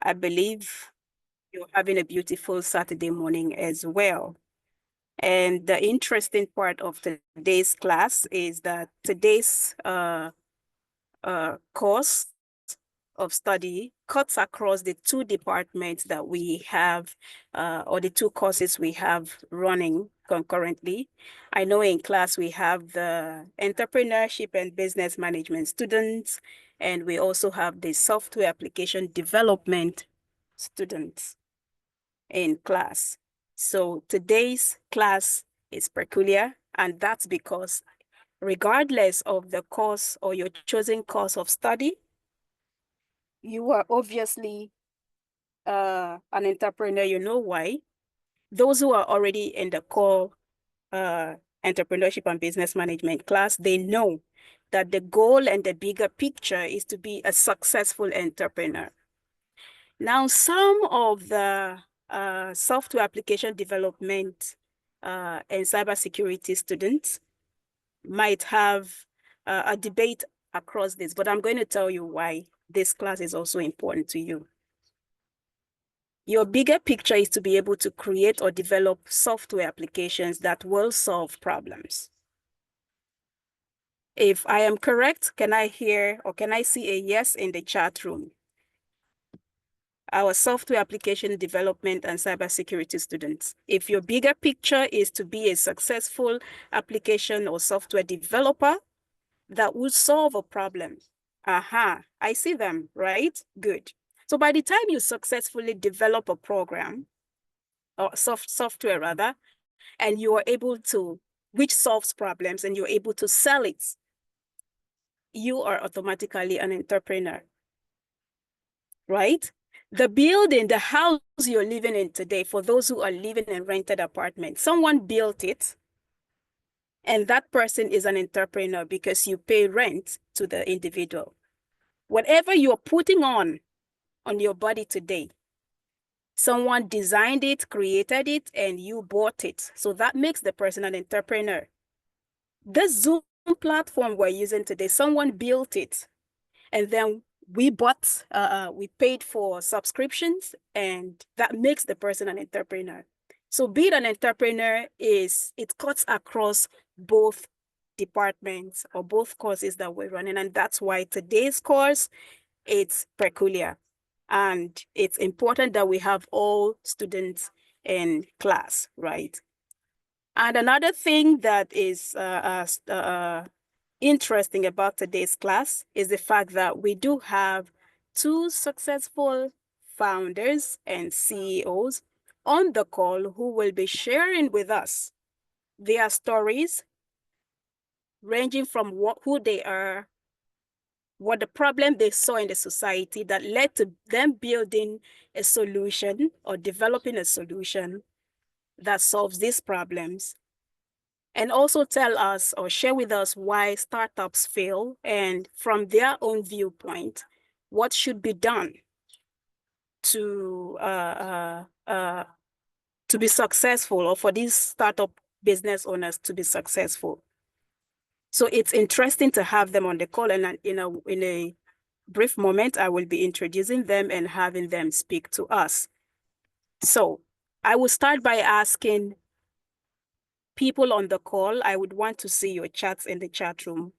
I believe you're having a beautiful Saturday morning as well. And the interesting part of today's class is that today's course of study cuts across the two departments that we have, or the two courses we have running concurrently. I know in class we have the entrepreneurship and business management students, and we also have the software application development students in class. So today's class is peculiar, and that's because regardless of the course or your chosen course of study, you are obviously an entrepreneur. You know why? Those who are already in the core entrepreneurship and business management class, they know that the goal and the bigger picture is to be a successful entrepreneur. Now, some of the software application development and cybersecurity students might have a debate across this, but I'm going to tell you why this class is also important to you. Your bigger picture is to be able to create or develop software applications that will solve problems. If I am correct, can I hear or can I see a yes in the chat room? Our software application development and cybersecurity students. If your bigger picture is to be a successful application or software developer that will solve a problem. Aha, I see them, right? Good. So by the time you successfully develop a program, or software rather, and you are able to, which solves problems, and you're able to sell it, you are automatically an entrepreneur, right? The building, the house you're living in today, for those who are living in rented apartments, someone built it, and that person is an entrepreneur because you pay rent to the individual. Whatever you're putting on your body today, someone designed it, created it, and you bought it. So that makes the person an entrepreneur. This Zoom platform we're using today, someone built it, and then we bought, we paid for subscriptions, and that makes the person an entrepreneur. So being an entrepreneur it cuts across both departments or both courses that we're running, and that's why today's course, it's peculiar. And it's important that we have all students in class, right? And another thing that is interesting about today's class is the fact that we do have two successful founders and CEOs on the call who will be sharing with us their stories, ranging from who they are, what the problem they saw in the society that led to them building a solution or developing a solution that solves these problems, and also tell us or share with us why startups fail, and from their own viewpoint, what should be done to be successful, or for these startup business owners to be successful. So it's interesting to have them on the call, and in a brief moment, I will be introducing them and having them speak to us. So I will start by asking people on the call. I would want to see your chats in the chat room.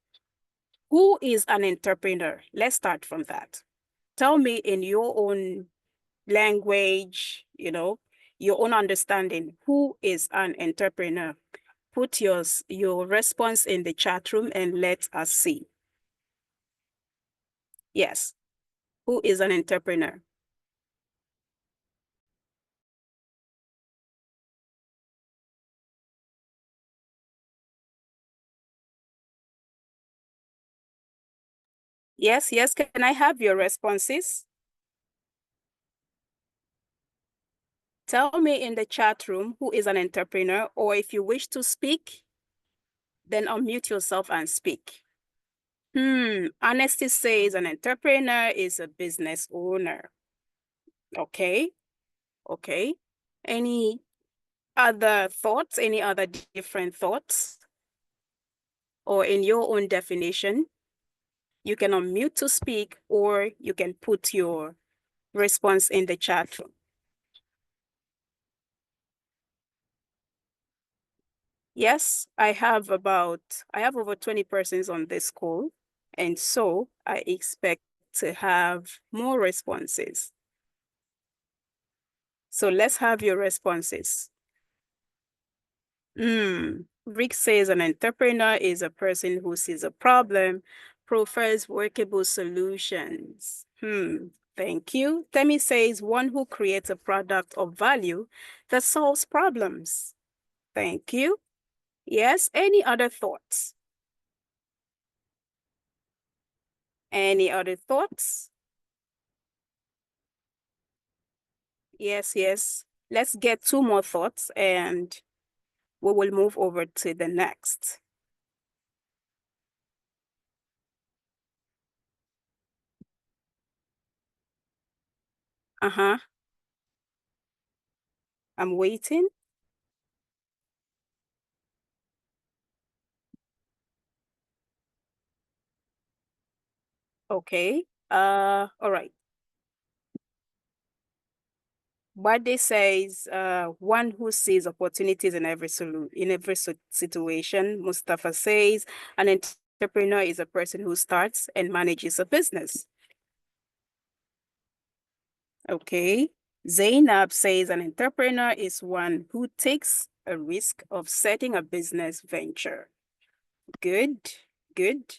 Who is an entrepreneur? Let's start from that. Tell me in your own language, your own understanding, who is an entrepreneur? Put your response in the chat room and let us see. Yes. Who is an entrepreneur? Yes, yes. Can I have your responses? Tell me in the chat room who is an entrepreneur, or if you wish to speak, then unmute yourself and speak. Honesty says an entrepreneur is a business owner. Okay, okay. Any other thoughts? Any other different thoughts? Or in your own definition, you can unmute to speak, or you can put your response in the chat room. Yes, I have over 20 persons on this call, and so I expect to have more responses. So let's have your responses. Rick says an entrepreneur is a person who sees a problem, prefers workable solutions. Thank you. Temi says one who creates a product of value that solves problems. Thank you. Yes, any other thoughts? Any other thoughts? Yes, yes. Let's get two more thoughts and we will move over to the next. Uh-huh. I'm waiting. Okay. All right. Bade says, one who sees opportunities in every situation. Mustafa says, an entrepreneur is a person who starts and manages a business. Okay. Zainab says, an entrepreneur is one who takes a risk of setting a business venture. Good, good.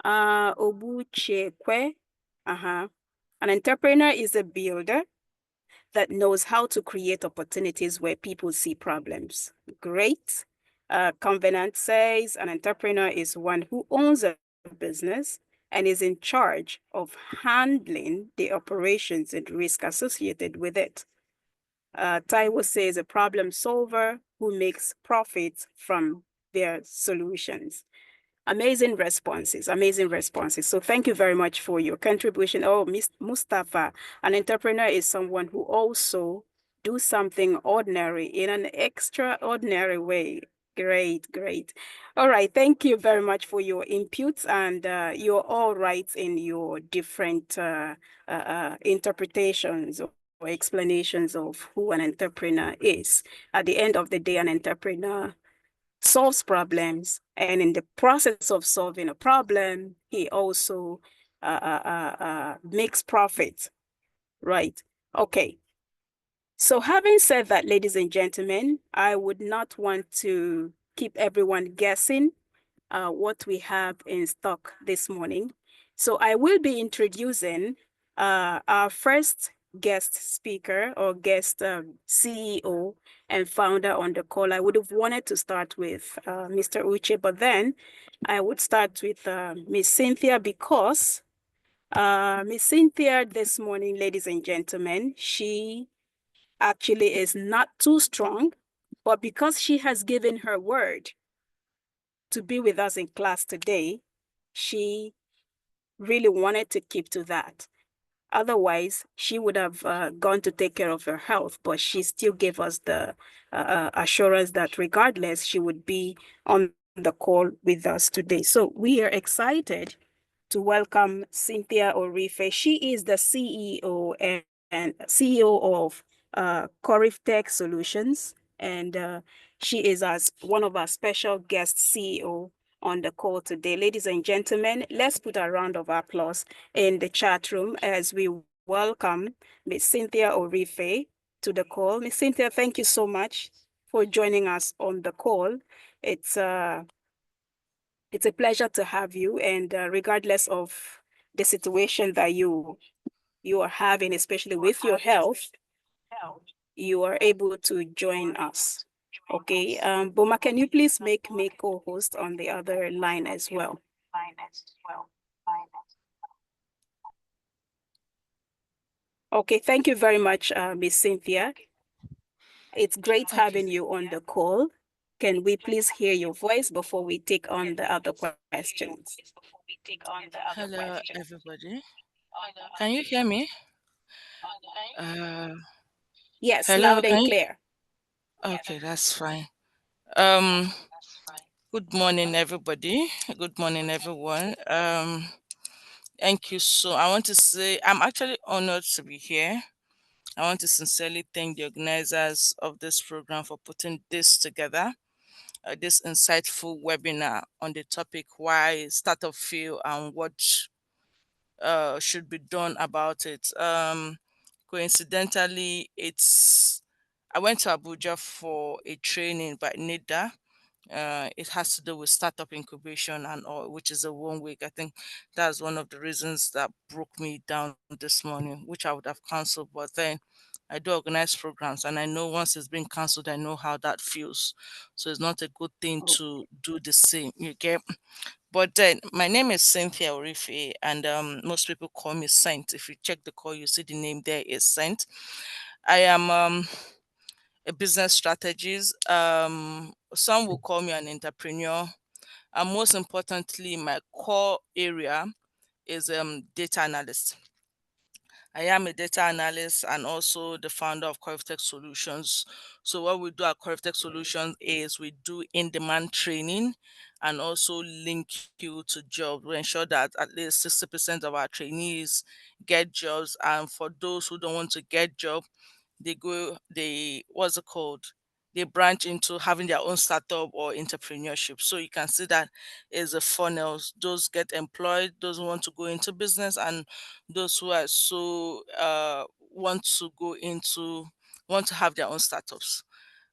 Obuchekwe, an entrepreneur is a builder that knows how to create opportunities where people see problems. Great. Covenant says an entrepreneur is one who owns a business and is in charge of handling the operations and risk associated with it. Taiwo says a problem solver who makes profits from their solutions. Amazing responses, amazing responses. So thank you very much for your contribution. Oh, Mustafa, an entrepreneur is someone who also do something ordinary in an extraordinary way. Great, great. All right, thank you very much for your inputs, and you're all right in your different interpretations or explanations of who an entrepreneur is. At the end of the day, an entrepreneur solves problems, and in the process of solving a problem, he also makes profit, right? Okay. So having said that, ladies and gentlemen, I would not want to keep everyone guessing what we have in stock this morning. So I will be introducing our first guest speaker or guest CEO and founder on the call. I would have wanted to start with Mr. Uche, but then I would start with Miss Cynthia because Miss Cynthia this morning, ladies and gentlemen, she actually is not too strong, but because she has given her word to be with us in class today, she really wanted to keep to that. Otherwise, she would have gone to take care of her health, but she still gave us the assurance that regardless, she would be on the call with us today. So we are excited to welcome Cynthia Orife. She is the CEO and CEO of Corif Tech Solutions, and she is as one of our special guest CEO on the call today. Ladies and gentlemen, let's put a round of applause in the chat room as we welcome Ms. Cynthia Orife to the call. Ms. Cynthia, thank you so much for joining us on the call. It's a pleasure to have you, and regardless of the situation that you are having, especially with your health, you are able to join us. Okay, Boma, can you please make me co-host on the other line as well? Okay, thank you very much, Miss Cynthia. It's great having you on the call. Can we please hear your voice before we take on the other questions? Hello, everybody. Can you hear me? Uh, Yes, hello, loud can and you? clear. Okay, that's fine. Um, Good morning, everybody. Good morning, everyone. Thank you. So I want to say I'm actually honored to be here. I want to sincerely thank the organizers of this program for putting this together, this insightful webinar on the topic why startup fail and what should be done about it. Coincidentally, it's I went to Abuja for a training by NIDA. It has to do with startup incubation and all, which is a 1 week. I think that's one of the reasons that broke me down this morning, which I would have cancelled. But then I do organize programs, and I know once it's been cancelled, I know how that feels. So it's not a good thing Oh, to do the same. You get. But then my name is Cynthia Orife, and most people call me Saint. If you check the call, you see the name there is Saint. I am a business strategist. Some will call me an entrepreneur, and most importantly, my core area is data analyst. I am a data analyst and also the founder of Cortech Solutions. So what we do at Cortech Solutions is we do in-demand training and also link you to jobs. We ensure that at least 60% of our trainees get jobs, and for those who don't want to get job, they what's it called? They branch into having their own startup or entrepreneurship. So you can see that is a funnel. Those get employed, those who want to go into business, and those who are so want to go into want to have their own startups.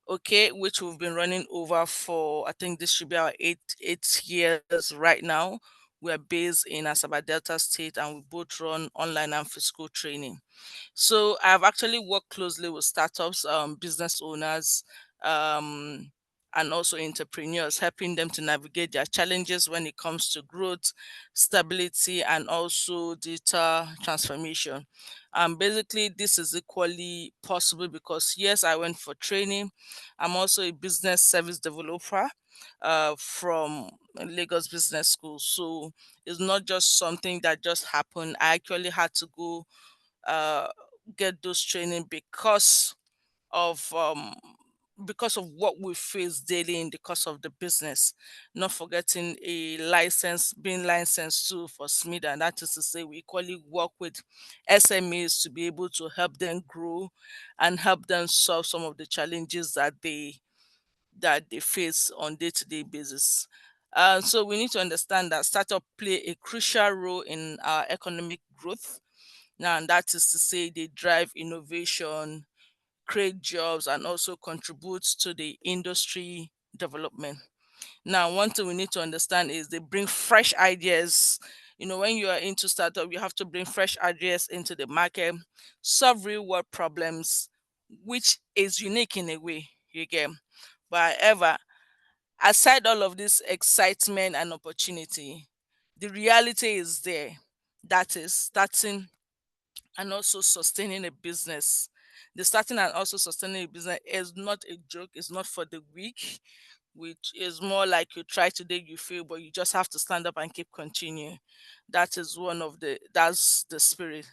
Okay, which we've been running over for, I think this should be our eight years right now. We are based in Asaba Delta State, and we both run online and physical training. So I've actually worked closely with startups, business owners, um, and also entrepreneurs, helping them to navigate their challenges when it comes to growth, stability, and also digital transformation. Basically, this is equally possible because yes, I went for training. I'm also a business service developer from Lagos Business School. So it's not just something that just happened. I actually had to go uh, get those training of um, because of what we face daily in the course of the business. Not forgetting a license, being licensed too for SMID, and that is to say, we equally work with SMEs to be able to help them grow and help them solve some of the challenges that they face on day-to-day basis. So we need to understand that startup play a crucial role in our economic growth. Now, and that is to say, they drive innovation, create jobs, and also contribute to the industry development. Now, one thing we need to understand is they bring fresh ideas. When you are into startup, you have to bring fresh ideas into the market, solve real world problems, which is unique in a way. You get. But however, aside all of this excitement and opportunity, the reality is there. That is starting and also sustaining a business. The starting and also sustaining a business is not a joke, it's not for the weak, which is more like you try today, you fail, but you just have to stand up and keep continuing. That's the spirit.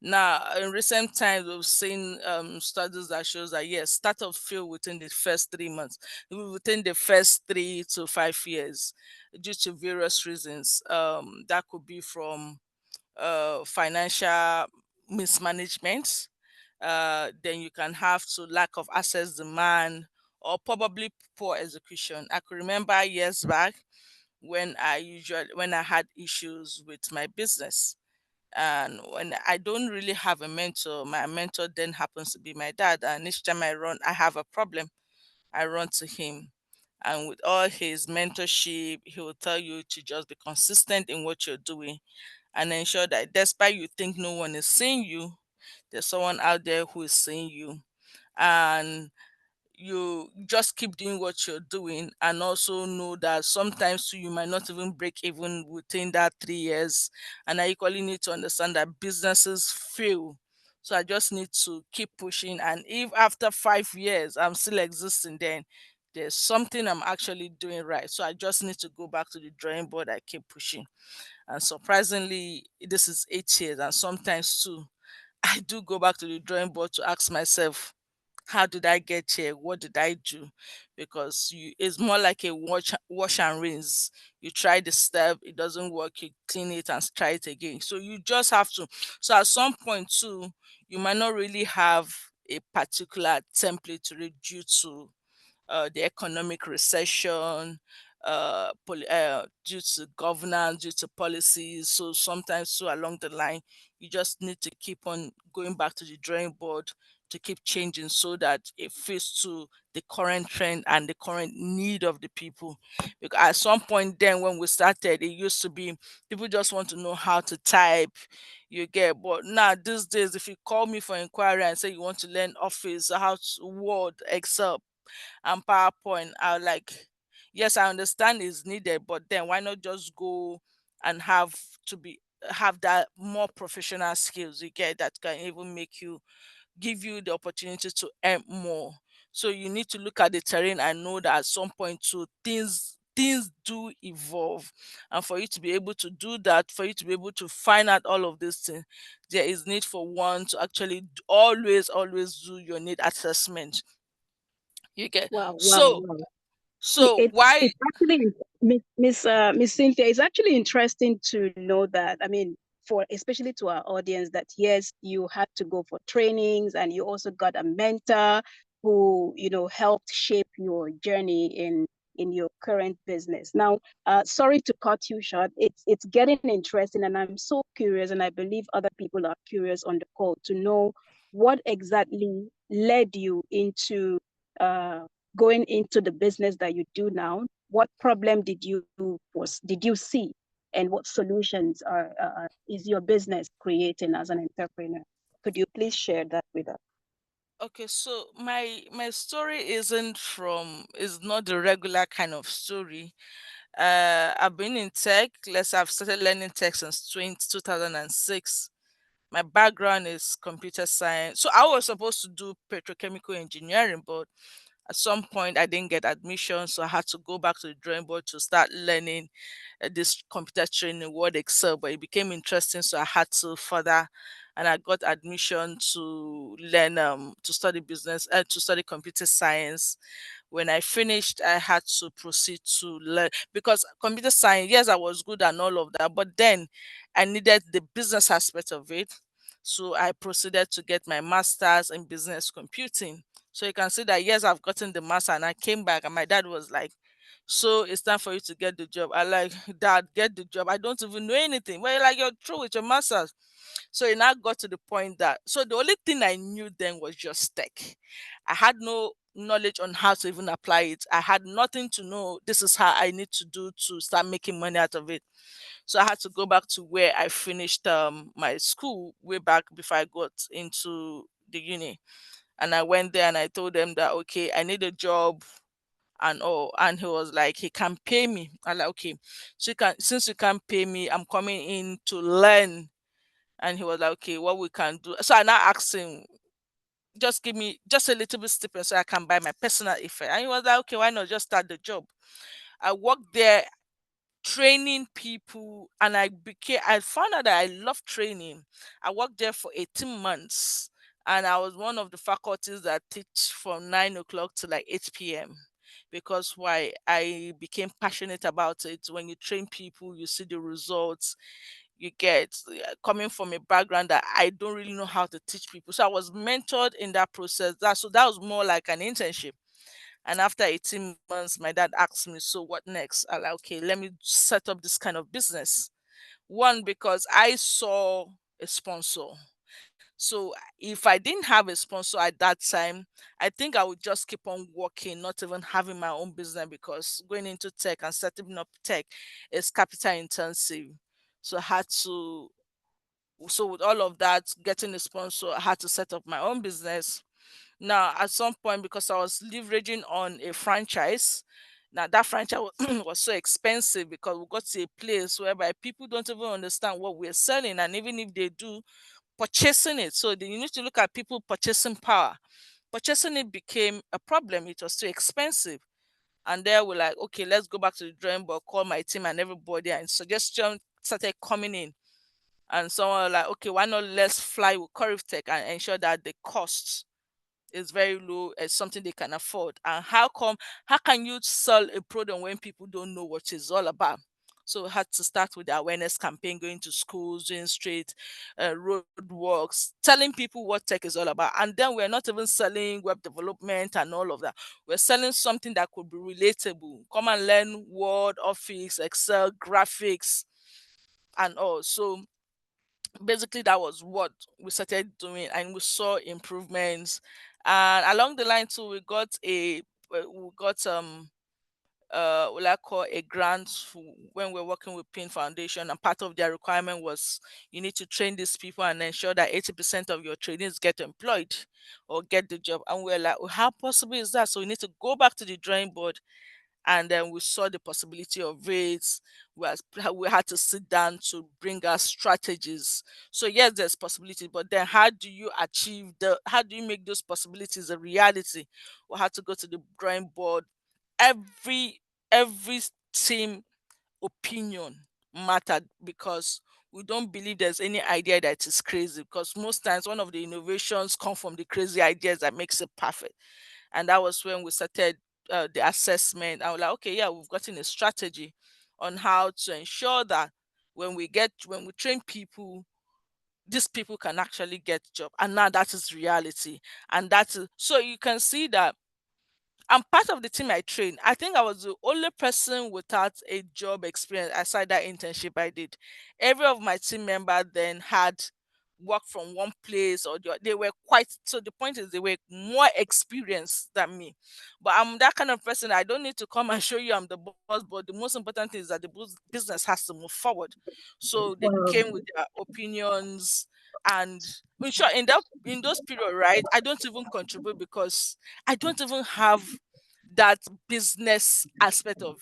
Now, in recent times, we've seen studies that shows that yes, startups fail within the first 3 months, within the first 3 to 5 years, due to various reasons. That could be from financial mismanagement. Then you can have to lack of access demand or probably poor execution. I could remember years back when I had issues with my business. And when I don't really have a mentor, my mentor then happens to be my dad. And each time I have a problem, I run to him. And with all his mentorship, he will tell you to just be consistent in what you're doing and ensure that despite you think no one is seeing you, there's someone out there who is seeing you. And you just keep doing what you're doing, and also know that sometimes too, you might not even break even within that 3 years. And I equally need to understand that businesses fail. So I just need to keep pushing. And if after 5 years I'm still existing, then there's something I'm actually doing right. So I just need to go back to the drawing board. I keep pushing. And surprisingly, this is 8 years, and sometimes too, I do go back to the drawing board to ask myself, how did I get here? What did I do? Because it's more like a wash and rinse. You try the step, it doesn't work, you clean it and try it again. So you just have to. So at some point too, you might not really have a particular template to read due to the economic recession, due to governance, due to policies. So sometimes, so along the line, you just need to keep on going back to the drawing board to keep changing so that it fits to the current trend and the current need of the people. Because at some point, then when we started, it used to be people just want to know how to type. You get, but now these days, if you call me for inquiry and say you want to learn Office, how to Word, Excel, and PowerPoint are like, yes, I understand is needed, but then why not just go and have that more professional skills you get that can even make you give you the opportunity to earn more. So you need to look at the terrain and know that at some point too things do evolve. And for you to be able to do that, for you to be able to find out all of these things, there is need for one to actually always do your need assessment. You get Wow, wow, so wow. why. It's actually Miss Cynthia. It's actually interesting to know that. I mean, for especially to our audience, that yes, you had to go for trainings, and you also got a mentor who helped shape your journey in your current business. Now, sorry to cut you short. It's getting interesting, and I'm so curious, and I believe other people are curious on the call to know what exactly led you into uh, going into the business that you do now. What problem did you see, and what solutions is your business creating as an entrepreneur? Could you please share that with us? Okay, so my story is not the regular kind of story. I've been in tech. I've started learning tech since 2006. My background is computer science. So I was supposed to do petrochemical engineering, but at some point I didn't get admission, so I had to go back to the drawing board to start learning this computer training, Word, Excel. But it became interesting, so I had to further, and I got admission to learn to study to study computer science. When I finished, I had to proceed to learn because computer science, yes, I was good and all of that, but then I needed the business aspect of it. So I proceeded to get my master's in business computing. So you can see that yes, I've gotten the master, and I came back and my dad was like, so it's time for you to get the job. I like, Dad, get the job. I don't even know anything. Well, like, you're through with your masters. So it now got to the point that so the only thing I knew then was just tech. I had no knowledge on how to even apply it. I had nothing to know this is how I need to do to start making money out of it. So I had to go back to where I finished my school way back before I got into the uni. And I went there and I told them that okay, I need a job and all. And he was like, he can pay me. I like, okay, so you can since you can't pay me, I'm coming in to learn. And he was like, okay, what we can do. So I now asked him, just give me just a little bit stipend so I can buy my personal effect. And he was like, okay, why not just start the job? I worked there training people, and I found out that I love training. I worked there for 18 months, and I was one of the faculties that teach from 9 o'clock to like 8 p.m. Because why, I became passionate about it. When you train people, you see the results you get. Coming from a background that I don't really know how to teach people, so I was mentored in that process. That was more like an internship. And after 18 months, my dad asked me, so what next? I like, okay, let me set up this kind of business. One, because I saw a sponsor. So if I didn't have a sponsor at that time, I think I would just keep on working, not even having my own business, because going into tech and setting up tech is capital intensive. So I had to, so with all of that, getting a sponsor, I had to set up my own business. Now, at some point, because I was leveraging on a franchise, now that franchise was so expensive because we got to a place whereby people don't even understand what we're selling, and even if they do, purchasing it. So you need to look at people purchasing power. Purchasing it became a problem. It was too expensive. And there we're like, okay, let's go back to the drawing board, call my team and everybody, and suggestion started coming in. And someone was like, okay, why not let's fly with Corif Tech and ensure that the costs is very low. It's something they can afford. And how can you sell a product when people don't know what it's all about? So we had to start with the awareness campaign, going to schools, doing street road walks, telling people what tech is all about. And then we're not even selling web development and all of that. We're selling something that could be relatable. Come and learn Word, Office, Excel, graphics, and all. So basically that was what we started doing, and we saw improvements. And along the line too, we got what I call a grant when we're working with Pin Foundation, and part of their requirement was you need to train these people and ensure that 80% of your trainees get employed or get the job. And we're like, "Oh, how possible is that?" So we need to go back to the drawing board, and then we saw the possibility of rates. We had to sit down to bring us strategies. So yes, there's possibility, but then how do you make those possibilities a reality? We had to go to the drawing board. Every every team opinion mattered, because we don't believe there's any idea that is crazy, because most times one of the innovations come from the crazy ideas that makes it perfect. And that was when we started the assessment. I was like, okay, yeah, we've gotten a strategy on how to ensure that when we train people, these people can actually get job. And now that is reality. And that's so you can see that I'm part of the team I trained. I think I was the only person without a job experience aside that internship I did. Every of my team member then had worked from one place or they were quite, so the point is they were more experienced than me. But I'm that kind of person. I don't need to come and show you I'm the boss, but the most important thing is that the business has to move forward. So they Wow. came with their opinions. And in short, in those period, right, I don't even contribute because I don't even have that business aspect of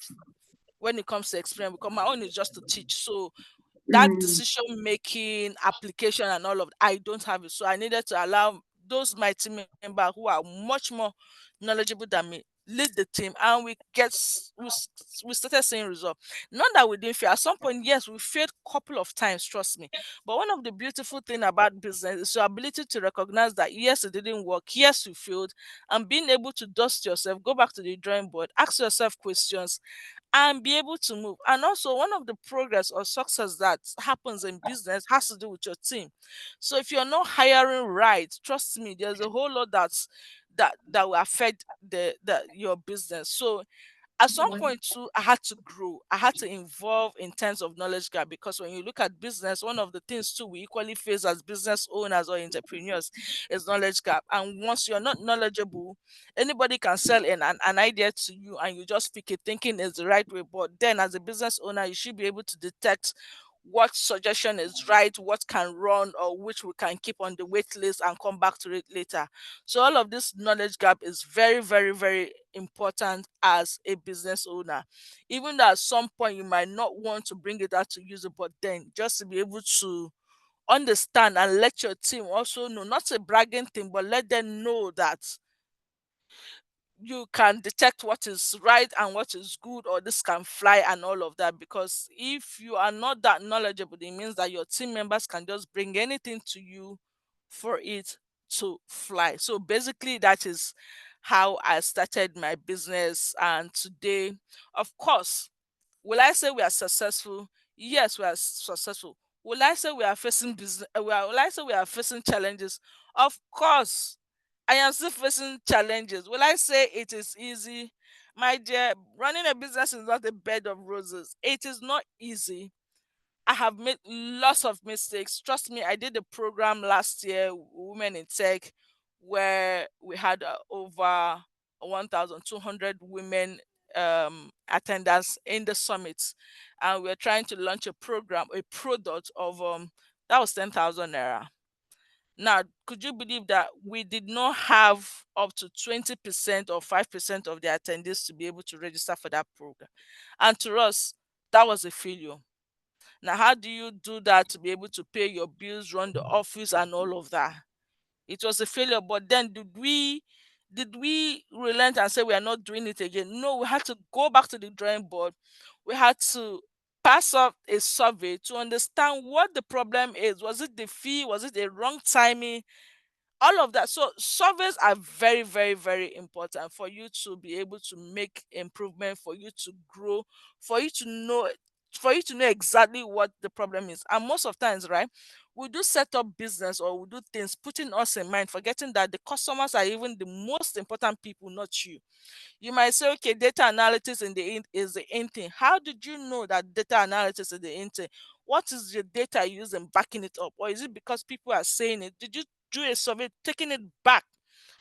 when it comes to experience, because my own is just to teach. So that Mm. decision making, application, and all of I don't have it. So I needed to allow those my team members who are much more knowledgeable than me lead the team, and we started seeing results. Not that we didn't fail. At some point, yes, we failed couple of times, trust me. But one of the beautiful thing about business is your ability to recognize that yes, it didn't work, yes, you failed, and being able to dust yourself, go back to the drawing board, ask yourself questions, and be able to move. And also, one of the progress or success that happens in business has to do with your team. So if you're not hiring right, trust me, there's a whole lot that will affect the your business. So at some point too, I had to grow. I had to involve in terms of knowledge gap, because when you look at business, one of the things too we equally face as business owners or entrepreneurs is knowledge gap. And once you're not knowledgeable, anybody can sell an idea to you and you just pick it thinking is the right way. But then as a business owner, you should be able to detect what suggestion is right, what can run, or which we can keep on the wait list and come back to it later. So all of this knowledge gap is very, very, very important as a business owner. Even though at some point you might not want to bring it out to use it, but then just to be able to understand and let your team also know, not a bragging thing, but let them know that you can detect what is right and what is good, or this can fly and all of that. Because if you are not that knowledgeable, it means that your team members can just bring anything to you for it to fly. So basically that is how I started my business. And today, of course, will I say we are successful? Yes, we are successful. Will I say we are facing will I say we are facing challenges? Of course, I am still facing challenges. Will I say it is easy? My dear, running a business is not a bed of roses. It is not easy. I have made lots of mistakes. Trust me, I did a program last year, Women in Tech, where we had over 1,200 women attendants in the summit. And we're trying to launch a product of that was 10,000 naira. Now, could you believe that we did not have up to 20% or 5% of the attendees to be able to register for that program? And to us, that was a failure. Now, how do you do that to be able to pay your bills, run the office, and all of that? It was a failure. But then, did we relent and say we are not doing it again? No, we had to go back to the drawing board. We had to pass up a survey to understand what the problem is. Was it the fee? Was it the wrong timing? all of that. So surveys are very, very, very important for you to be able to make improvement, for you to grow, for you to know exactly what the problem is. And most of times, right, we do set up business or we do things putting us in mind, forgetting that the customers are even the most important people, not you. You might say, okay, data analytics is the in thing. How did you know that data analytics is the in thing? What is your data using backing it up? Or is it because people are saying it? Did you do a survey taking it back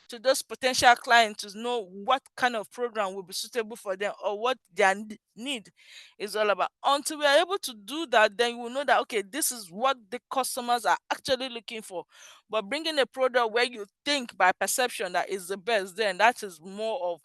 to those potential clients to know what kind of program will be suitable for them or what their need is all about? Until we are able to do that, then you will know that, okay, this is what the customers are actually looking for. But bringing a product where you think by perception that is the best, then that is more of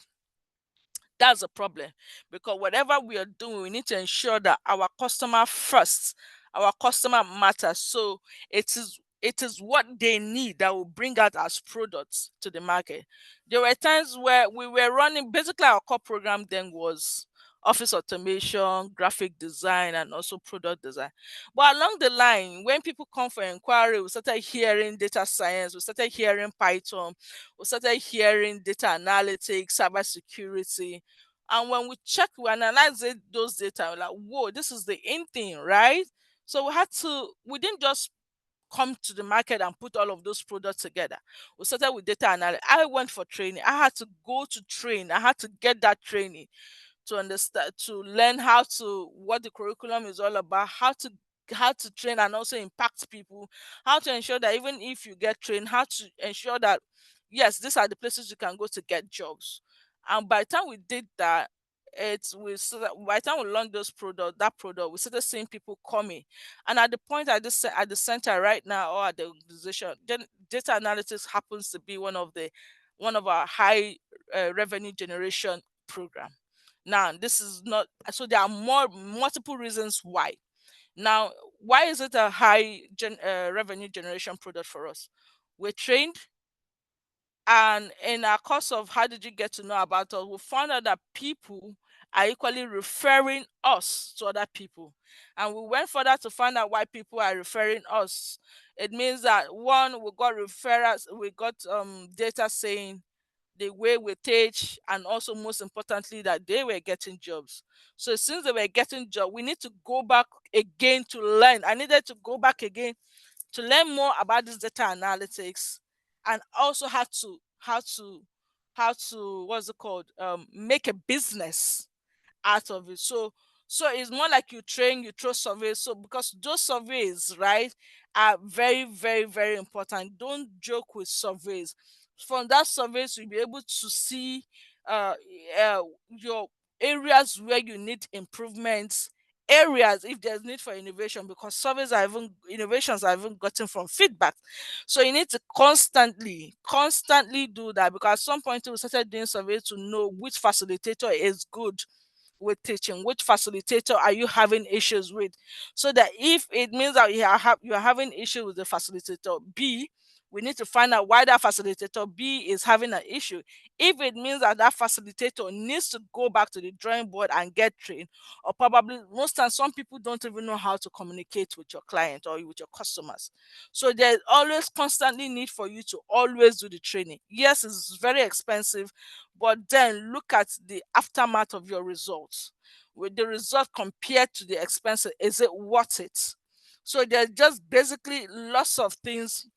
that's a problem, because whatever we are doing, we need to ensure that our customer first, our customer matters. So it is what they need that will bring out as products to the market. There were times where we were running, basically our core program then was office automation, graphic design, and also product design. But along the line, when people come for inquiry, we started hearing data science, we started hearing Python, we started hearing data analytics, cyber security. And when we analyze those data, we're like, whoa, this is the in thing, right? So we didn't just come to the market and put all of those products together. We started with data analysis. I went for training. I had to go to train. I had to get that training to understand, to learn how to what the curriculum is all about, how to train and also impact people, how to ensure that even if you get trained, how to ensure that yes, these are the places you can go to get jobs. And by the time we did that, by the time we launched that product, we started seeing people coming. And at the point at the center right now, or at the organization, then data analytics happens to be one of our high revenue generation program. Now, this is not so there are multiple reasons why. Now, why is it a revenue generation product for us? We're trained, and in our course of how did you get to know about us, we found out that people are equally referring us to other people. And we went further to find out why people are referring us. It means that one, we got referrals, we got data saying the way we teach, and also most importantly that they were getting jobs. So since they were getting job, we need to go back again to learn. I needed to go back again to learn more about this data analytics, and also how to what's it called, make a business out of it. So it's more like you train, you throw surveys. So because those surveys, right, are very, very, very important. Don't joke with surveys. From that surveys, you'll be able to see uh, your areas where you need improvements, areas if there's need for innovation, because surveys are even innovations are even gotten from feedback. So you need to constantly do that, because at some point we started doing surveys to know which facilitator is good with teaching, which facilitator are you having issues with, so that if it means that you're having issue with the facilitator B, we need to find out why that facilitator B is having an issue. If it means that that facilitator needs to go back to the drawing board and get trained, or probably most times some people don't even know how to communicate with your client or with your customers. So there's always constantly need for you to always do the training. Yes, it's very expensive, but then look at the aftermath of your results. With the result compared to the expenses, is it worth it? So there's just basically lots of things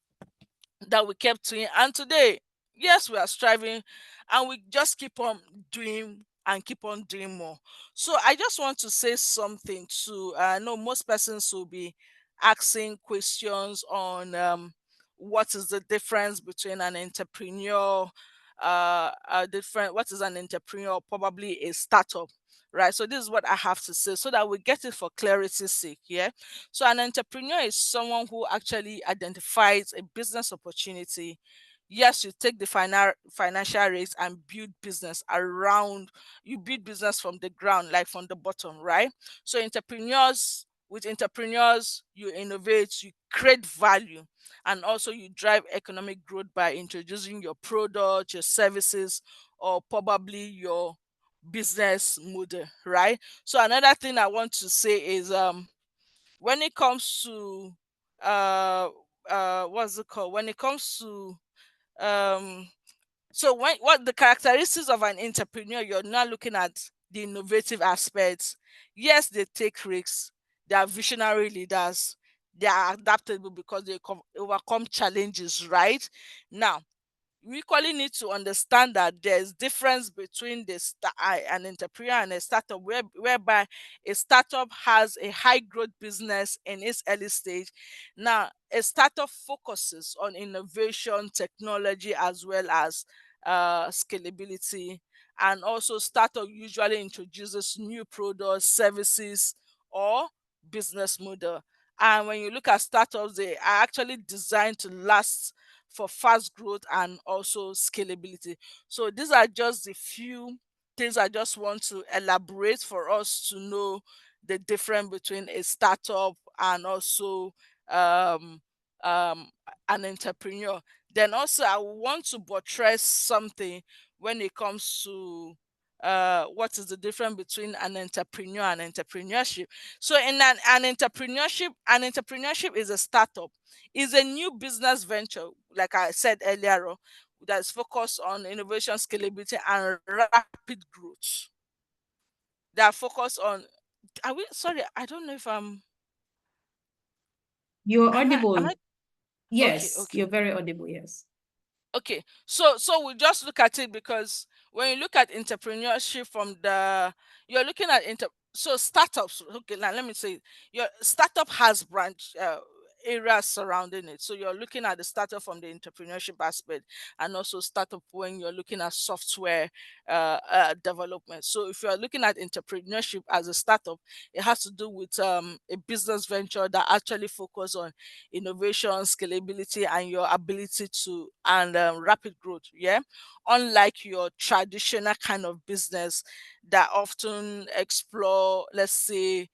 that we kept doing. And today, yes, we are striving, and we just keep on doing and keep on doing more. So I just want to say something to I know most persons will be asking questions on what is the difference between an entrepreneur, different what is an entrepreneur, probably a startup. Right, so this is what I have to say so that we get it for clarity's sake. Yeah, so an entrepreneur is someone who actually identifies a business opportunity. Yes, you take the financial risk and build business around, you build business from the ground, like from the bottom, right? So with entrepreneurs, you innovate, you create value, and also you drive economic growth by introducing your product, your services, or probably your business model, right? So another thing I want to say is when it comes to what's it called, when it comes to um so what the characteristics of an entrepreneur, you're not looking at the innovative aspects. Yes, they take risks, they are visionary leaders, they are adaptable because they overcome challenges, right? Now, we equally need to understand that there's difference between an entrepreneur and a startup, whereby a startup has a high growth business in its early stage. Now, a startup focuses on innovation, technology, as well as scalability. And also, startup usually introduces new products, services, or business model. And when you look at startups, they are actually designed to last for fast growth and also scalability. So these are just the few things I just want to elaborate for us to know the difference between a startup and also um, um, an entrepreneur. Then also I want to buttress something when it comes to what is the difference between an entrepreneur and entrepreneurship. So in an entrepreneurship is a startup, is a new business venture, like I said earlier on, that is focused on innovation, scalability, and rapid growth. They are focused on. Are we? Sorry, I don't know if I'm. You're Am I? Am I? audible. Okay. Yes, Okay. you're very audible. Yes. Okay, so we just look at it because when you look at entrepreneurship from the, you're looking at so startups. Okay, now let me say, your startup has branch areas surrounding it. So you're looking at the startup from the entrepreneurship aspect, and also startup when you're looking at software development. So if you're looking at entrepreneurship as a startup, it has to do with a business venture that actually focus on innovation, scalability, and your ability to and rapid growth. Yeah, unlike your traditional kind of business that often explore, let's say,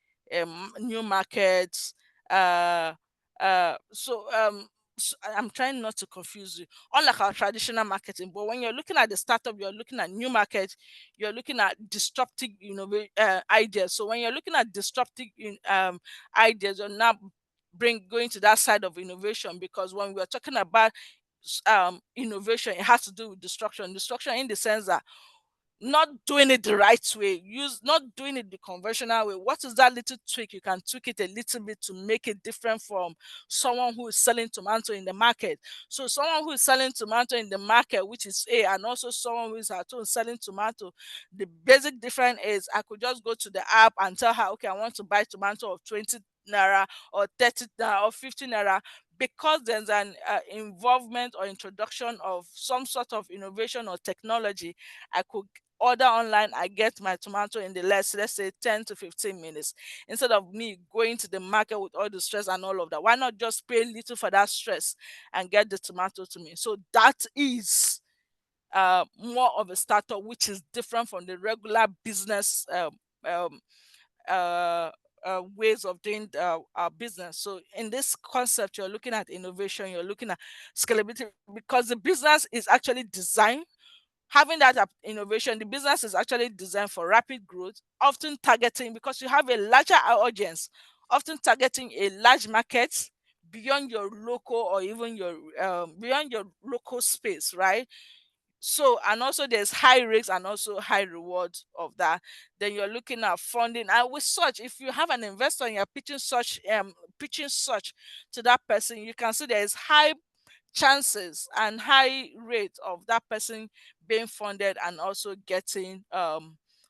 new markets. Uh, I'm trying not to confuse you. Unlike our traditional marketing, but when you're looking at the startup, you're looking at new market, you're looking at disruptive ideas. So when you're looking at disruptive ideas, you're now bring going to that side of innovation, because when we're talking about innovation, it has to do with destruction in the sense that not doing it the right way, use not doing it the conventional way. What is that little tweak? You can tweak it a little bit to make it different from someone who is selling tomato in the market. So someone who is selling tomato in the market, which is A, and also someone who is at home selling tomato, the basic difference is I could just go to the app and tell her, okay, I want to buy tomato of 20 naira or 30 naira or 50 naira, because there's an involvement or introduction of some sort of innovation or technology. I could order online, I get my tomato in the let's say 10 to 15 minutes, instead of me going to the market with all the stress and all of that. Why not just pay little for that stress and get the tomato to me? So that is more of a startup, which is different from the regular business um, uh, ways of doing our business. So in this concept, you're looking at innovation, you're looking at scalability, because the business is actually designed, having that innovation, the business is actually designed for rapid growth, often targeting, because you have a larger audience, often targeting a large market beyond your local, or even your beyond your local space, right? So, and also there's high risks and also high rewards of that. Then you're looking at funding, and with such, if you have an investor and you're pitching such to that person, you can see there is high chances and high rate of that person being funded and also getting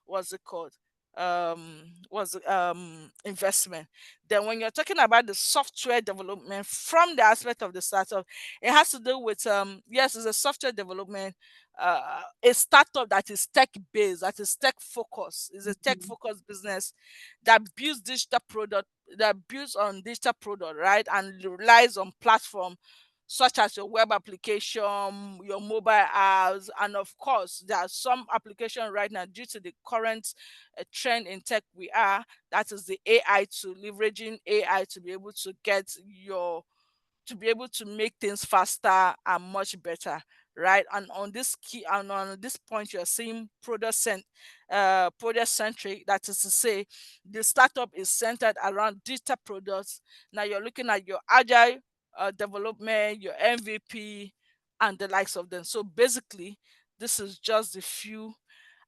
what's it called was investment. Then when you're talking about the software development from the aspect of the startup, it has to do with yes, it's a software development, a startup that is tech based, that is tech focused, is a tech Mhm. focused business that builds digital product, that builds on digital product, right, and relies on platform such as your web application, your mobile apps, and of course, there are some application right now, due to the current trend in tech we are, that is the AI, to leveraging AI to be able to get your to be able to make things faster and much better, right? And on this key and on this point, you're seeing product centric. That is to say, the startup is centered around digital products. Now you're looking at your agile development, your MVP, and the likes of them. So basically, this is just the few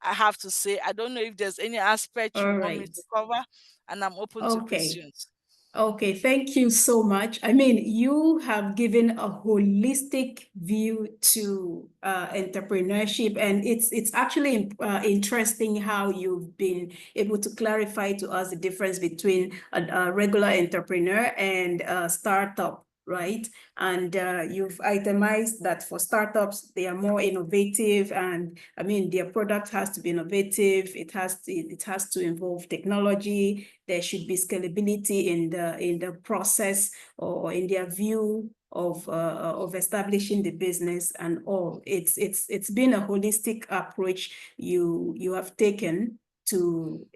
I have to say. I don't know if there's any aspect you All want me right. to cover, and I'm open to Okay. questions. Okay, thank you so much. I mean, you have given a holistic view to entrepreneurship, and it's actually interesting how you've been able to clarify to us the difference between a regular entrepreneur and a startup, right? And you've itemized that for startups, they are more innovative, and I mean, their product has to be innovative. It has to involve technology. There should be scalability in the process or in their view of establishing the business and all. It's been a holistic approach you have taken to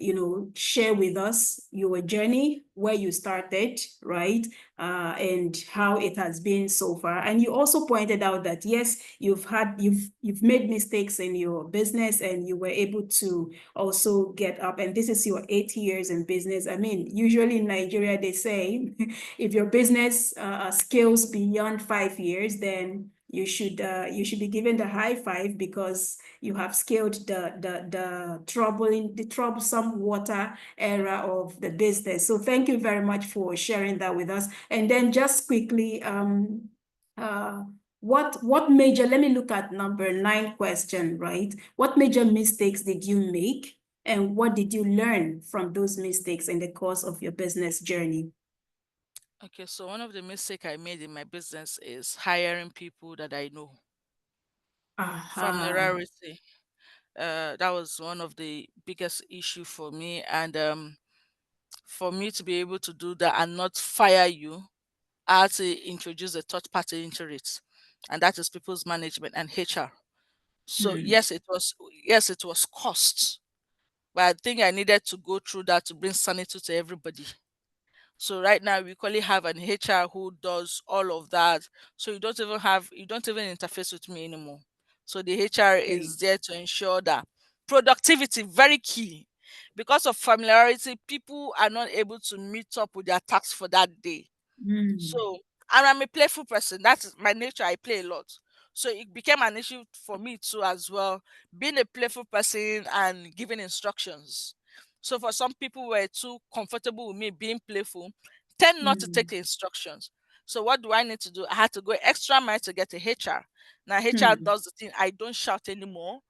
share with us your journey, where you started, right? And how it has been so far. And you also pointed out that yes, you've made mistakes in your business and you were able to also get up. And this is your 8 years in business. I mean, usually in Nigeria, they say if your business scales beyond 5 years, then you should be given the high five because you have scaled the troublesome water era of the business. So thank you very much for sharing that with us. And then just quickly, uh, what major, let me look at number 9 question, right? What major mistakes did you make and what did you learn from those mistakes in the course of your business journey? Okay, so one of the mistake I made in my business is hiring people that I know. Aha. Familiarity. That was one of the biggest issue for me, and for me to be able to do that and not fire you, I had to introduce a third party into it, and that is people's management and HR. So Hmm. yes, it was cost, but I think I needed to go through that to bring sanity to everybody. So right now we currently have an HR who does all of that. So you don't even interface with me anymore. So the HR Great. is there to ensure that productivity very key. Because of familiarity, people are not able to meet up with their tasks for that day. Hmm. So, and I'm a playful person. That's my nature. I play a lot. So it became an issue for me too as well, being a playful person and giving instructions. So for some people who were too comfortable with me being playful, tend not to take Hmm. the instructions. So what do I need to do? I had to go extra mile to get a HR. Now HR Hmm. does the thing. I don't shout anymore.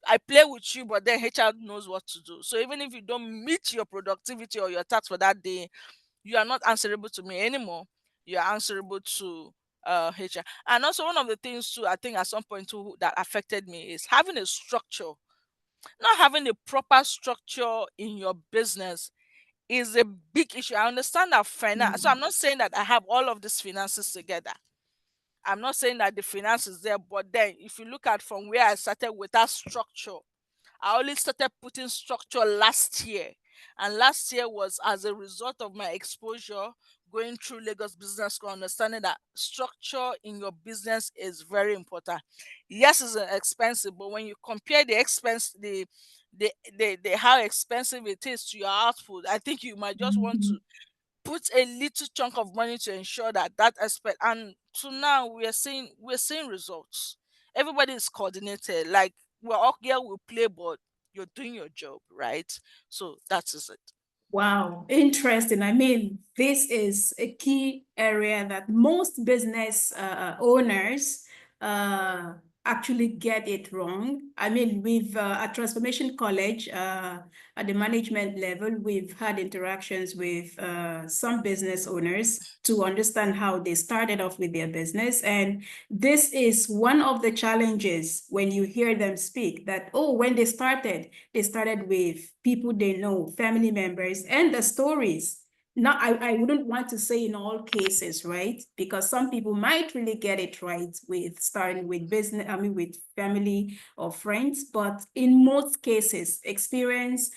I play with you, but then HR knows what to do. So even if you don't meet your productivity or your task for that day, you are not answerable to me anymore. You are answerable to HR. And also one of the things too, I think at some point too that affected me is having a structure. Not having a proper structure in your business is a big issue. I understand that finance. So Hmm. I'm not saying that I have all of these finances together. I'm not saying that the finance is there, but then if you look at from where I started with that structure, I only started putting structure last year. And last year was as a result of my exposure going through Lagos Business School, understanding that structure in your business is very important. Yes, it's expensive, but when you compare the expense, the how expensive it is to your output, I think you might just want to Mhm. put a little chunk of money to ensure that that aspect. And to now we're seeing results. Everybody is coordinated. Like we're all here, we play, but you're doing your job right. So that is it. Wow, interesting. I mean, this is a key area that most business owners uh, actually get it wrong. I mean, we've at Transformation College, at the management level, we've had interactions with some business owners to understand how they started off with their business. And this is one of the challenges when you hear them speak that, oh, when they started with people they know, family members, and the stories. Not, I wouldn't want to say in all cases, right? Because some people might really get it right with starting with business, I mean, with family or friends, but in most cases, experience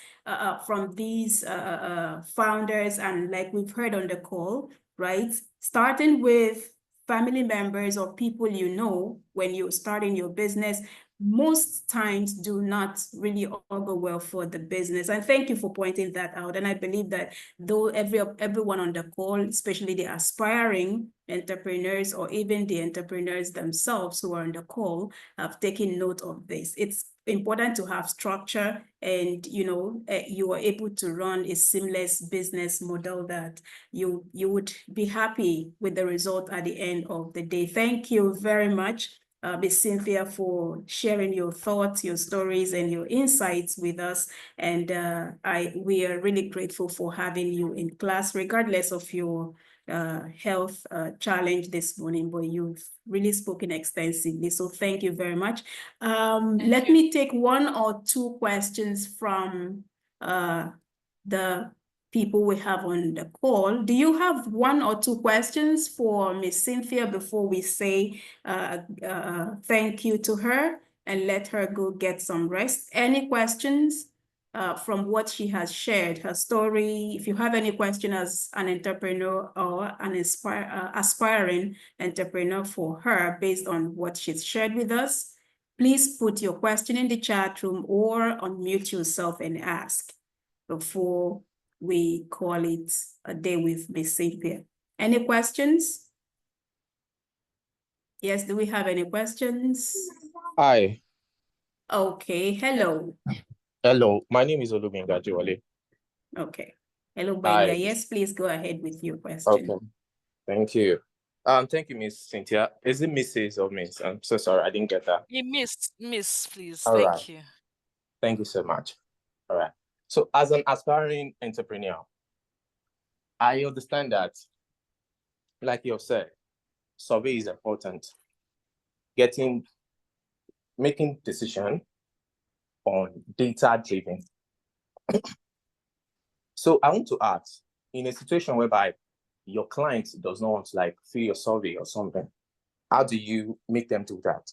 from these founders, and like we've heard on the call, right? Starting with family members or people you know when you're starting your business most times do not really augur well for the business. And thank you for pointing that out. And I believe that though everyone on the call, especially the aspiring entrepreneurs or even the entrepreneurs themselves who are on the call, have taken note of this. It's important to have structure, and you are able to run a seamless business model that you would be happy with the result at the end of the day. Thank you very much, Ms. Cynthia, for sharing your thoughts, your stories, and your insights with us. And we are really grateful for having you in class, regardless of your health challenge this morning, but you've really spoken extensively. So thank you very much. Let me take one or two questions from the people we have on the call. Do you have one or two questions for Miss Cynthia before we say thank you to her and let her go get some rest? Any questions from what she has shared, her story? If you have any question as an entrepreneur or an aspiring entrepreneur for her based on what she's shared with us, please put your question in the chat room or unmute yourself and ask before we call it a day with Miss Cynthia. Any questions? Yes, do we have any questions? Hi. Okay, hello. Hello. My name is Olubenga Jiwale. Okay. Hello, Benga. Hi. Yes, please go ahead with your question. Okay. Thank you. Thank you, Miss Cynthia. Is it Mrs. or Miss? I'm so sorry, I didn't get that. You miss, please. All right. Thank you. Thank you so much. All right. So, as an aspiring entrepreneur, I understand that, like you have said, survey is important. Making decision on data driven. So, I want to ask, in a situation whereby your client does not want to fill your survey or something, how do you make them do that?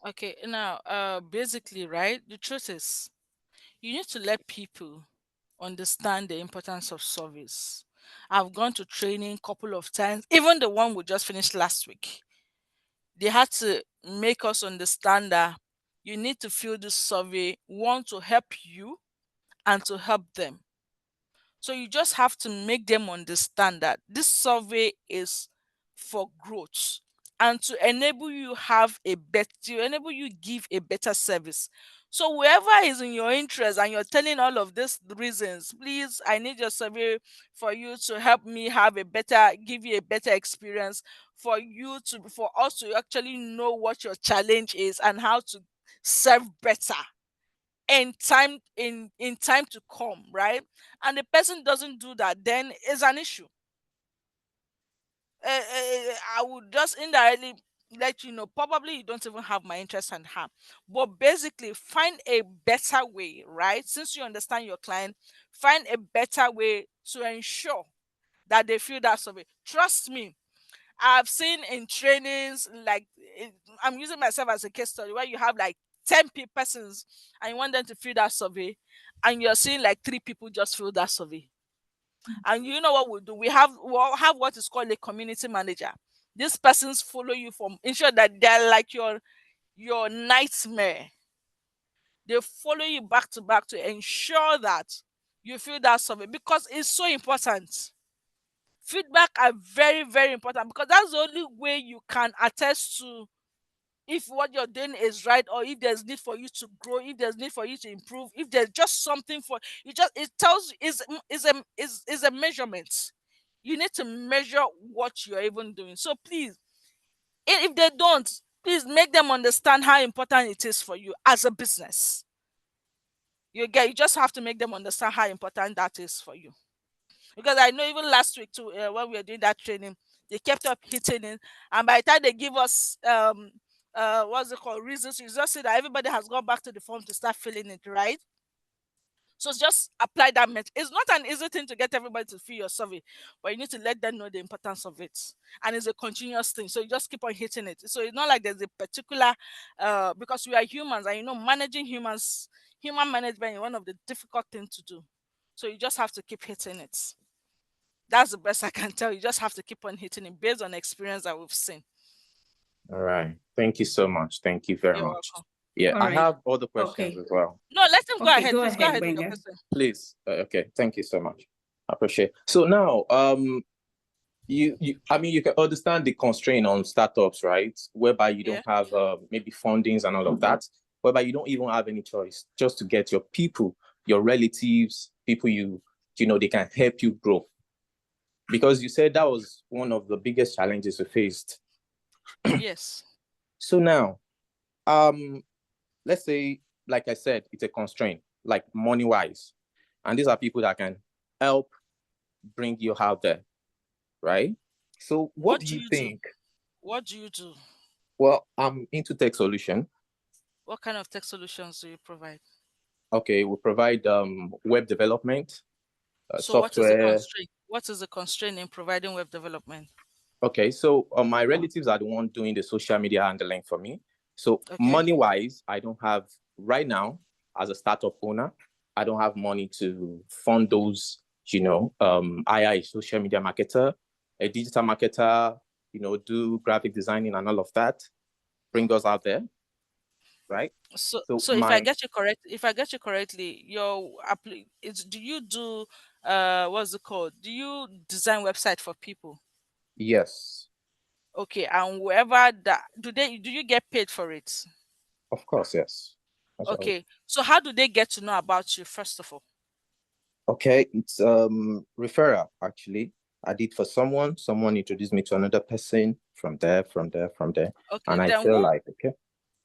Okay, now basically, right, the truth is you need to let people understand the importance of service. I've gone to training a couple of times, even the one we just finished last week. They had to make us understand that you need to fill this survey, one, to help you and to help them. So you just have to make them understand that this survey is for growth and to enable you enable you give a better service. So whoever is in your interest and you're telling all of these reasons, please, I need your survey for you to help me give you a better experience, for us to actually know what your challenge is and how to serve better in time to come, right? And the person doesn't do that, then it's an issue. I would just indirectly let you know, probably you don't even have my interest and harm, but basically find a better way, right? Since you understand your client, find a better way to ensure that they feel that survey. Trust me, I've seen in trainings, I'm using myself as a case study, where you have like 10 persons and you want them to fill that survey, and you're seeing like 3 people just fill that survey. And you know what we'll do? We'll have what is called a community manager. These persons follow you from ensure that they're like your nightmare. They follow you back to back to ensure that you fill that survey because it's so important. Feedback are very, very important because that's the only way you can attest to if what you're doing is right, or if there's need for you to grow, if there's need for you to improve, if there's just something for you. Just it tells you is a measurement. You need to measure what you're even doing. So please, if they don't, please make them understand how important it is for you as a business. You just have to make them understand how important that is for you. Because I know even last week too, when we were doing that training, they kept up hitting it, and by the time they give us what's it called, reasons, you just see that everybody has gone back to the form to start filling it, right? So just apply that method. It's not an easy thing to get everybody to fill your survey, but you need to let them know the importance of it. And it's a continuous thing. So you just keep on hitting it. So it's not like there's a particular because we are humans, and managing humans, human management is one of the difficult things to do. So you just have to keep hitting it. That's the best I can tell. You just have to keep on hitting it based on experience that we've seen. All right. Thank you so much. Thank you very You're much. welcome. Yeah, All I right. have other questions Okay. as well. No, let him go Okay, ahead. go Please go ahead, ahead with your Benga. question. Please. Okay. Thank you so much. I appreciate. So now, I mean, you can understand the constraint on startups, right? Whereby you Yeah. don't have maybe fundings and all of that, whereby you don't even have any choice just to get your people, your relatives, people you know, they can help you grow. Because you said that was one of the biggest challenges you faced. Yes. So now, um, let's say, like I said, it's a constraint, like money wise, and these are people that can help bring you out there, right? So, what What do do you you do? think? What do you do? Well, I'm into tech solution. What kind of tech solutions do you provide? Okay, we provide web development, So what is the software. constraint? What is the constraint in providing web development? Okay, so my relatives are the one doing the social media handling for me. So Okay. money wise, I don't have right now as a startup owner, I don't have money to fund those, you know, I social media marketer, a digital marketer, you know, do graphic designing and all of that, bring us out there, right? So So so if I my get you correct, if I get you correctly, do you do what's it called? Do you design website for people? yes, Okay, and whoever that do you get paid for it? of course, yes. That's what I would. Okay. So how do they get to know about you first of all? Okay, it's referral actually. I did for someone, someone introduced me to another person from there. Okay, And I then feel who like, okay,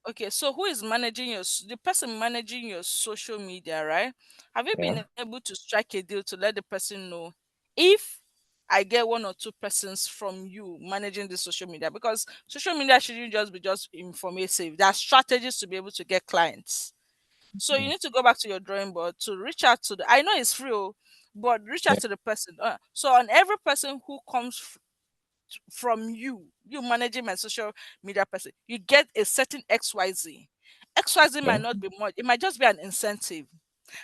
okay, so who is managing the person managing your social media, right? Have you yeah, been able to strike a deal to let the person know if I get one or two persons from you managing the social media? Because social media shouldn't just be just informative. There are strategies to be able to get clients. So you need to go back to your drawing board to reach out to the I know it's free, oh, but reach out yeah, to the person. So on every person who comes from you managing my social media person, you get a certain XYZ. XYZ yeah, might not be much, it might just be an incentive.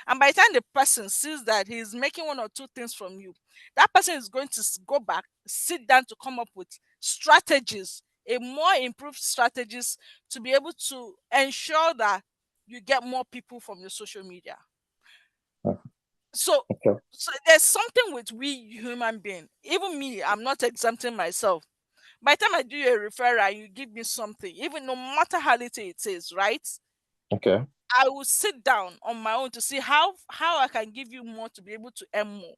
And by the time the person sees that he's making one or two things from you, that person is going to go back, sit down to come up with strategies, a more improved strategies to be able to ensure that you get more people from your social media. uh, So okay, so there's something with we human being. Even me, I'm not exempting myself. By the time I do a referral, you give me something, even no matter how little it is, right? okay, I will sit down on my own to see how I can give you more to be able to earn more.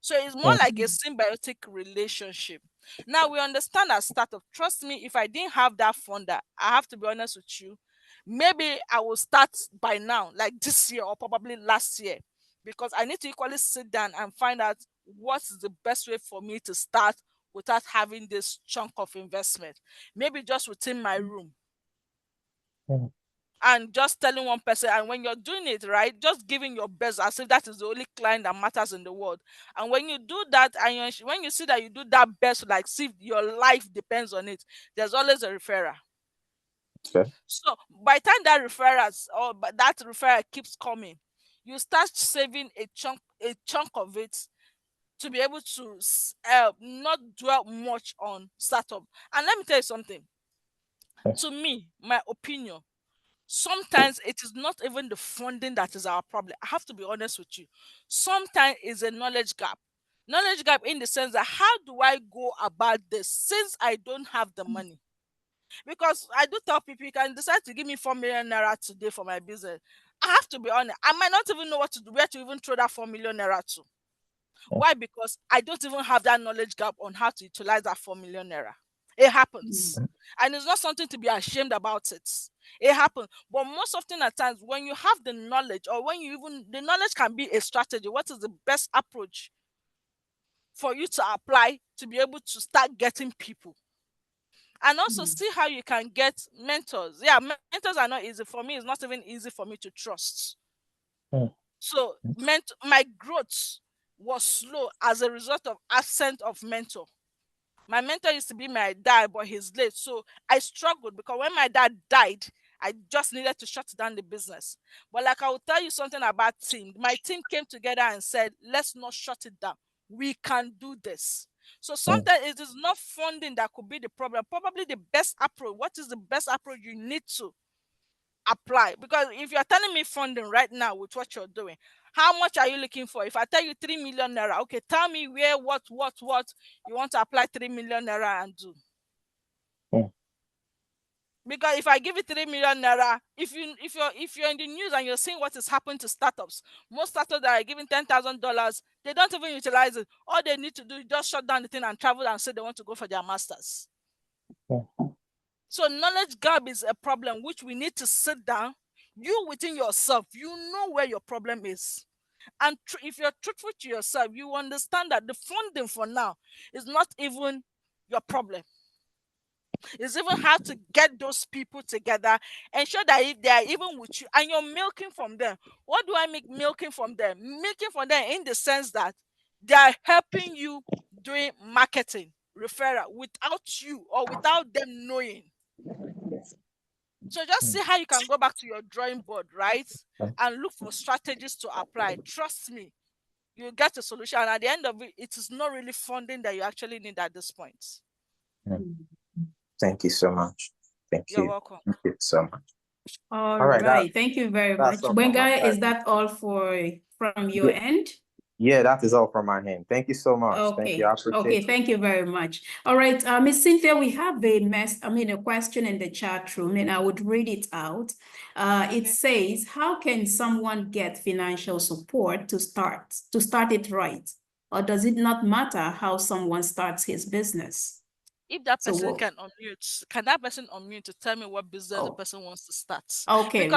So it's more mm, like a symbiotic relationship. Now we understand as startup. Trust me, if I didn't have that funder, I have to be honest with you. Maybe I will start by now, like this year or probably last year, because I need to equally sit down and find out what's the best way for me to start without having this chunk of investment. Maybe just within my room mm, and just telling one person, and when you're doing it right, just giving your best as if that is the only client that matters in the world. And when you do that, and when you see that you do that best, like see if your life depends on it, there's always a referrer. okay, So by the time that that referrer keeps coming, you start saving a chunk of it to be able to not dwell much on startup. And let me tell you something. okay, To me, my opinion, sometimes it is not even the funding that is our problem. I have to be honest with you. Sometimes it's a knowledge gap. Knowledge gap in the sense that how do I go about this since I don't have the money? Because I do tell people you can decide to give me 4 million naira today for my business. I have to be honest. I might not even know what to do, where to even throw that 4 million naira to. mm, Why? Because I don't even have that knowledge gap on how to utilize that 4 million naira. It happens. Mm. And it's not something to be ashamed about it. It happens. But most often at times, when you have the knowledge, or when you even the knowledge can be a strategy, what is the best approach for you to apply to be able to start getting people? And also see how you can get mentors. Yeah, mentors are not easy. For me, it's not even easy for me to trust. mm, So my growth was slow as a result of absence of mentor. My mentor used to be my dad, but he's late. So I struggled because when my dad died, I just needed to shut down the business. But like I will tell you something about team. My team came together and said, let's not shut it down. We can do this. So sometimes it is not funding that could be the problem. Probably the best approach. What is the best approach you need to apply? Because if you're telling me funding right now with what you're doing, how much are you looking for? If I tell you 3 million naira, okay, tell me where, what you want to apply 3 million naira and do. Because if I give you 3 million naira, if you're in the news and you're seeing what is happening to startups, most startups that are giving $10,000, they don't even utilize it. All they need to do is just shut down the thing and travel and say they want to go for their masters. So knowledge gap is a problem which we need to sit down. You within yourself, you know where your problem is. And if you're truthful to yourself, you understand that the funding for now is not even your problem. It's even how to get those people together, ensure that if they are even with you and you're milking from them. What do I mean milking from them? Milking from them in the sense that they are helping you doing marketing, referral without you or without them knowing. So just see how you can go back to your drawing board, right? And look for strategies to apply. Trust me, you'll get a solution. And at the end of it, it is not really funding that you actually need at this point. Thank you so much. You're welcome. Thank you so much. All right. Thank you very much. Gbenga, is that all from your end? Yeah, that is all from my end. Thank you so much. Okay. Thank you. I appreciate Okay, it. thank you very much. All right, Miss Cynthia, we have a question in the chat room, and I would read it out. It says, how can someone get financial support to start it right? Or does it not matter how someone starts his business? If that person can unmute, can that person unmute to tell me what business the person wants to start? Okay,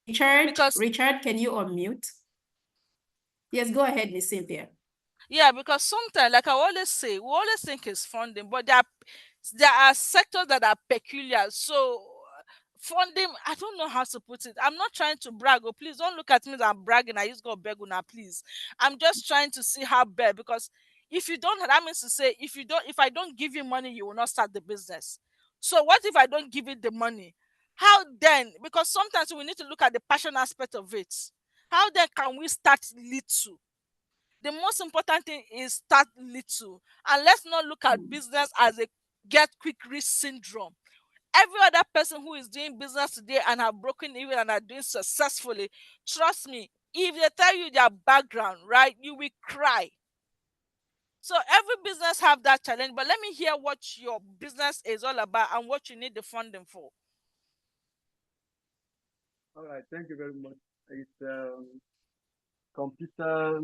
Richard, can you unmute? Yes, go ahead, Miss Cynthia. Yeah, because sometimes, like I always say, we always think it's funding, but there are sectors that are peculiar. So funding, I don't know how to put it. I'm not trying to brag. Oh, please don't look at me as I'm bragging. I just go beg now, please. I'm just trying to see how bad, because if you don't, that means to say, if I don't give you money, you will not start the business. So what if I don't give you the money? How then? Because sometimes we need to look at the passion aspect of it. How then can we start little? The most important thing is start little, and let's not look at business as a get quick rich syndrome. Every other person who is doing business today and have broken even and are doing successfully, trust me, if they tell you their background, right, you will cry. So every business have that challenge, but let me hear what your business is all about and what you need the funding for. All right, thank you very much. It's computer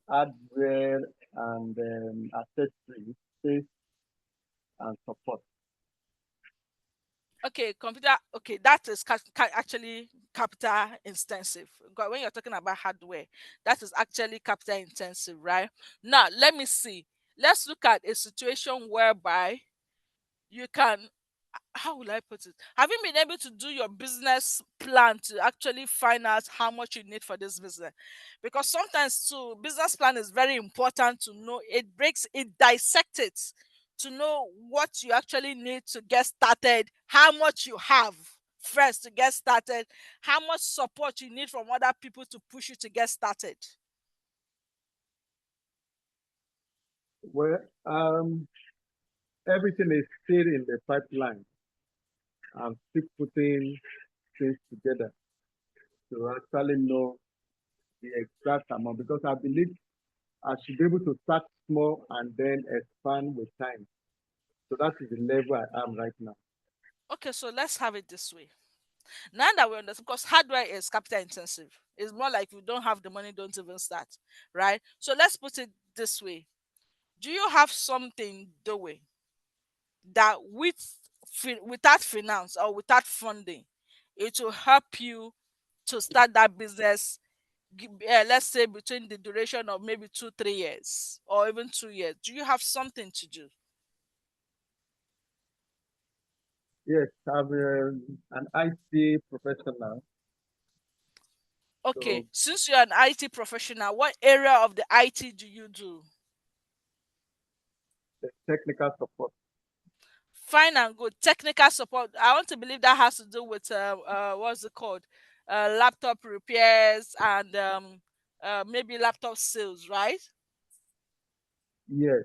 hardware and accessories, space and support. Okay, computer. Okay, that is actually capital intensive. Because when you're talking about hardware, that is actually capital intensive, right? Now, let me see. Let's look at a situation whereby you can, how will I put it? Have you been able to do your business plan to actually find out how much you need for this business? Because sometimes too, business plan is very important to know. It dissects it to know what you actually need to get started, how much you have first to get started, how much support you need from other people to push you to get started. Well, everything is still in the pipeline. I'm still putting things together to actually know the exact amount, because I believe I should be able to start small and then expand with time. So that is the level I am right now. Okay, so let's have it this way. Now that we understand, because hardware is capital intensive, it's more like if you don't have the money, don't even start, right? So let's put it this way. Do you have something doing that without finance or without funding, it will help you to start that business, let's say between the duration of maybe 2-3 years or even 2 years? Do you have something to do? Yes, I'm an IT professional. Okay, so, since you're an IT professional, what area of the IT do you do? The technical support. Fine and good. Technical support. I want to believe that has to do with what's it called? Laptop repairs and maybe laptop sales, right? Yes.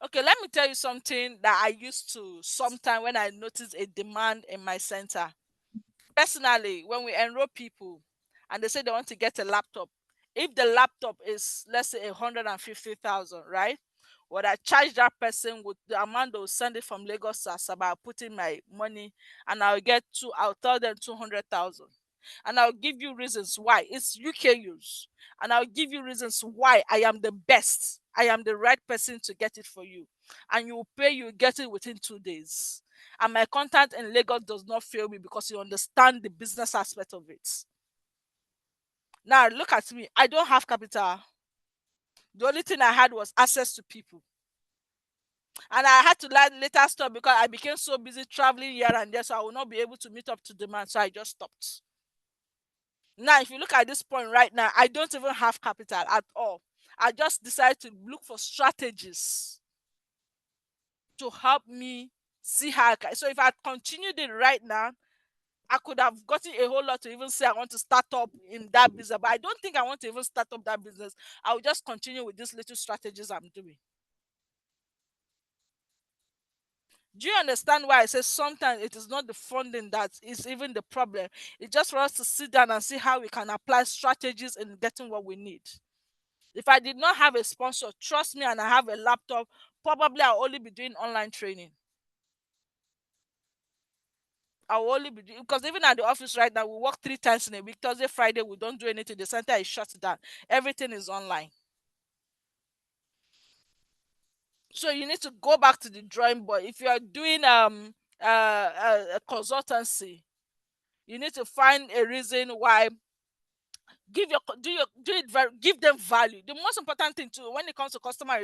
Okay, let me tell you something that I used to sometime when I noticed a demand in my center. Personally, when we enroll people and they say they want to get a laptop, if the laptop is, let's say, 150,000, right? What I charge that person with the amount they'll send it from Lagos to Asaba, I'll put in my money and I'll tell them 200,000. And I'll give you reasons why. It's UKUs. And I'll give you reasons why I am the best. I am the right person to get it for you. And you get it within 2 days. And my contact in Lagos does not fail me because you understand the business aspect of it. Now look at me. I don't have capital. The only thing I had was access to people. And I had to later stop because I became so busy traveling here and there, so I will not be able to meet up to demand. So I just stopped. Now, if you look at this point right now, I don't even have capital at all. I just decided to look for strategies to help me see how I can. So if I continued it right now, I could have gotten a whole lot to even say I want to start up in that business, but I don't think I want to even start up that business. I will just continue with these little strategies I'm doing. Do you understand why I say sometimes it is not the funding that is even the problem? It's just for us to sit down and see how we can apply strategies in getting what we need. If I did not have a sponsor, trust me, and I have a laptop, probably I'll only be doing online training. I will only be doing, because even at the office right now, we work 3 times in a week. Thursday, Friday, we don't do anything. The center is shut down. Everything is online. So you need to go back to the drawing board. If you are doing a consultancy, you need to find a reason why. Give them value. The most important thing too when it comes to customer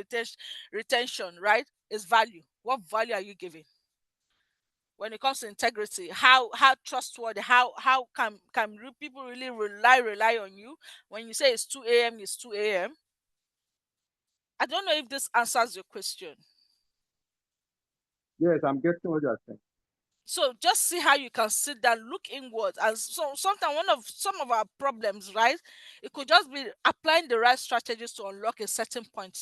retention, right, is value. What value are you giving? When it comes to integrity, how trustworthy, how can people really rely on you? When you say it's 2 a.m., it's 2 a.m. I don't know if this answers your question. Yes, I'm getting what you're saying. So just see how you can sit down, look inwards. And so sometimes some of our problems, right, it could just be applying the right strategies to unlock a certain point.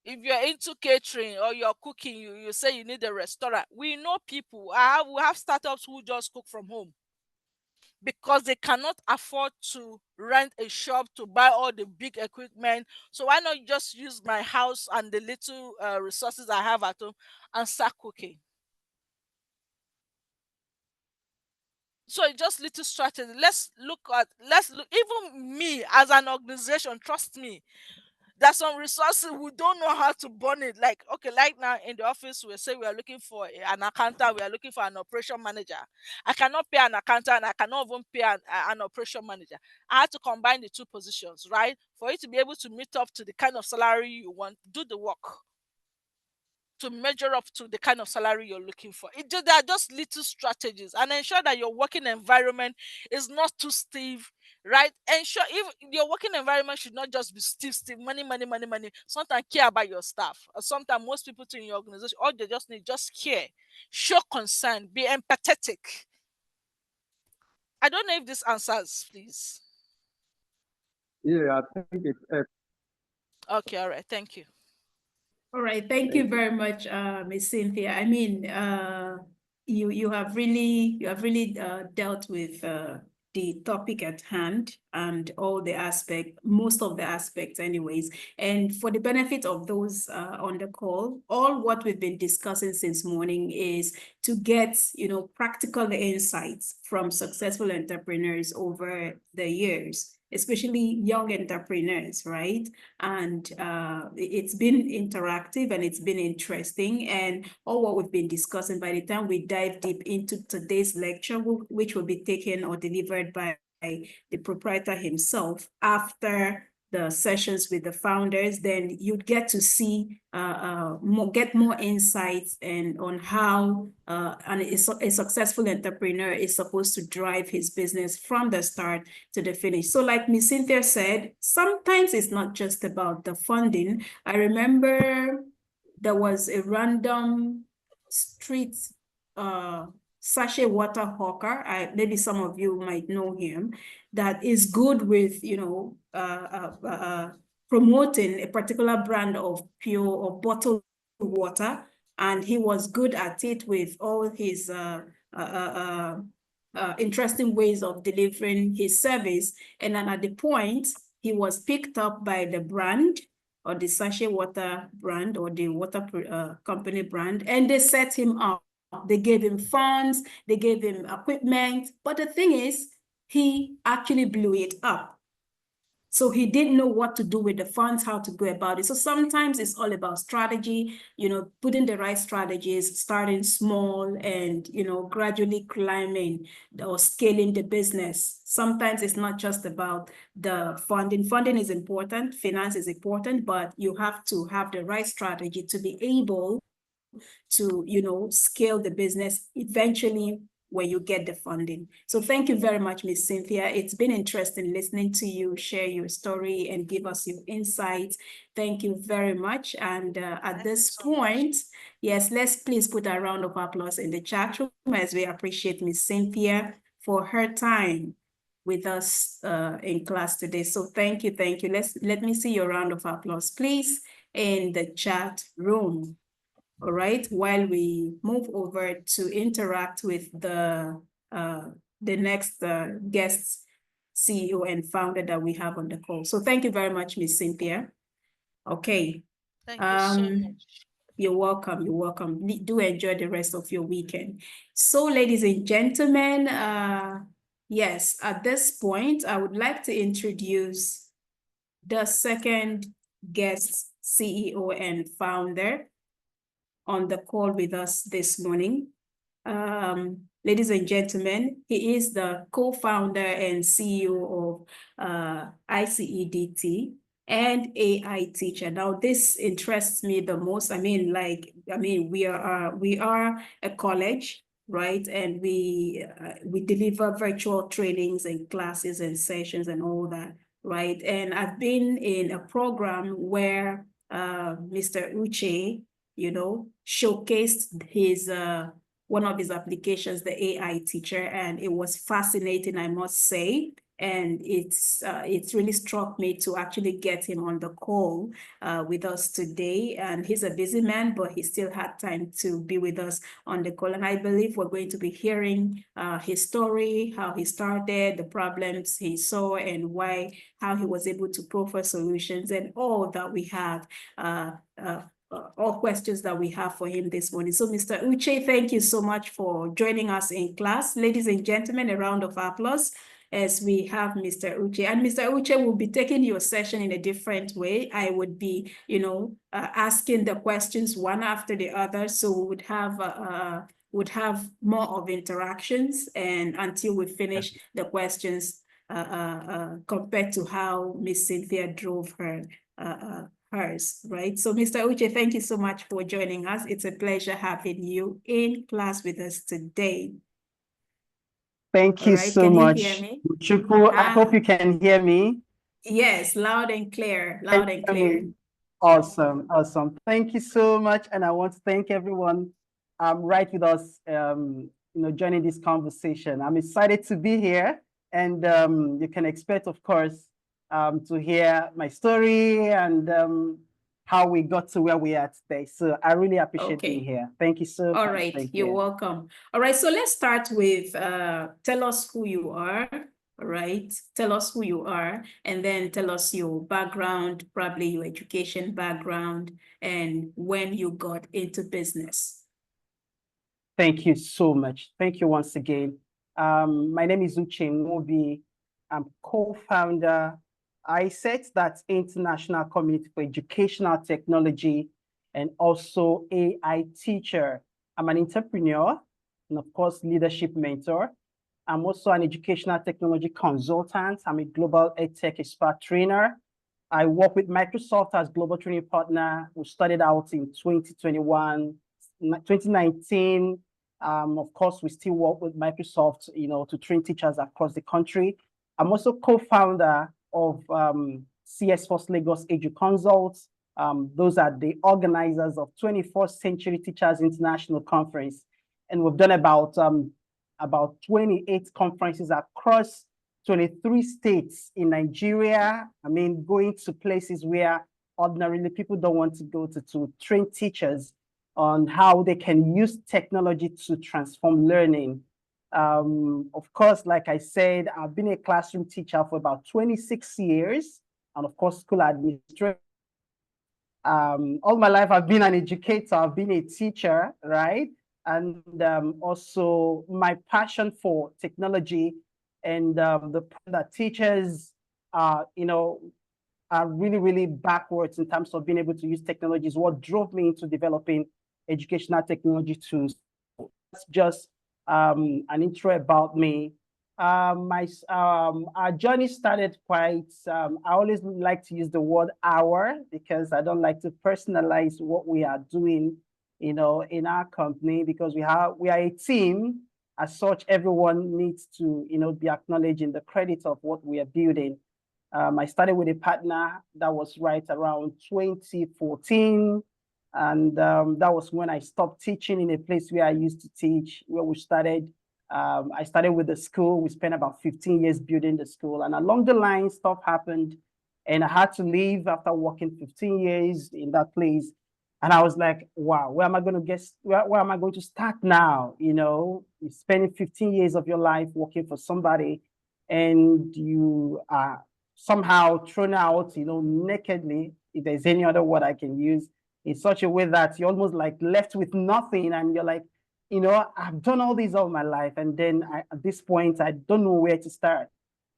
If you're into catering or you're cooking, you say you need a restaurant. We know people. We have startups who just cook from home because they cannot afford to rent a shop to buy all the big equipment. So why not just use my house and the little resources I have at home and start cooking? So it's just little strategy. Let's look. Even me as an organization, trust me, there's some resources we don't know how to burn it. Like, okay, like now in the office, we say we are looking for an accountant, we are looking for an operation manager. I cannot pay an accountant, I cannot even pay an operation manager. I had to combine the two positions, right? For you to be able to meet up to the kind of salary you want, do the work to measure up to the kind of salary you're looking for. There are just little strategies, and ensure that your working environment is not too stiff, right? Ensure if your working environment should not just be stiff, money. Sometimes care about your staff. Sometimes most people in your organization, all they just need just care, show concern, be empathetic. I don't know if this answers, please. Yeah, I think it's Okay, all right, thank you. All right, thank you very much, Ms. Cynthia. I mean, you have really dealt with the topic at hand and all the most of the aspects anyways. And for the benefit of those on the call, all what we've been discussing since morning is to get, practical insights from successful entrepreneurs over the years, especially young entrepreneurs, right? And it's been interactive and it's been interesting. And all what we've been discussing, by the time we dive deep into today's lecture, which will be taken or delivered by the proprietor himself after the sessions with the founders, then you'd get to see get more insights and on how a successful entrepreneur is supposed to drive his business from the start to the finish. So like Ms. Cynthia said, sometimes it's not just about the funding. I remember there was a random street sachet water hawker. Maybe some of you might know him, that is good with, promoting a particular brand of pure or bottled water, and he was good at it with all his interesting ways of delivering his service. And then at the point, he was picked up by the brand or the sachet water brand or the water company brand, and they set him up. They gave him funds, they gave him equipment, but the thing is, he actually blew it up. So he didn't know what to do with the funds, how to go about it. So sometimes it's all about strategy, putting the right strategies, starting small and, gradually climbing or scaling the business. Sometimes it's not just about the funding. Funding is important, finance is important, but you have to have the right strategy to be able to, scale the business eventually when you get the funding. So thank you very much, Ms. Cynthia. It's been interesting listening to you share your story and give us your insights. Thank you very much. And at this point, yes, let's please put a round of applause in the chat room as we appreciate Ms. Cynthia for her time with us in class today. So thank you, thank you. Let me see your round of applause, please, in the chat room. All right, while we move over to interact with the next guest CEO and founder that we have on the call. So thank you very much, Ms. Cynthia. Okay. Thank you so much. You're welcome. You're welcome. Do enjoy the rest of your weekend. So, ladies and gentlemen, yes, at this point, I would like to introduce the second guest CEO and founder on the call with us this morning. Ladies and gentlemen, he is the co-founder and CEO of ICEDT and AI teacher. Now, this interests me the most. We are a college, right? And we deliver virtual trainings and classes and sessions and all that, right? And I've been in a program where Mr. Uche, showcased his one of his applications, the AI teacher, and it was fascinating, I must say. And it's really struck me to actually get him on the call with us today. And he's a busy man, but he still had time to be with us on the call. And I believe we're going to be hearing his story, how he started, the problems he saw, and how he was able to proffer solutions, and all that we have. All questions that we have for him this morning. So Mr. Uche, thank you so much for joining us in class. Ladies and gentlemen, a round of applause as we have Mr. Uche. And Mr. Uche will be taking your session in a different way. I would be, asking the questions one after the other. So we would have more of interactions and until we finish the questions compared to how Miss Cynthia drove hers, right? So Mr. Uche, thank you so much for joining us. It's a pleasure having you in class with us today. Thank you so much. Can you hear me? Chukwu, I hope you can hear me. Yes, loud and clear, loud and clear. Awesome, awesome. Thank you so much. And I want to thank everyone right with us, joining this conversation. I'm excited to be here, and you can expect, of course, to hear my story and how we got to where we are today. So I really appreciate being here. Thank you so much. All right, you're welcome. All right, so let's start with tell us who you are. All right, tell us who you are, and then tell us your background, probably your education background, and when you got into business. Thank you so much. Thank you once again. My name is Uche Nwobi. I'm co-founder ICET, that's International Community for Educational Technology, and also AI teacher. I'm an entrepreneur and, of course, leadership mentor. I'm also an educational technology consultant. I'm a global EdTech expert trainer. I work with Microsoft as global training partner. We started out in 2019. Of course, we still work with Microsoft, to train teachers across the country. I'm also co-founder of CS Force Lagos Edu Consults. Those are the organizers of 21st Century Teachers International Conference. And we've done about 28 conferences across 23 states in Nigeria. I mean, going to places where ordinarily people don't want to go to train teachers on how they can use technology to transform learning. Of course, like I said, I've been a classroom teacher for about 26 years, and of course, school administrator. All my life, I've been an educator, I've been a teacher, right? And also my passion for technology and that teachers are, are really, really backwards in terms of being able to use technology is what drove me into developing educational technology tools. That's just an intro about me. Our journey started quite, I always like to use the word our because I don't like to personalize what we are doing, in our company, because we are a team. As such, everyone needs to, be acknowledging the credit of what we are building. I started with a partner that was right around 2014. And that was when I stopped teaching in a place where I used to teach, where we started. I started with the school. We spent about 15 years building the school. And along the line, stuff happened. And I had to leave after working 15 years in that place. And I was like, wow, where am I going to get, where am I going to start now? You're spending 15 years of your life working for somebody and you are somehow thrown out, nakedly, if there's any other word I can use, in such a way that you're almost like left with nothing. And you're like, I've done all this all my life. And then at this point, I don't know where to start.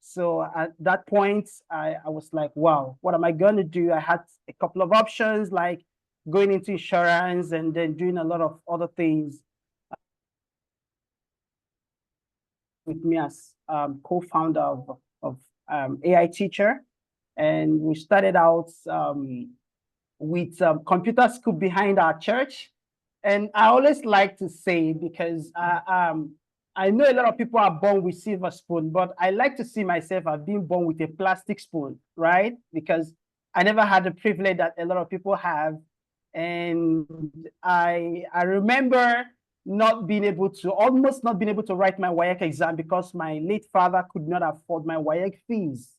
So at that point, I was like, wow, what am I going to do? I had a couple of options, like going into insurance and then doing a lot of other things with me as co-founder of AI Teacher. And we started out with computer school behind our church. And I always like to say, because I know a lot of people are born with silver spoon, but I like to see myself as being born with a plastic spoon, right? Because I never had the privilege that a lot of people have. And I remember almost not being able to write my WAEC exam because my late father could not afford my WAEC fees,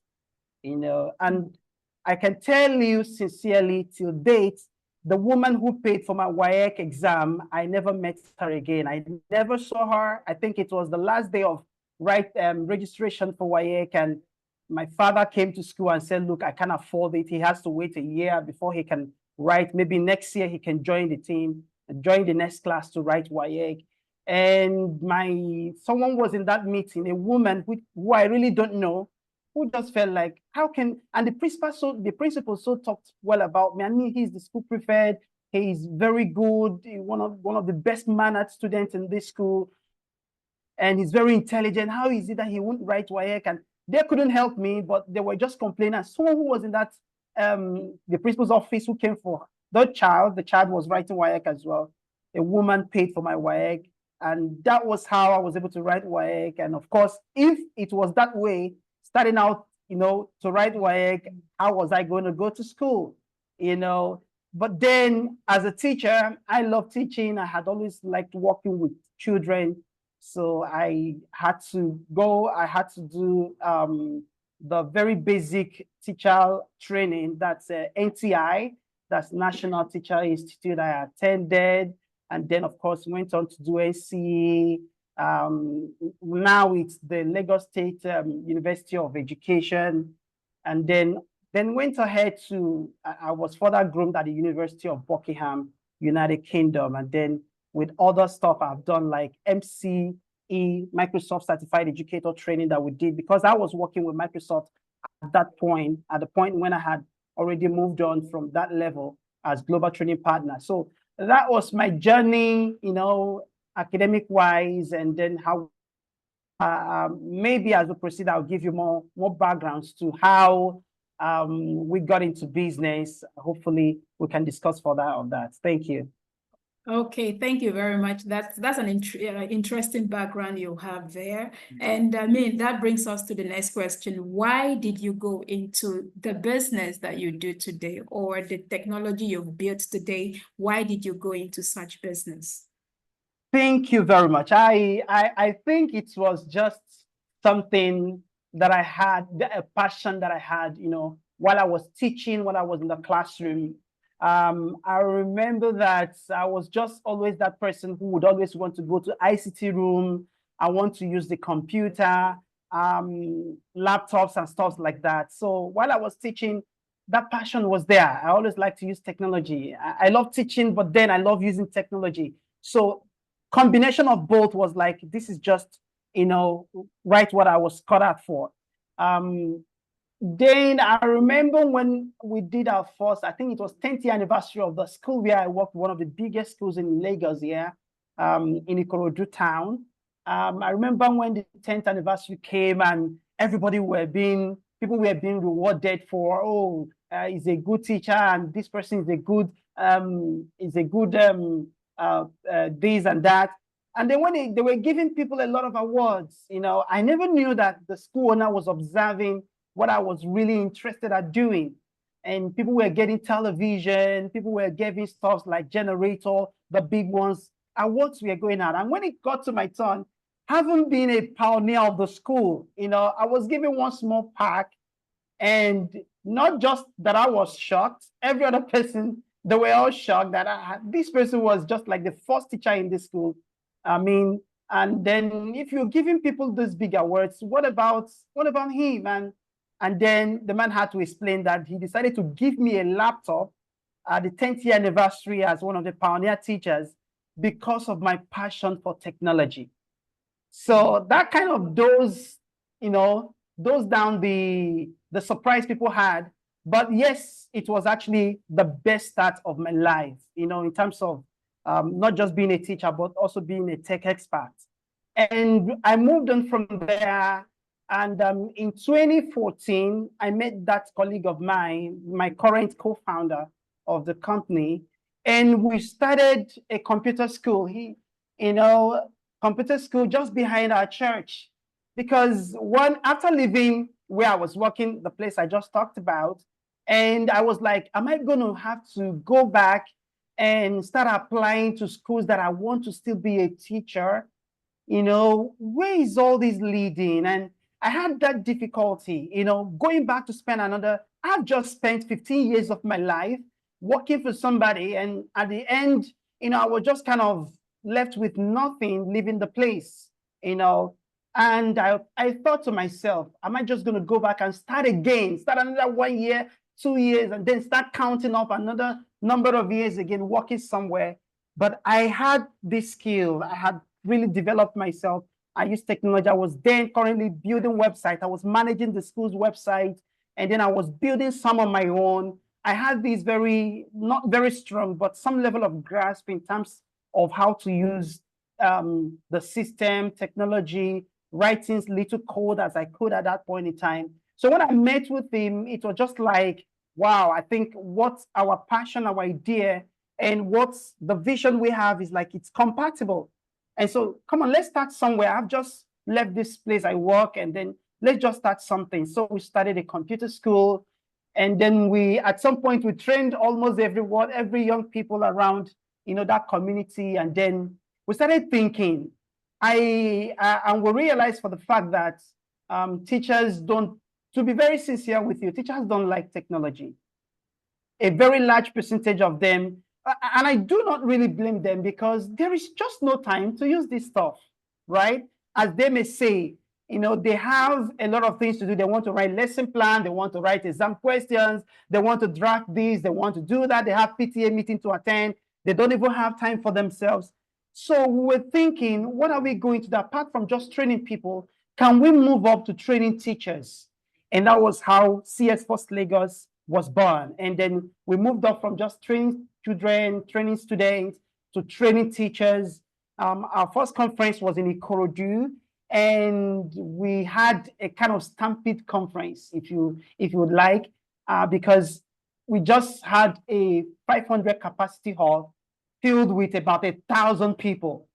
and I can tell you sincerely, till date, the woman who paid for my WAEC exam, I never met her again. I never saw her. I think it was the last day of registration for WAEC, and my father came to school and said, look, I can't afford it. He has to wait a year before he can write. Maybe next year he can join the team, join the next class to write WAEC. And someone was in that meeting, a woman who I really don't know, who just felt like, and the principal so talked well about me. I mean, he's the school prefect. He's very good, one of the best mannered students in this school. And he's very intelligent. How is it that he won't write WAEC? And they couldn't help me, but they were just complaining. Someone who was in that, the principal's office who came for the child was writing WAEC as well. A woman paid for my WAEC. And that was how I was able to write WAEC. And of course, if it was that way, starting out, to write WAEC, how was I going to go to school? But then as a teacher, I love teaching. I had always liked working with children. So I had to do the very basic teacher training. That's NTI, that's National Teacher Institute. I attended, and then of course went on to do NCE. Now it's the Lagos State University of Education, and then went ahead to, I was further groomed at the University of Buckingham, United Kingdom, and then with other stuff I've done like MCE, Microsoft Certified Educator training that we did, because I was working with Microsoft at the point when I had already moved on from that level as global training partner. So that was my journey, academic wise, and then how maybe as we proceed, I'll give you more backgrounds to how we got into business. Hopefully we can discuss further on that. Thank you. Okay, thank you very much. That's an interesting background you have there. And I mean, that brings us to the next question. Why did you go into the business that you do today, or the technology you've built today? Why did you go into such business? Thank you very much. I think it was just something that I had, a passion that I had, while I was teaching, when I was in the classroom. I remember that I was just always that person who would always want to go to ICT room. I want to use the computer, laptops and stuff like that. So while I was teaching, that passion was there. I always like to use technology. I love teaching, but then I love using technology. So combination of both was like, this is just, right what I was cut out for. Then I remember when we did our first, I think it was 10th year anniversary of the school where I worked, one of the biggest schools in Lagos here, in Ikorodu town. I remember when the 10th anniversary came and people were being rewarded for, oh, he's a good teacher and this person is a good, this and that. And then when they were giving people a lot of awards, I never knew that the school owner was observing what I was really interested at doing. And people were getting television, people were getting stuff like generator, the big ones, awards were going out. And when it got to my turn, having been a pioneer of the school, I was given one small pack, and not just that I was shocked, every other person, they were all shocked that this person was just like the first teacher in the school. I mean, and then if you're giving people these big awards, what about him? And then the man had to explain that he decided to give me a laptop at the 10th year anniversary as one of the pioneer teachers because of my passion for technology. So that kind of those down the surprise people had. But yes, it was actually the best start of my life, in terms of not just being a teacher, but also being a tech expert. And I moved on from there. And in 2014, I met that colleague of mine, my current co-founder of the company, and we started a computer school. Computer school just behind our church, because after leaving where I was working, the place I just talked about, and I was like, am I going to have to go back and start applying to schools that I want to still be a teacher? Where is all this leading? And I had that difficulty, going back to spend I've just spent 15 years of my life working for somebody. And at the end, I was just kind of left with nothing, leaving the place, and I thought to myself, am I just going to go back and start again, start another 1 year, 2 years, and then start counting up another number of years again, working somewhere? But I had this skill. I had really developed myself. I used technology. I was then currently building websites. I was managing the school's website, and then I was building some on my own. I had this not very strong, but some level of grasp in terms of how to use the system, technology, writing little code as I could at that point in time. So when I met with him, it was just like, wow, I think what's our passion, our idea, and what's the vision we have is like, it's compatible. And so, come on, let's start somewhere. I've just left this place I work, and then let's just start something. So we started a computer school. And then at some point, we trained almost every young people around, that community. And then we started thinking, and we realized for the fact that teachers don't, to be very sincere with you, teachers don't like technology. A very large percentage of them, and I do not really blame them, because there is just no time to use this stuff, right? As they may say, they have a lot of things to do. They want to write lesson plan, they want to write exam questions, they want to draft this, they want to do that, they have PTA meeting to attend, they don't even have time for themselves. So we were thinking, what are we going to do? Apart from just training people, can we move up to training teachers? And that was how CS First Lagos was born. And then we moved up from just training children, training students, to training teachers. Our first conference was in Ikorodu, and we had a kind of stampede conference, if you would like, because we just had a 500 capacity hall filled with about 1,000 people.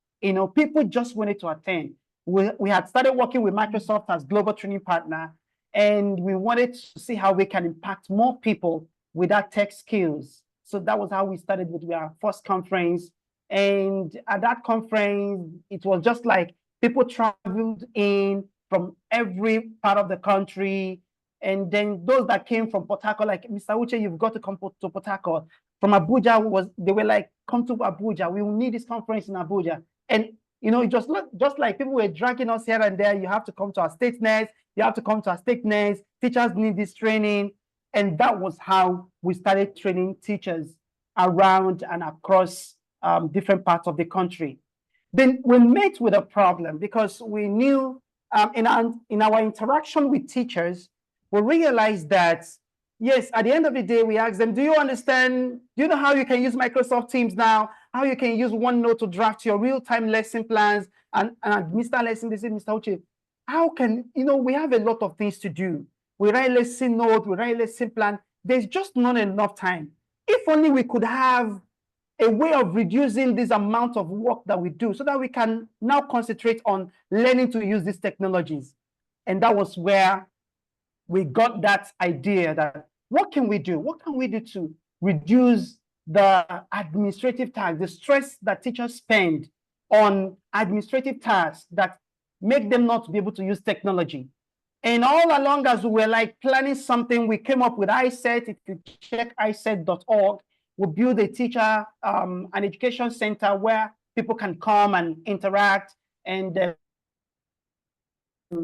People just wanted to attend. We had started working with Microsoft as global training partner, and we wanted to see how we can impact more people with our tech skills. So that was how we started with our first conference. And at that conference, it was just like people traveled in from every part of the country. And then those that came from Port Harcourt, like Mr. Uche, you've got to come to Port Harcourt. From Abuja, they were like, come to Abuja. We will need this conference in Abuja. And you know, just like people were dragging us here and there, you have to come to our state next, you have to come to our state next, teachers need this training. And that was how we started training teachers around and across different parts of the country. Then we met with a problem because we knew in our interaction with teachers, we realized that, yes, at the end of the day, we asked them, do you understand, do you know how you can use Microsoft Teams now? How you can use OneNote to draft your real-time lesson plans and administer lessons? They said, Mr. Uche, how can, you know, we have a lot of things to do. We write lesson note, we write lesson plan. There's just not enough time. If only we could have a way of reducing this amount of work that we do so that we can now concentrate on learning to use these technologies. And that was where we got that idea that what can we do? What can we do to reduce the administrative tasks, the stress that teachers spend on administrative tasks that make them not be able to use technology? And all along, as we were like planning something, we came up with iSet. If you check iSet.org, we build a teacher, an education center where people can come and interact and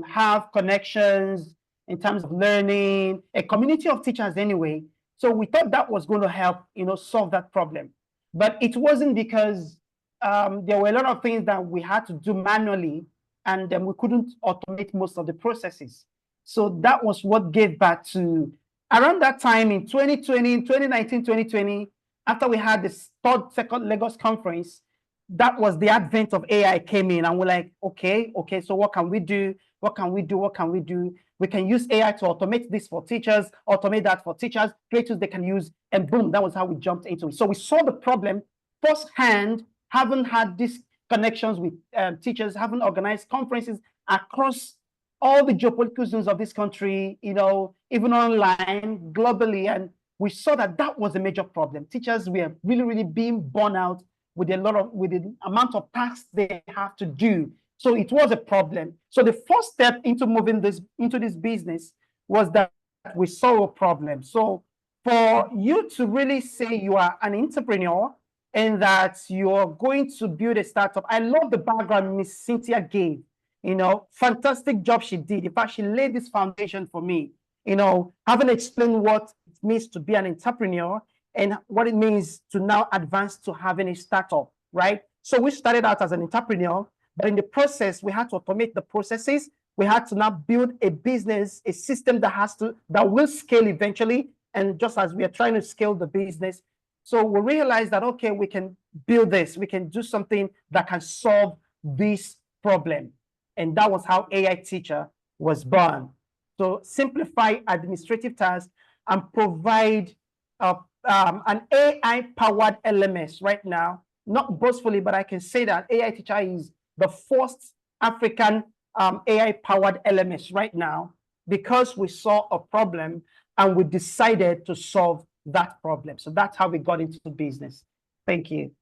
have connections in terms of learning, a community of teachers anyway. So we thought that was going to help, you know, solve that problem. But it wasn't because there were a lot of things that we had to do manually, and we couldn't automate most of the processes. So that was what gave back to, around that time in 2019, 2020, after we had this second Lagos conference, that was the advent of AI came in, and we're like, okay, so what can we do? What can we do? We can use AI to automate this for teachers, automate that for teachers, create tools they can use, and boom, that was how we jumped into it. So we saw the problem firsthand, haven't had these connections with teachers, haven't organized conferences across all the geopolitical zones of this country, you know, even online, globally, and we saw that that was a major problem. Teachers were really being burnt out with the amount of tasks they have to do. So it was a problem. So the first step into moving into this business was that we saw a problem. So for you to really say you are an entrepreneur and that you're going to build a startup, I love the background Miss Cynthia gave. You know, fantastic job she did. In fact, she laid this foundation for me. You know, having explained what it means to be an entrepreneur and what it means to now advance to having a startup, right? So we started out as an entrepreneur, but in the process, we had to automate the processes. We had to now build a business, a system that will scale eventually. And just as we are trying to scale the business, so we realized that, okay, we can build this. We can do something that can solve this problem. And that was how AI Teacher was born. So simplify administrative tasks and provide an AI-powered LMS right now. Not boastfully, but I can say that AI Teacher is the first African AI-powered LMS right now because we saw a problem and we decided to solve that problem. So that's how we got into the business. Thank you.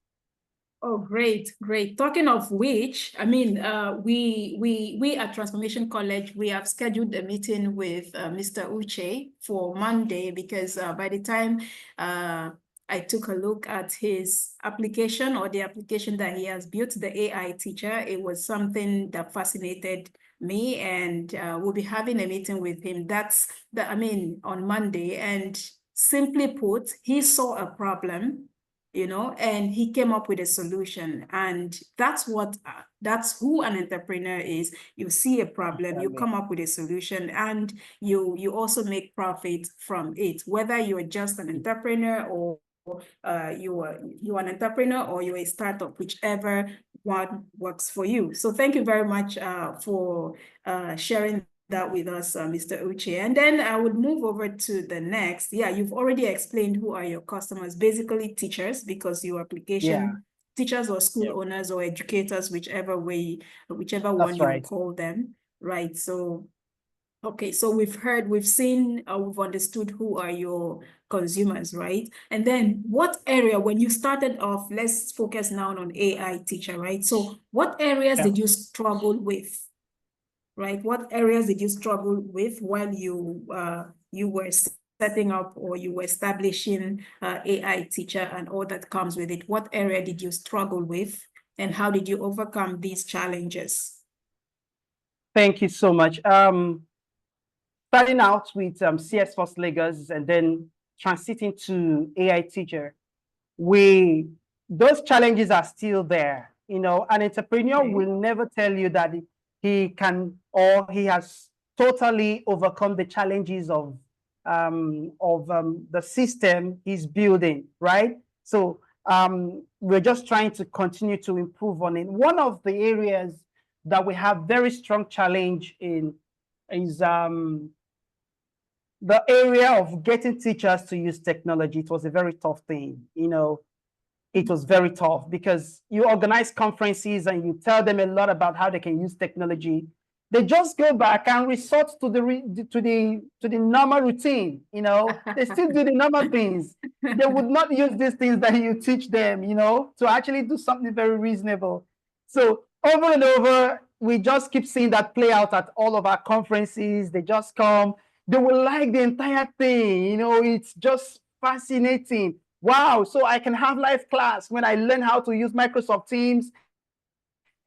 Oh, great. Talking of which, I mean, we at Transformation College, we have scheduled a meeting with Mr. Uche for Monday because by the time I took a look at his application or the application that he has built, the AI Teacher, it was something that fascinated me, and we'll be having a meeting with him. On Monday. And simply put, he saw a problem, you know, and he came up with a solution. And that's who an entrepreneur is. You see a problem, you come up with a solution, and you also make profit from it, whether you're just an entrepreneur or you're an entrepreneur or you're a startup, whichever one works for you. So thank you very much for sharing that with us, Mr. Uche. And then I would move over to the next. Yeah, you've already explained who are your customers, basically teachers, because your application, teachers or school owners or educators, whichever one you call them, right? So, okay, so we've seen, we've understood who are your consumers, right? And then what area, when you started off, let's focus now on AI Teacher, right? So what areas did you struggle with? right? What areas did you struggle with while you were setting up or you were establishing AI teacher and all that comes with it? What area did you struggle with, and how did you overcome these challenges? Thank you so much. Starting out with CS First Lagos and then transiting to AI teacher, those challenges are still there. You know, an entrepreneur will never tell you that he can or he has totally overcome the challenges of the system he's building, right? So we're just trying to continue to improve on it. One of the areas that we have very strong challenge in is the area of getting teachers to use technology. It was a very tough thing, you know. It was very tough because you organize conferences and you tell them a lot about how they can use technology. They just go back and resort to the normal routine. You know, they still do the normal things. They would not use these things that you teach them, you know, to actually do something very reasonable. So over and over, we just keep seeing that play out at all of our conferences. They just come. They will like the entire thing. You know, it's just fascinating. Wow, so I can have live class when I learn how to use Microsoft Teams,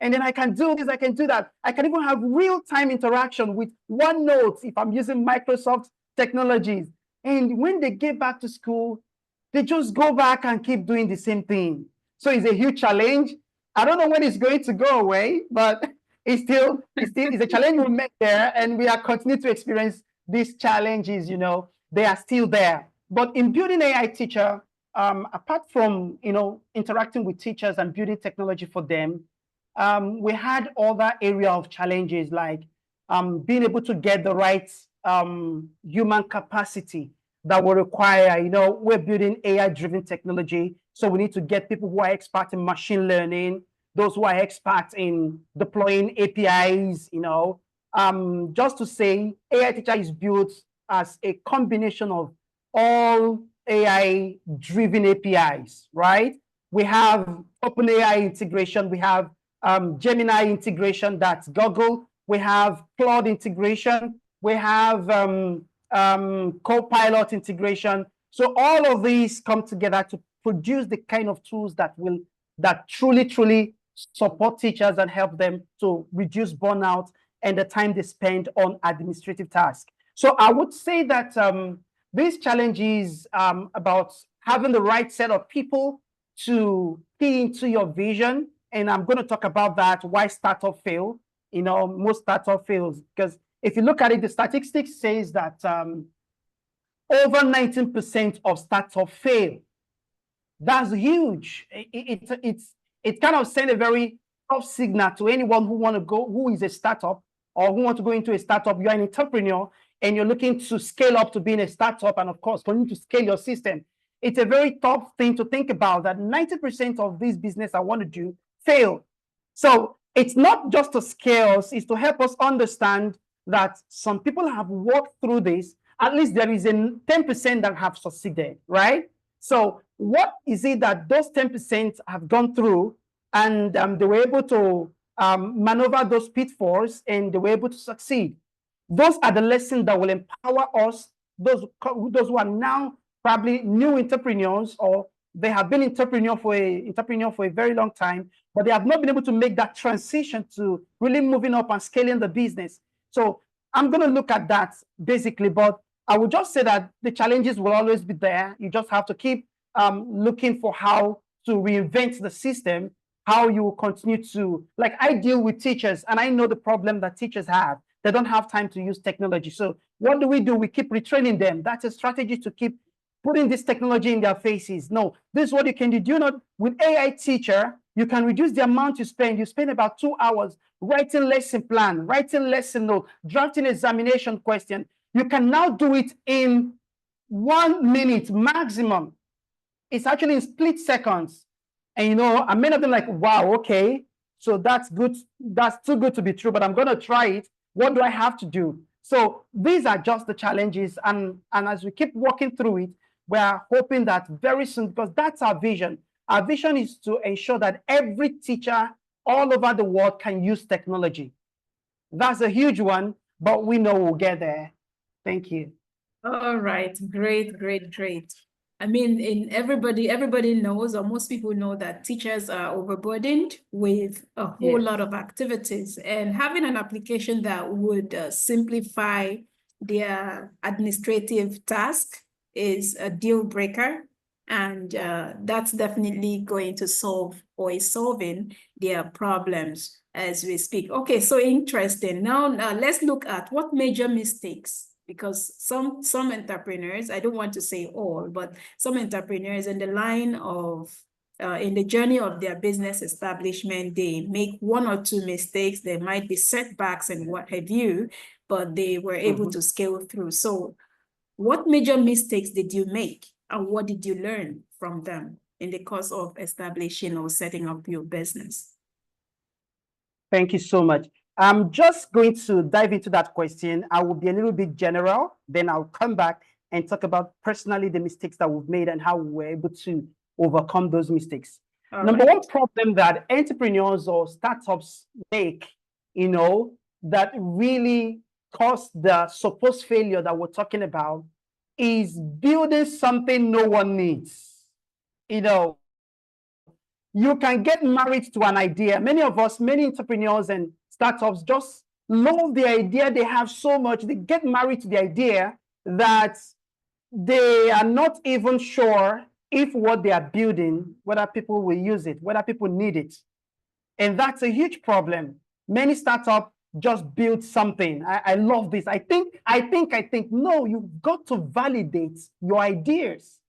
and then I can do this, I can do that. I can even have real-time interaction with OneNote if I'm using Microsoft technologies. And when they get back to school, they just go back and keep doing the same thing. So it's a huge challenge. I don't know when it's going to go away, but it's a challenge we met there, and we are continuing to experience these challenges, you know, they are still there. But in building AI teacher, apart from, you know, interacting with teachers and building technology for them, we had other area of challenges like being able to get the right human capacity that we require. You know, we're building AI-driven technology, so we need to get people who are expert in machine learning, those who are experts in deploying APIs, you know. Just to say, AI teacher is built as a combination of all AI-driven APIs, right? We have OpenAI integration, we have Gemini integration, that's Google, we have Claude integration, we have Copilot integration. So all of these come together to produce the kind of tools that truly support teachers and help them to reduce burnout and the time they spend on administrative tasks. So I would say that this challenge is about having the right set of people to key into your vision. And I'm going to talk about that, why startup fail. You know, most startup fails, because if you look at it, the statistics says that over 19% of startup fail. That's huge. It kind of sends a very tough signal to anyone who is a startup or who want to go into a startup. You're an entrepreneur and you're looking to scale up to being a startup, and of course, continue to scale your system. It's a very tough thing to think about, that 90% of this business I want to do fail. So it's not just to scale, it's to help us understand that some people have worked through this. At least there is a 10% that have succeeded, right? So what is it that those 10% have gone through, and they were able to maneuver those pitfalls, and they were able to succeed? Those are the lessons that will empower us, those who are now probably new entrepreneurs, or they have been entrepreneur for a very long time, but they have not been able to make that transition to really moving up and scaling the business. So I'm going to look at that basically, but I would just say that the challenges will always be there. You just have to keep looking for how to reinvent the system, how you will continue to, like, I deal with teachers and I know the problem that teachers have. They don't have time to use technology. So what do? We keep retraining them. That's a strategy to keep putting this technology in their faces. No, this is what you can do. Do you know, with AI teacher, you can reduce the amount you spend. You spend about 2 hours writing lesson plan, writing lesson note, drafting examination question. You can now do it in 1 minute maximum. It's actually in split seconds. And you know, I may not be like, wow, okay, so that's good. That's too good to be true, but I'm going to try it. What do I have to do? So these are just the challenges. And as we keep working through it, we are hoping that very soon, because that's our vision. Our vision is to ensure that every teacher all over the world can use technology. That's a huge one, but we know we'll get there. Thank you. All right, great, great, great. I mean, everybody knows, or most people know, that teachers are overburdened with a whole lot of activities, and having an application that would simplify their administrative task is a deal breaker. And that's definitely going to solve, or is solving, their problems as we speak. Okay, so interesting. Now let's look at what major mistakes, because some entrepreneurs, I don't want to say all, but some entrepreneurs in the line of in the journey of their business establishment, they make one or two mistakes. There might be setbacks and what have you, but they were able to scale through. So what major mistakes did you make, and what did you learn from them in the course of establishing or setting up your business? Thank you so much. I'm just going to dive into that question. I will be a little bit general, then I'll come back and talk about personally the mistakes that we've made and how we were able to overcome those mistakes. Number one problem that entrepreneurs or startups make, that really caused the supposed failure that we're talking about, is building something no one needs. You can get married to an idea. Many of us, many entrepreneurs and startups just love the idea. They have so much. They get married to the idea that they are not even sure if what they are building, whether people will use it, whether people need it. And that's a huge problem. Many startups just build something. I love this. I think. No, you've got to validate your ideas.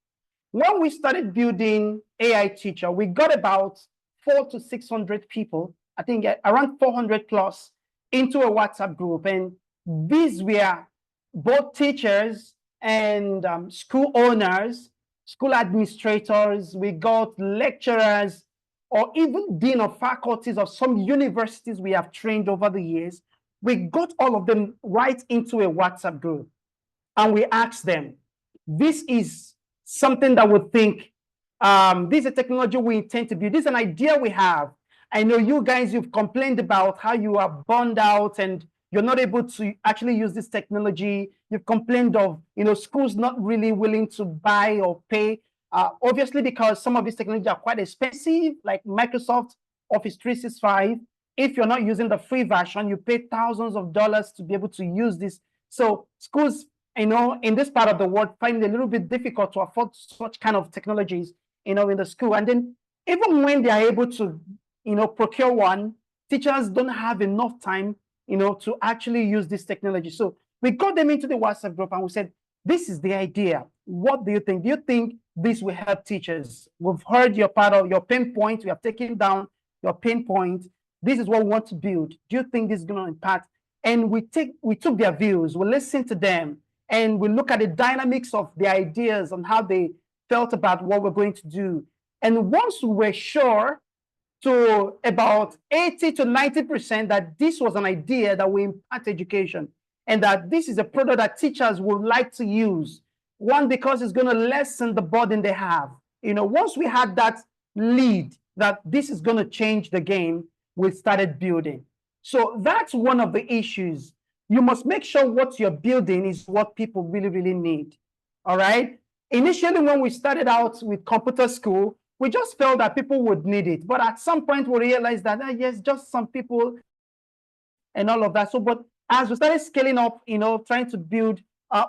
When we started building AI Teacher, we got about 400 to 600 people, I think around 400 plus, into a WhatsApp group. And these were both teachers and school owners, school administrators. We got lecturers, or even dean of faculties of some universities we have trained over the years. We got all of them right into a WhatsApp group. And we asked them, this is something that would think, this is a technology we intend to build. This is an idea we have. I know you guys, you've complained about how you are burned out and you're not able to actually use this technology. You've complained of, schools not really willing to buy or pay, obviously because some of these technologies are quite expensive, like Microsoft Office 365. If you're not using the free version, you pay thousands of dollars to be able to use this. So schools, in this part of the world, find it a little bit difficult to afford such kind of technologies, in the school. And then even when they are able to, procure one, teachers don't have enough time, to actually use this technology. So we got them into the WhatsApp group and we said, this is the idea. What do you think? Do you think this will help teachers? We've heard your part of your pain point. We have taken down your pain point. This is what we want to build. Do you think this is going to impact? And we took their views, we listened to them, and we look at the dynamics of the ideas and how they felt about what we're going to do. And once we were sure to about 80 to 90% that this was an idea that will impact education and that this is a product that teachers would like to use, one, because it's going to lessen the burden they have. Once we had that lead that this is going to change the game, we started building. So that's one of the issues. You must make sure what you're building is what people really, really need. All right. Initially, when we started out with computer school, we just felt that people would need it. But at some point, we realized that, yes, just some people and all of that. So, but as we started scaling up, trying to build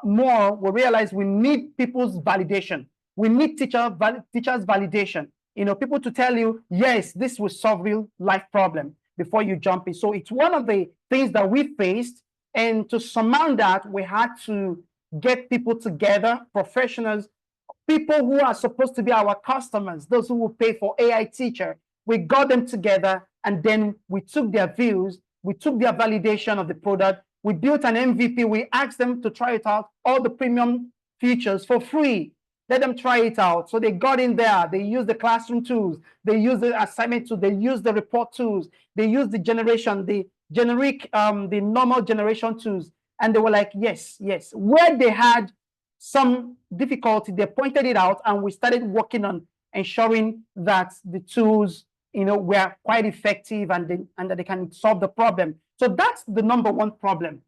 more, we realized we need people's validation. We need teachers' validation. People to tell you, yes, this will solve real life problem before you jump in. So it's one of the things that we faced. And to surmount that, we had to get people together, professionals, people who are supposed to be our customers, those who will pay for AI Teacher. We got them together, and then we took their views, we took their validation of the product, we built an MVP, we asked them to try it out, all the premium features for free. Let them try it out. So they got in there, they used the classroom tools, they used the assignment tools, they used the report tools, they used the generation, the generic, the normal generation tools. And they were like, yes, yes. Where they had some difficulty, they pointed it out, and we started working on ensuring that the tools were quite effective and that they can solve the problem. So that's the number one problem,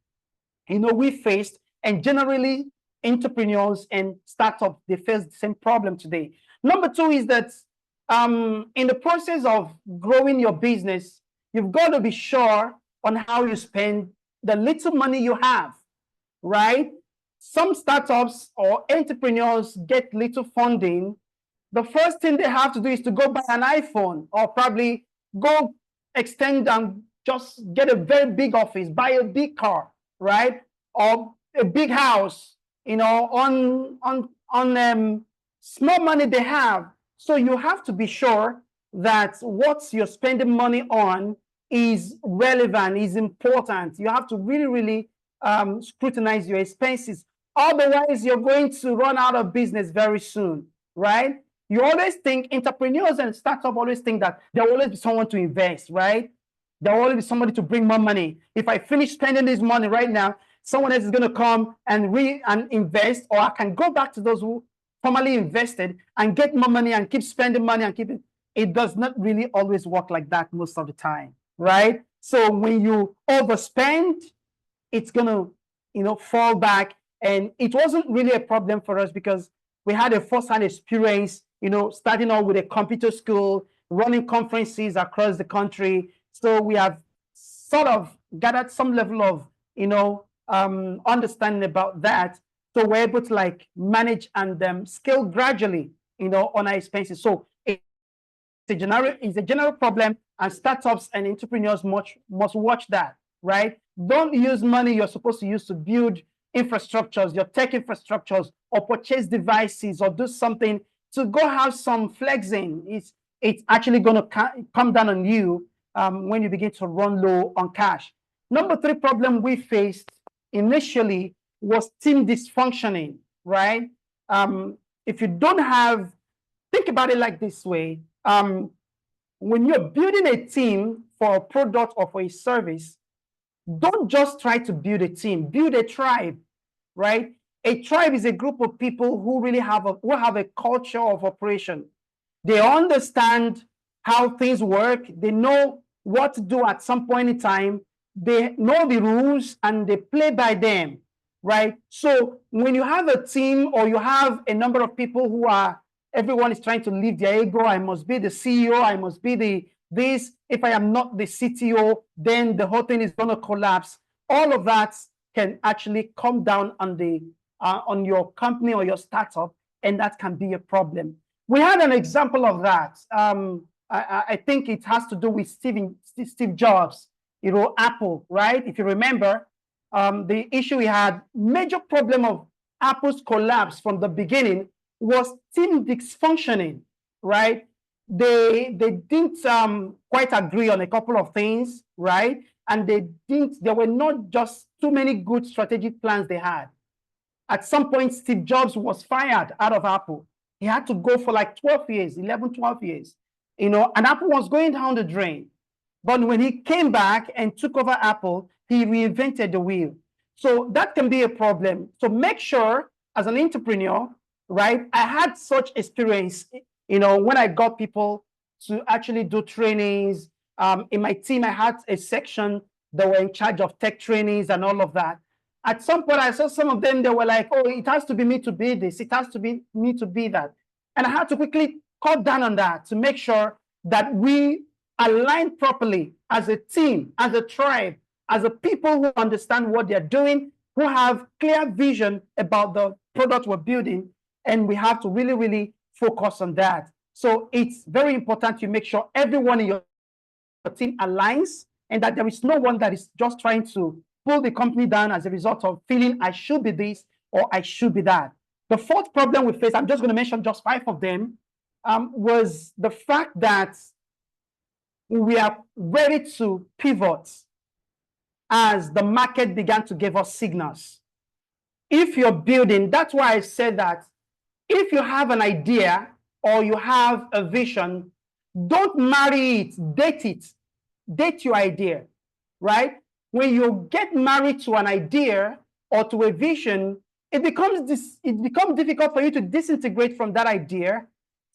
we faced, and generally entrepreneurs and startups, they face the same problem today. Number two is that in the process of growing your business, you've got to be sure on how you spend the little money you have, right? Some startups or entrepreneurs get little funding. The first thing they have to do is to go buy an iPhone, or probably go extend and just get a very big office, buy a big car, right? Or a big house, on small money they have. So you have to be sure that what you're spending money on is relevant, is important. You have to really, really scrutinize your expenses. Otherwise, you're going to run out of business very soon, right? You always think, entrepreneurs and startups always think that there will always be someone to invest, right? There will always be somebody to bring more money. If I finish spending this money right now, someone else is going to come and invest, or I can go back to those who formerly invested and get more money and keep spending money and keep it. It does not really always work like that most of the time, right? So when you overspend, it's going to, fall back. And it wasn't really a problem for us because we had a first-hand experience, starting out with a computer school, running conferences across the country. So we have sort of gathered some level of, understanding about that. So we're able to manage and scale gradually, on our expenses. So it's a general problem, and startups and entrepreneurs must watch that, right? Don't use money you're supposed to use to build infrastructures, your tech infrastructures, or purchase devices, or do something to go have some flexing. It's actually going to come down on you when you begin to run low on cash. Number three problem we faced initially was team dysfunctioning, right? If you don't have, think about it like this way. When you're building a team for a product or for a service, don't just try to build a team, build a tribe, right? A tribe is a group of people who really have a culture of operation. They understand how things work. They know what to do at some point in time. They know the rules and they play by them, right? So when you have a team or you have a number of people everyone is trying to live their ego. I must be the CEO. I must be this. If I am not the CTO, then the whole thing is going to collapse. All of that can actually come down on your company or your startup, and that can be a problem. We had an example of that. I think it has to do with Steve Jobs, Apple, right? If you remember, the issue we had, major problem of Apple's collapse from the beginning was team dysfunctioning, right? They didn't quite agree on a couple of things, right? And there were not just too many good strategic plans they had. At some point, Steve Jobs was fired out of Apple. He had to go for 12 years, 11, 12 years, and Apple was going down the drain. But when he came back and took over Apple, he reinvented the wheel. So that can be a problem. So make sure as an entrepreneur, right? I had such experience, when I got people to actually do trainings. In my team, I had a section that were in charge of tech trainings and all of that. At some point, I saw some of them, they were like, oh, it has to be me to be this. It has to be me to be that. And I had to quickly cut down on that to make sure that we align properly as a team, as a tribe, as a people who understand what they're doing, who have clear vision about the product we're building. And we have to really, really focus on that. So it's very important you make sure everyone in your team aligns and that there is no one that is just trying to pull the company down as a result of feeling I should be this or I should be that. The fourth problem we faced, I'm just going to mention just 5 of them, was the fact that we are ready to pivot as the market began to give us signals. If you're building, that's why I said that if you have an idea or you have a vision, don't marry it, date your idea, right? When you get married to an idea or to a vision, it becomes difficult for you to disintegrate from that idea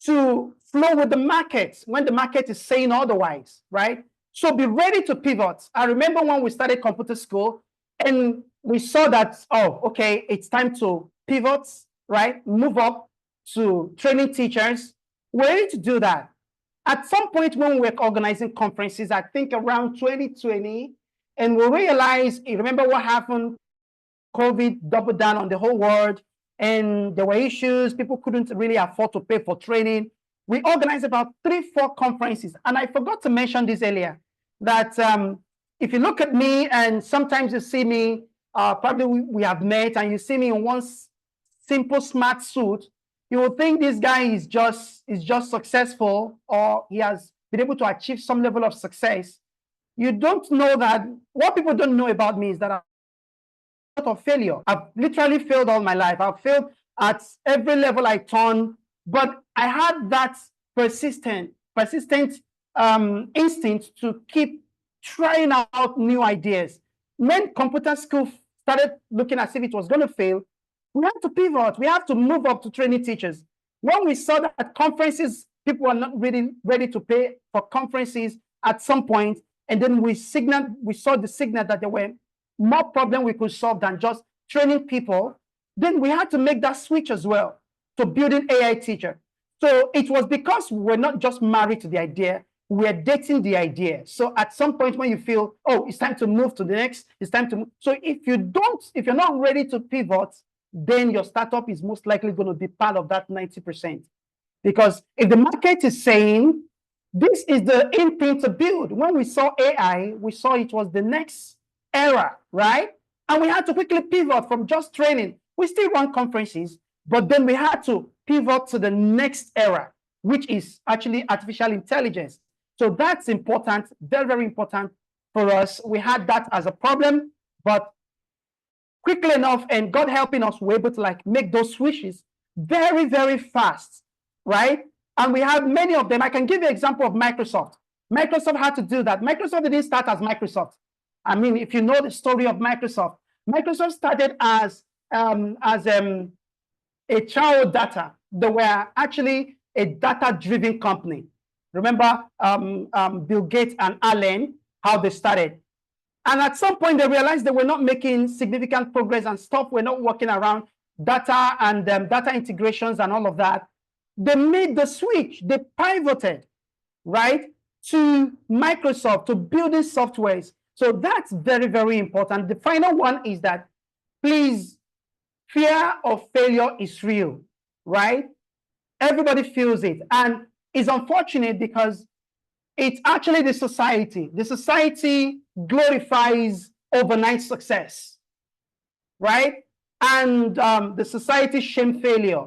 to flow with the market when the market is saying otherwise, right? So be ready to pivot. I remember when we started computer school and we saw that, oh, okay, it's time to pivot, right? Move up to training teachers. We're ready to do that. At some point when we were organizing conferences, I think around 2020, and we realized, you remember what happened? COVID doubled down on the whole world, and there were issues. People couldn't really afford to pay for training. We organized about 3-4 conferences. And I forgot to mention this earlier, that if you look at me and sometimes you see me, probably we have met, and you see me in one simple smart suit, you will think this guy is just successful, or he has been able to achieve some level of success. You don't know that what people don't know about me is that of failure. I've literally failed all my life. I've failed at every level I turn, but I had that persistent instinct to keep trying out new ideas. When computer school started looking as if it was going to fail, we had to pivot. We have to move up to training teachers. When we saw that conferences, people were not really ready to pay for conferences at some point, and then we saw the signal that there were more problems we could solve than just training people, then we had to make that switch as well to building AI teacher. So it was because we're not just married to the idea, we're dating the idea. So at some point when you feel, oh, it's time to move to the next, it's time to move. So if you're not ready to pivot, then your startup is most likely going to be part of that 90%. Because if the market is saying, this is the in thing to build, when we saw AI, we saw it was the next era, right? And we had to quickly pivot from just training. We still run conferences, but then we had to pivot to the next era, which is actually artificial intelligence. So that's important, very, very important for us. We had that as a problem, but quickly enough, and God helping us, we're able to make those switches very, very fast, right? And we have many of them. I can give you an example of Microsoft. Microsoft had to do that. Microsoft didn't start as Microsoft. I mean, if you know the story of Microsoft, Microsoft started as a child data. They were actually a data-driven company. Remember Bill Gates and Allen, how they started. And at some point, they realized they were not making significant progress and stuff were not working around data and data integrations and all of that. They made the switch. They pivoted, right, to Microsoft, to building softwares. So that's very, very important. The final one is that, please, fear of failure is real, right? Everybody feels it. And it's unfortunate because it's actually the society. The society glorifies overnight success, right? And the society shame failure.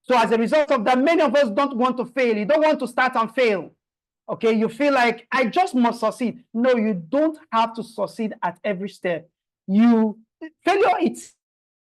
So as a result of that, many of us don't want to fail. You don't want to start and fail. Okay, you feel like I just must succeed. No, you don't have to succeed at every step. Failure, it's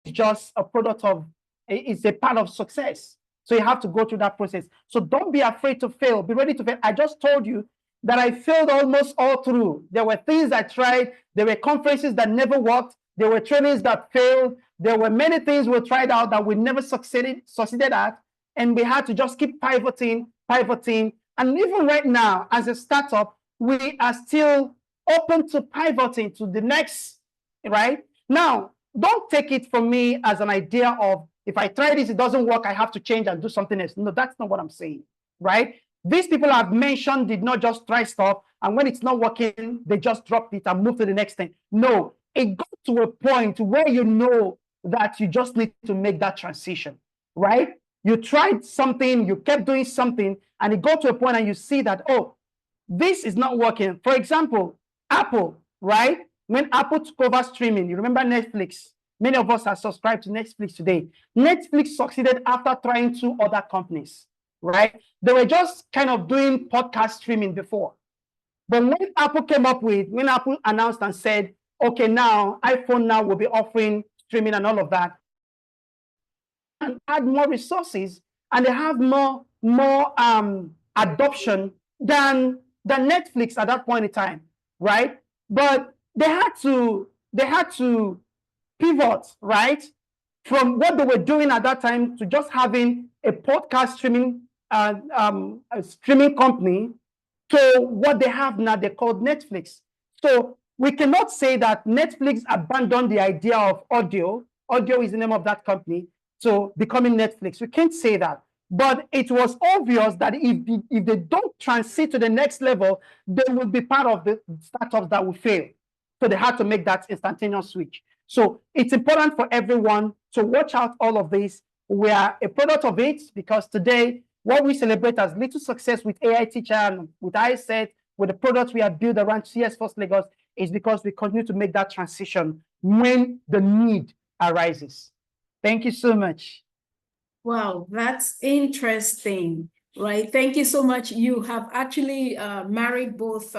just a product of, it's a part of success. So you have to go through that process. So don't be afraid to fail. Be ready to fail. I just told you that I failed almost all through. There were things I tried. There were conferences that never worked. There were trainings that failed. There were many things we tried out that we never succeeded at. And we had to just keep pivoting. And even right now, as a startup, we are still open to pivoting to the next, right? Now, don't take it from me as an idea of, if I try this, it doesn't work, I have to change and do something else. No, that's not what I'm saying, right? These people I've mentioned did not just try stuff, and when it's not working, they just dropped it and moved to the next thing. No, it got to a point where you know that you just need to make that transition, right? You tried something, you kept doing something, and it got to a point and you see that, oh, this is not working. For example, Apple, right? When Apple took over streaming, you remember Netflix? Many of us are subscribed to Netflix today. Netflix succeeded after trying 2 other companies, right? They were just kind of doing podcast streaming before. But when Apple announced and said, okay, now iPhone now will be offering streaming and all of that, and add more resources, and they have more adoption than Netflix at that point in time, right? But they had to pivot, right, from what they were doing at that time to just having a podcast streaming a streaming company to what they have now, they called Netflix. So we cannot say that Netflix abandoned the idea of audio. Audio is the name of that company. So becoming Netflix, we can't say that. But it was obvious that if they don't transit to the next level, they will be part of the startups that will fail. So they had to make that instantaneous switch. So it's important for everyone to watch out all of this. We are a product of it because today, what we celebrate as little success with AI Teacher and with iSet, with the products we have built around CS First Lagos, is because we continue to make that transition when the need arises. Thank you so much. Wow, that's interesting, right? Thank you so much. You have actually married both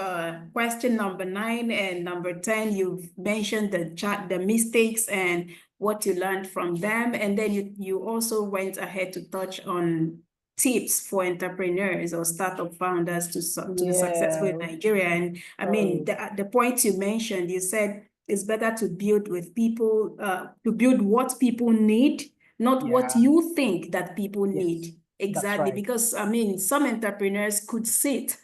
question number 9 and number 10. You've mentioned the mistakes and what you learned from them. And then you also went ahead to touch on tips for entrepreneurs or startup founders to be successful in Nigeria. And I mean, the points you mentioned, you said it's better to build with people, to build what people need, not what you think that people need. Exactly, right. because I mean, some entrepreneurs could sit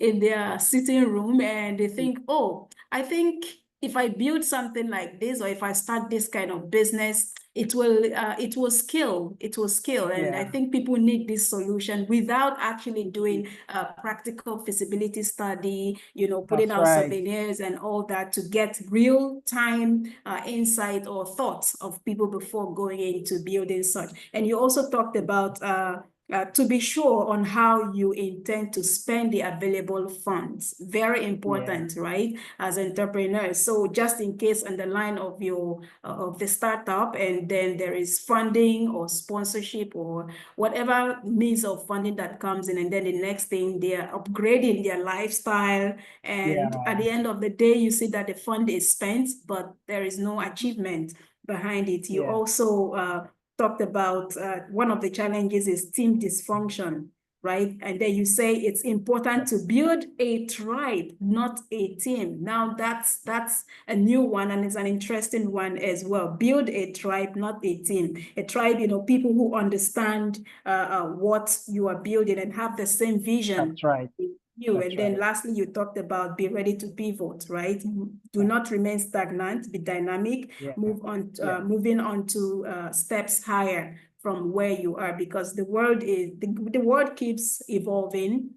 in their sitting room and they think, oh, I think if I build something like this, or if I start this kind of business, it will scale. And I think people need this solution without actually doing a practical feasibility study, putting out souvenirs and all that to get real time insight or thoughts of people before going into building such. And you also talked about to be sure on how you intend to spend the available funds. Very important, right? As entrepreneurs. So just in case on the line of your of the startup, and then there is funding or sponsorship or whatever means of funding that comes in, and then the next thing they are upgrading their lifestyle, and at the end of the day, you see that the fund is spent, but there is no achievement behind it. You also talked about one of the challenges is team dysfunction, right? And then you say it's important to build a tribe, not a team. Now that's a new one, and it's an interesting one as well. Build a tribe, not a team. A tribe, people who understand what you are building and have the same vision. That's right. And then lastly, you talked about be ready to pivot, right? Do not remain stagnant, be dynamic, moving on to steps higher from where you are, because the world keeps evolving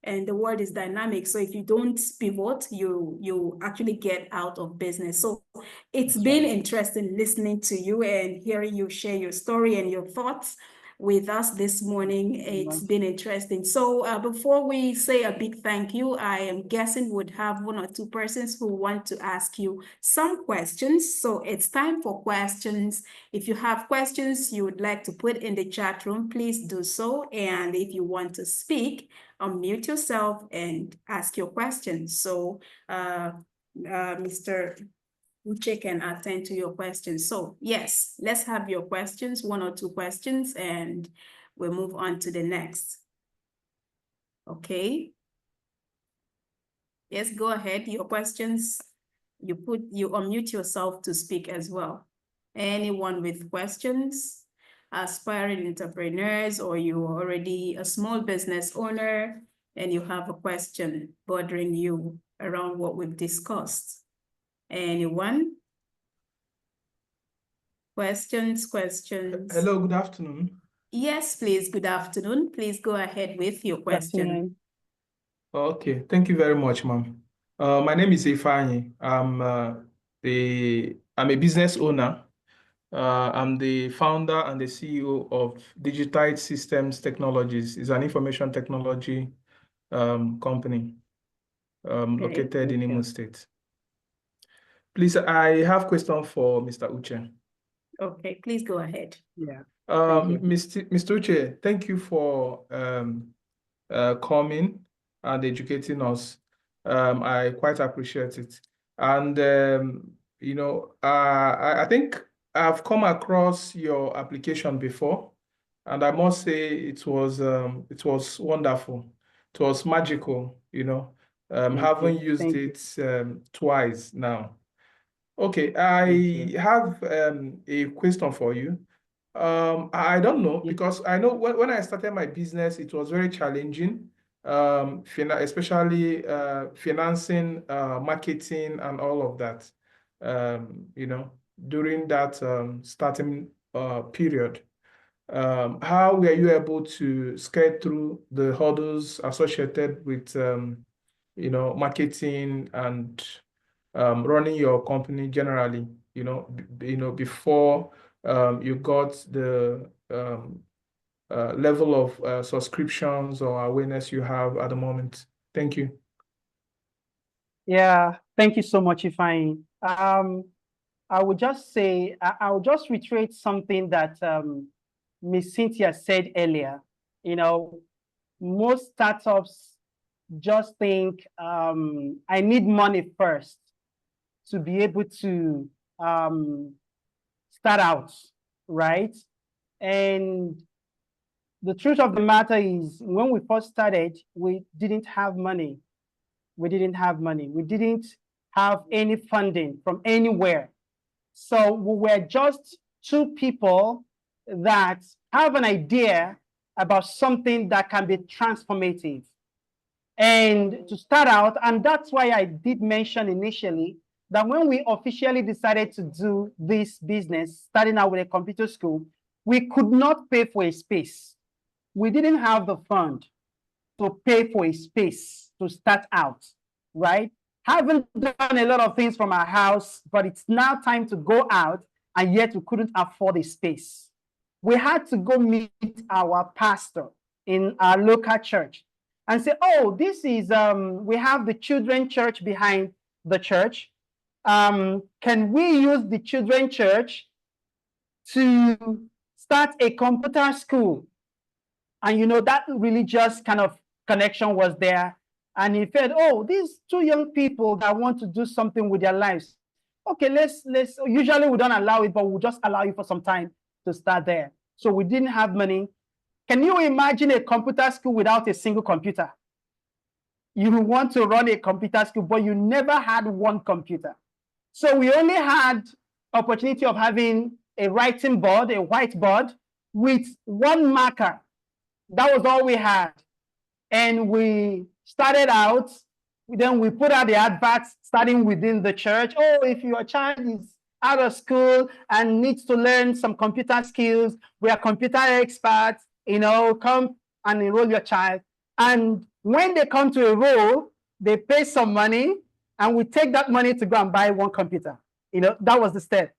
and the world is dynamic. So if you don't pivot, you actually get out of business. So it's been interesting listening to you and hearing you share your story and your thoughts with us this morning. It's been interesting. So before we say a big thank you, I am guessing would have 1 or 2 persons who want to ask you some questions. So it's time for questions. If you have questions you would like to put in the chat room, please do so. And if you want to speak, unmute yourself and ask your questions. So Mr. Uche can attend to your questions. So yes, let's have your questions, 1 or 2 questions, and we'll move on to the next. Okay. Yes, go ahead. Your questions, you unmute yourself to speak as well. Anyone with questions, aspiring entrepreneurs, or you're already a small business owner and you have a question bothering you around what we've discussed. Anyone? Questions? Hello, good afternoon. Yes, please. Good afternoon. Please go ahead with your question. Okay, thank you very much, ma'am. My name is Ifeanyi. I'm a business owner. I'm the founder and the CEO of Digitide Systems Technologies. It's an information technology company located in Imo State. Please, I have a question for Mr. Uche. Okay, please go ahead. Mr. Uche, thank you for coming and educating us. I quite appreciate it. And, I think I've come across your application before, and I must say it was wonderful. It was magical, having used it twice now. Okay, I have a question for you. I don't know, because I know when I started my business, it was very challenging, especially financing, marketing, and all of that. During that starting period, how were you able to skate through the hurdles associated with marketing and running your company generally? Before you got the level of subscriptions or awareness you have at the moment. Thank you. Yeah, thank you so much, Ifeanyi. I would just say, I will just reiterate something that Ms. Cynthia said earlier. Most startups just think, I need money first to be able to start out, right? And the truth of the matter is, when we first started, we didn't have money. We didn't have money. We didn't have any funding from anywhere. So we were just two people that have an idea about something that can be transformative. And to start out, and that's why I did mention initially that when we officially decided to do this business, starting out with a computer school, we could not pay for a space. We didn't have the fund to pay for a space to start out, right? Haven't done a lot of things from our house, but it's now time to go out, and yet we couldn't afford a space. We had to go meet our pastor in our local church and say, oh, this is, we have the children's church behind the church. Can we use the children's church to start a computer school? And that religious kind of connection was there. And he felt, oh, these two young people that want to do something with their lives. Okay, let's usually we don't allow it, but we'll just allow you for some time to start there. So we didn't have money. Can you imagine a computer school without a single computer? You want to run a computer school, but you never had one computer. So we only had opportunity of having a writing board, a whiteboard with one marker. That was all we had. And we started out, then we put out the adverts starting within the church. Oh, if your child is out of school and needs to learn some computer skills, we are computer experts, come and enroll your child. And when they come to enroll, they pay some money, and we take that money to go and buy one computer. That was the step.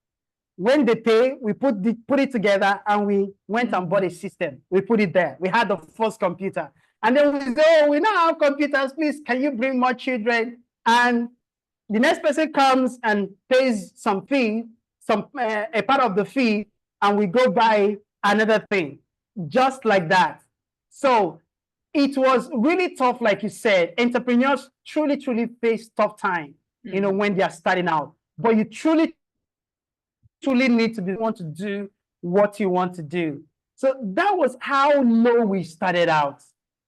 When they pay, we put it together, and we went and bought a system. We put it there. We had the first computer. And then we say, oh, we now have computers, please, can you bring more children? And the next person comes and pays some fee, a part of the fee, and we go buy another thing, just like that. So it was really tough, like you said. Entrepreneurs truly, truly face tough time, when they are starting out. But you truly need to want to do what you want to do. So that was how low we started out,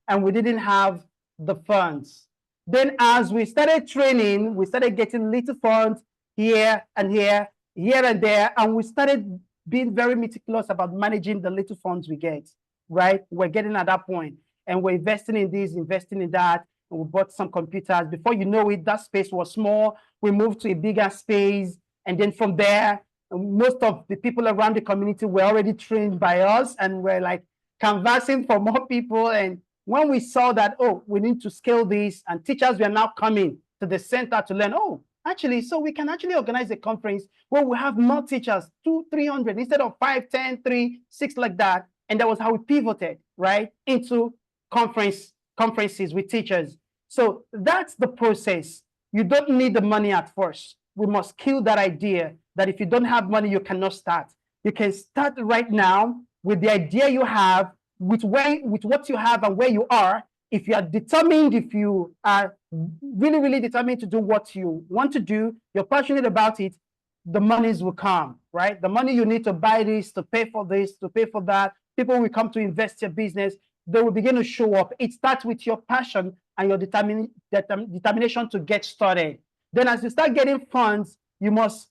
and we didn't have the funds. Then as we started training, we started getting little funds here and here and there, and we started being very meticulous about managing the little funds we get, right? We're getting at that point, and we're investing in this, investing in that, and we bought some computers. Before you know it, that space was small. We moved to a bigger space, and then from there, most of the people around the community were already trained by us, and we're like canvassing for more people. And when we saw that, oh, we need to scale this, and teachers were now coming to the center to learn, oh, actually, so we can actually organize a conference where we have more teachers, 200, 300, instead of 5, 10, 3, 6, like that. And that was how we pivoted, right, into conferences with teachers. So that's the process. You don't need the money at first. We must kill that idea that if you don't have money, you cannot start. You can start right now with the idea you have, with what you have and where you are. If you are determined, if you are really, really determined to do what you want to do, you're passionate about it, the monies will come, right? The money you need to buy this, to pay for this, to pay for that. People will come to invest in your business. They will begin to show up. It starts with your passion and your determination to get started. Then as you start getting funds, you must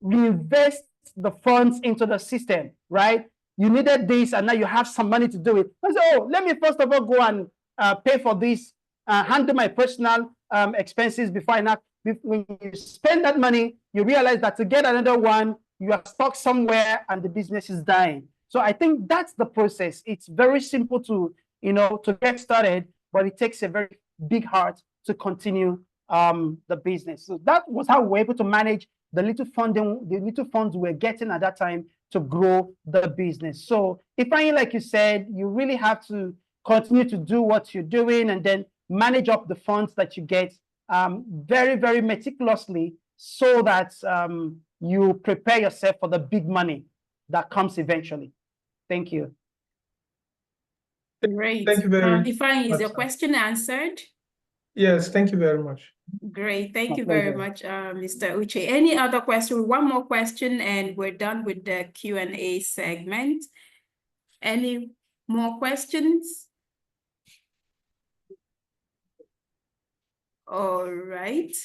reinvest the funds into the system, right? you needed this and now you have some money to do it. I say, oh, let me first of all go and pay for this, handle my personal expenses before I not. When you spend that money, you realize that to get another one, you are stuck somewhere and the business is dying. So I think that's the process. It's very simple to, to get started, but it takes a very big heart to continue the business. So that was how we were able to manage the little funds we were getting at that time to grow the business. So if I, like you said, you really have to continue to do what you're doing and then manage up the funds that you get very, very meticulously so that you prepare yourself for the big money that comes eventually. Thank you. Great. Thank you very much. Ifeanyi, is your question answered? Yes, thank you very much. Great. Thank My you very pleasure. much, Mr. Uche. Any other question? One more question and we're done with the Q&A segment. Any more questions? All right.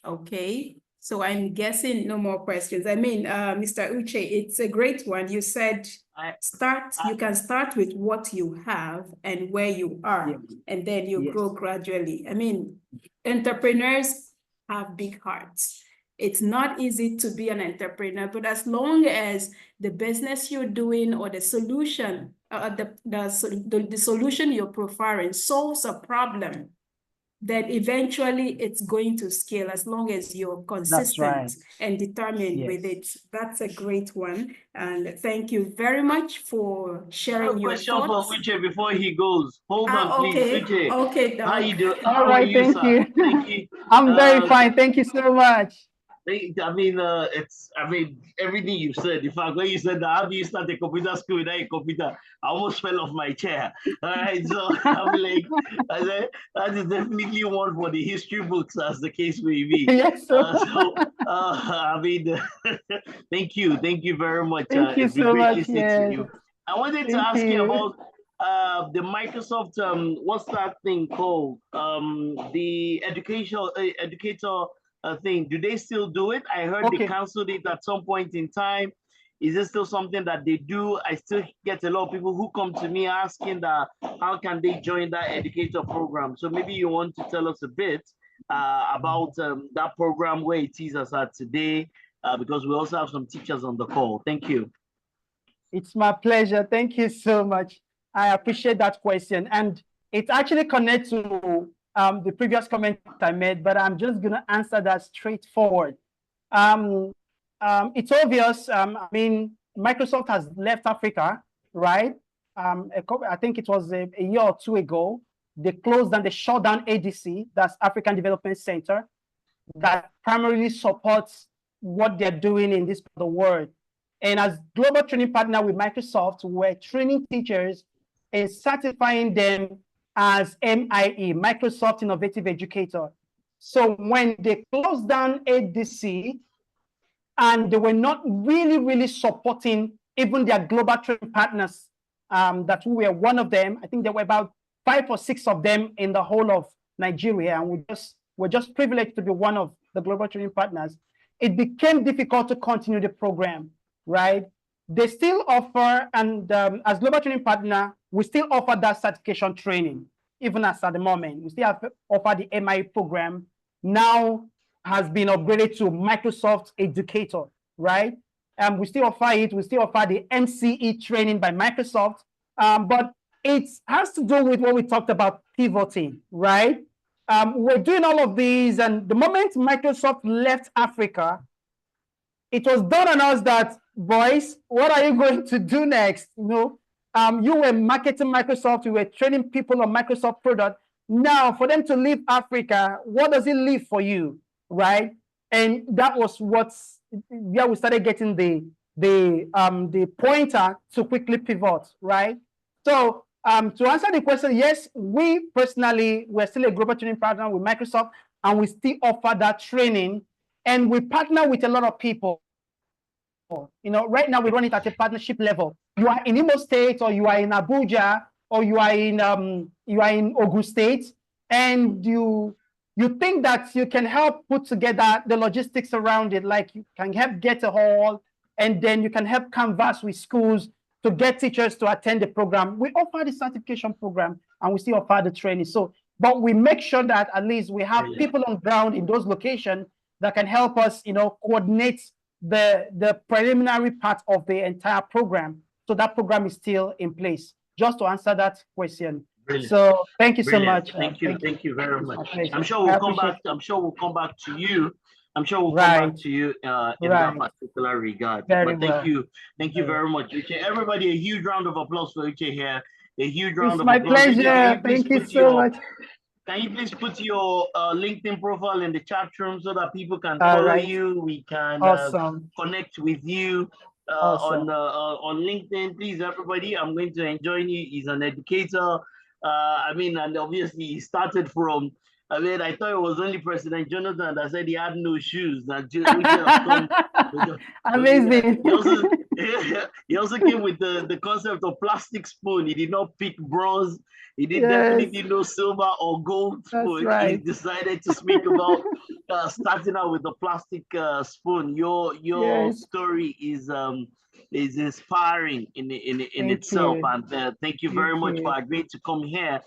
Okay. So I'm guessing no more questions. I mean, Mr. Uche, it's a great one. You said you can start with what you have and where you are, Yes. and then you Yes. grow gradually. I mean, entrepreneurs have big hearts. It's not easy to be an entrepreneur, but as long as the business you're doing or the solution, the solution you're providing solves a problem, that eventually it's going to scale as long as you're consistent and determined with it. That's a great one. And thank you very much for sharing your thoughts. Question for Uche before he goes. Hold on, okay. please. Uche. Okay, Doc. How you doing? All How right, are you, thank sir? you. Thank you. I'm very fine. Thank you so much. Everything you've said. In fact, when you said that, how do you start a computer school without a computer? I almost fell off my chair. All right, so I'm like, I said, that is definitely one for the history books, as the case may be. Yes, sir. Thank you very much. Thank you it's been so great much. listening to you. I wanted to ask you about the Microsoft. What's that thing called? The educator thing. Do they still do it? I heard they canceled it at some point in time. Is it still something that they do? I still get a lot of people who come to me asking that how can they join that educator program. So maybe you want to tell us a bit about that program, where it is as at today, because we also have some teachers on the call. Thank you. It's my pleasure. Thank you so much. I appreciate that question. And it actually connects to the previous comment I made, but I'm just going to answer that straightforward. It's obvious. I mean, Microsoft has left Africa, right? I think it was a year or two ago. They closed and they shut down ADC, that's African Development Center, that primarily supports what they're doing in this part of the world. And as global training partner with Microsoft, we're training teachers and certifying them as MIE, Microsoft Innovative Educator. So when they closed down ADC and they were not really supporting even their global training partners, that we were one of them. I think there were about 5 or 6 of them in the whole of Nigeria, and we're just privileged to be one of the global training partners. It became difficult to continue the program, right? They still offer, and as global training partner, we still offer that certification training, even as at the moment. We still offer the MIE program, now has been upgraded to Microsoft Educator, right? We still offer it. We still offer the MCE training by Microsoft, but it has to do with what we talked about, pivoting, right? We're doing all of these, and the moment Microsoft left Africa, it was done on us that, boys, what are you going to do next? You were marketing Microsoft, you were training people on Microsoft product. Now, for them to leave Africa, what does it leave for you, right? And that was where we started getting the pointer to quickly pivot, right? So to answer the question, yes, we personally, we're still a global training partner with Microsoft, and we still offer that training, and we partner with a lot of people. Right now we run it at a partnership level. You are in Imo State, or you are in Abuja, or you are in Ogun State, and you think that you can help put together the logistics around it, like you can help get a hall, and then you can help canvas with schools to get teachers to attend the program. We offer the certification program and we still offer the training. So, but we make sure that at least we have people on ground in those locations that can help us, coordinate the preliminary part of the entire program. So that program is still in place. Just to answer that question. Brilliant. So thank you so much. Thank you very much. I'm sure we'll come back. I'm sure we'll come back to you. I'm sure we'll Right. come back to you in that particular regard. Very but thank well. you very much, Uche. Everybody, a huge round of applause for Uche here. A huge round It's of my applause. pleasure. Uche, Thank you so much. Can you please put your LinkedIn profile in the chat room so that people can follow you? We can connect with you on LinkedIn. Please, everybody, I'm going to join you. He's an educator. And obviously he started from, I thought it was only President Jonathan that said he had no shoes. Amazing. He also came with the concept of plastic spoon. He did not pick bronze. He did definitely no silver or gold spoon. He decided to speak about starting out with the plastic spoon. Your story is inspiring in itself. And thank you very much for agreeing to come here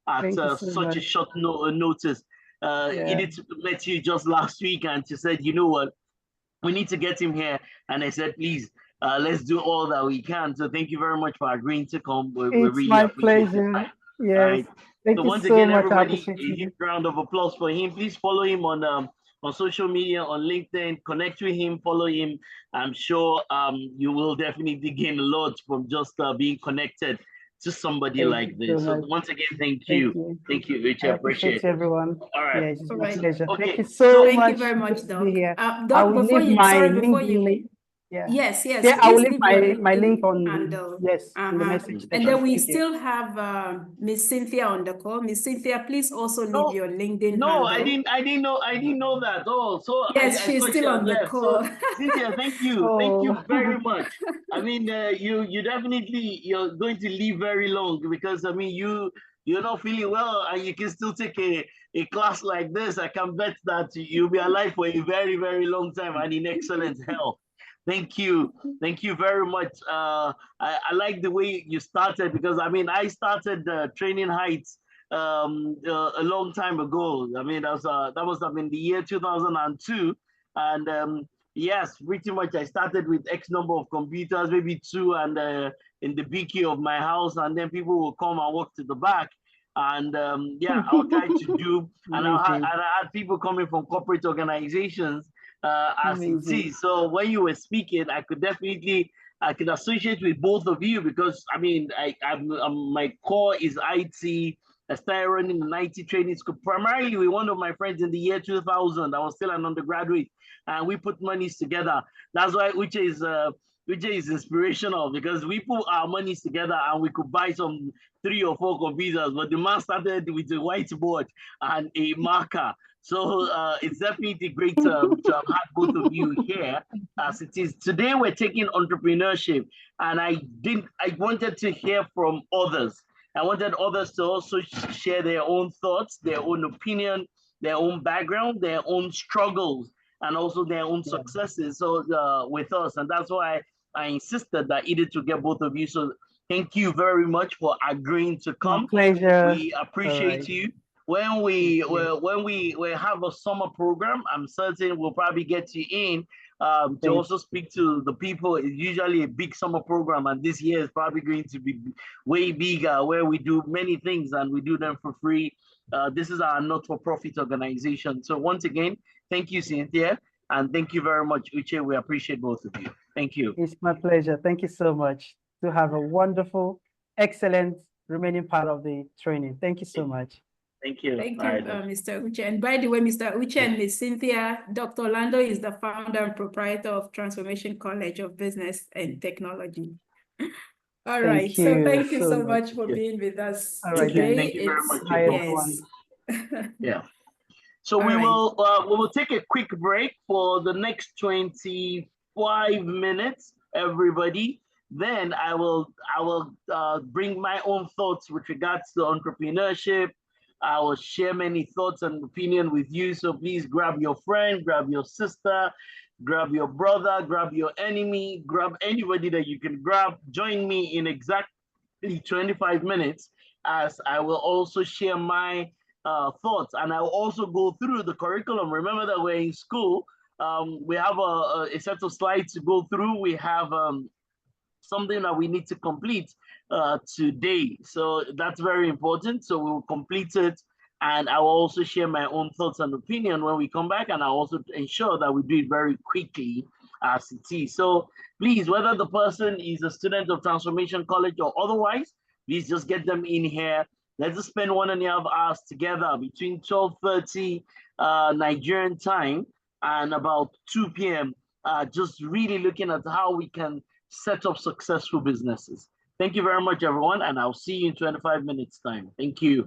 at such a short notice. Edith met you just last week and she said, you know what, we need to get him here. And I said, please, let's do all that we can. So thank you very much for agreeing to come. We really my appreciate pleasure. it. Yes. Right. Thank so you once so again, much. everybody, a huge round of applause for him. Please follow him on social media, on LinkedIn, connect with him, follow him. I'm sure you will definitely gain a lot from just being connected to somebody like this. So once again, thank you. Thank you, Richard. I appreciate everyone. All right. Yes, it's my pleasure. Okay. Thank you so much. Thank you very much, Doc. I will leave my link. Yes. Yeah, I will leave my link on in the message. And then we still have Miss Cynthia on the call. Miss Cynthia, please also leave your LinkedIn handle. I didn't know that. Oh, so yes, she's still on the call. So, Cynthia, thank you. Thank you very much. You definitely, you're going to live very long because you're not feeling well and you can still take a class like this. I can bet that you'll be alive for a very, very long time and in excellent health. Thank you very much. I like the way you started because I started Training Heights a long time ago. That was in the year 2002, and yes, pretty much I started with X number of computers, maybe 2, and in the BK of my house, and then people will come and walk to the back. And I'll try to do, and I had people coming from corporate organizations as it is. So when you were speaking, I could associate with both of you because my core is IT. I started running an IT training school primarily with one of my friends in the year 2000. I was still an undergraduate, and we put monies together. That's why Uche is inspirational because we put our monies together and we could buy some 3 or 4 computers, but the man started with a whiteboard and a marker. So it's definitely great to have had both of you here as it is. Today we're taking entrepreneurship, and I wanted to hear from others. I wanted others to also share their own thoughts, their own opinion, their own background, their own struggles, and also their own successes. So with us, and that's why I insisted that I needed to get both of you. So thank you very much for agreeing to come. My pleasure. We appreciate you. When we have a summer program, I'm certain we'll probably get you in to also speak to the people. It's usually a big summer program, and this year is probably going to be way bigger, where we do many things and we do them for free. This is our not-for-profit organization. So once again, thank you, Cynthia, and thank you very much, Uche. We appreciate both of you. Thank you. It's my pleasure. Thank you so much. To have a wonderful, excellent remaining part of the training. Thank you so much. Thank you. Thank you, Mr. Uche. And by the way, Mr. Uche and Ms. Cynthia, Dr. Orlando is the founder and proprietor of Transformation College of Business and Technology. All right. So thank you so much for being with us today. Thank you very much. Hi, everyone. Yeah. So we will take a quick break for the next 25 minutes, everybody. Then I will bring my own thoughts with regards to entrepreneurship. I will share many thoughts and opinion with you. So please grab your friend, grab your sister, grab your brother, grab your enemy, grab anybody that you can grab. Join me in exactly 25 minutes as I will also share my thoughts, and I'll also go through the curriculum. Remember that we're in school. We have a set of slides to go through. We have something that we need to complete today. So that's very important. So we'll complete it, and I will also share my own thoughts and opinion when we come back, and I'll also ensure that we do it very quickly as it is. So please, whether the person is a student of Transformation College or otherwise, please just get them in here. Let's just spend 1.5 hours together between 12:30 Nigerian time and about 2 p.m. Just really looking at how we can set up successful businesses. Thank you very much, everyone, and I'll see you in 25 minutes time. Thank you.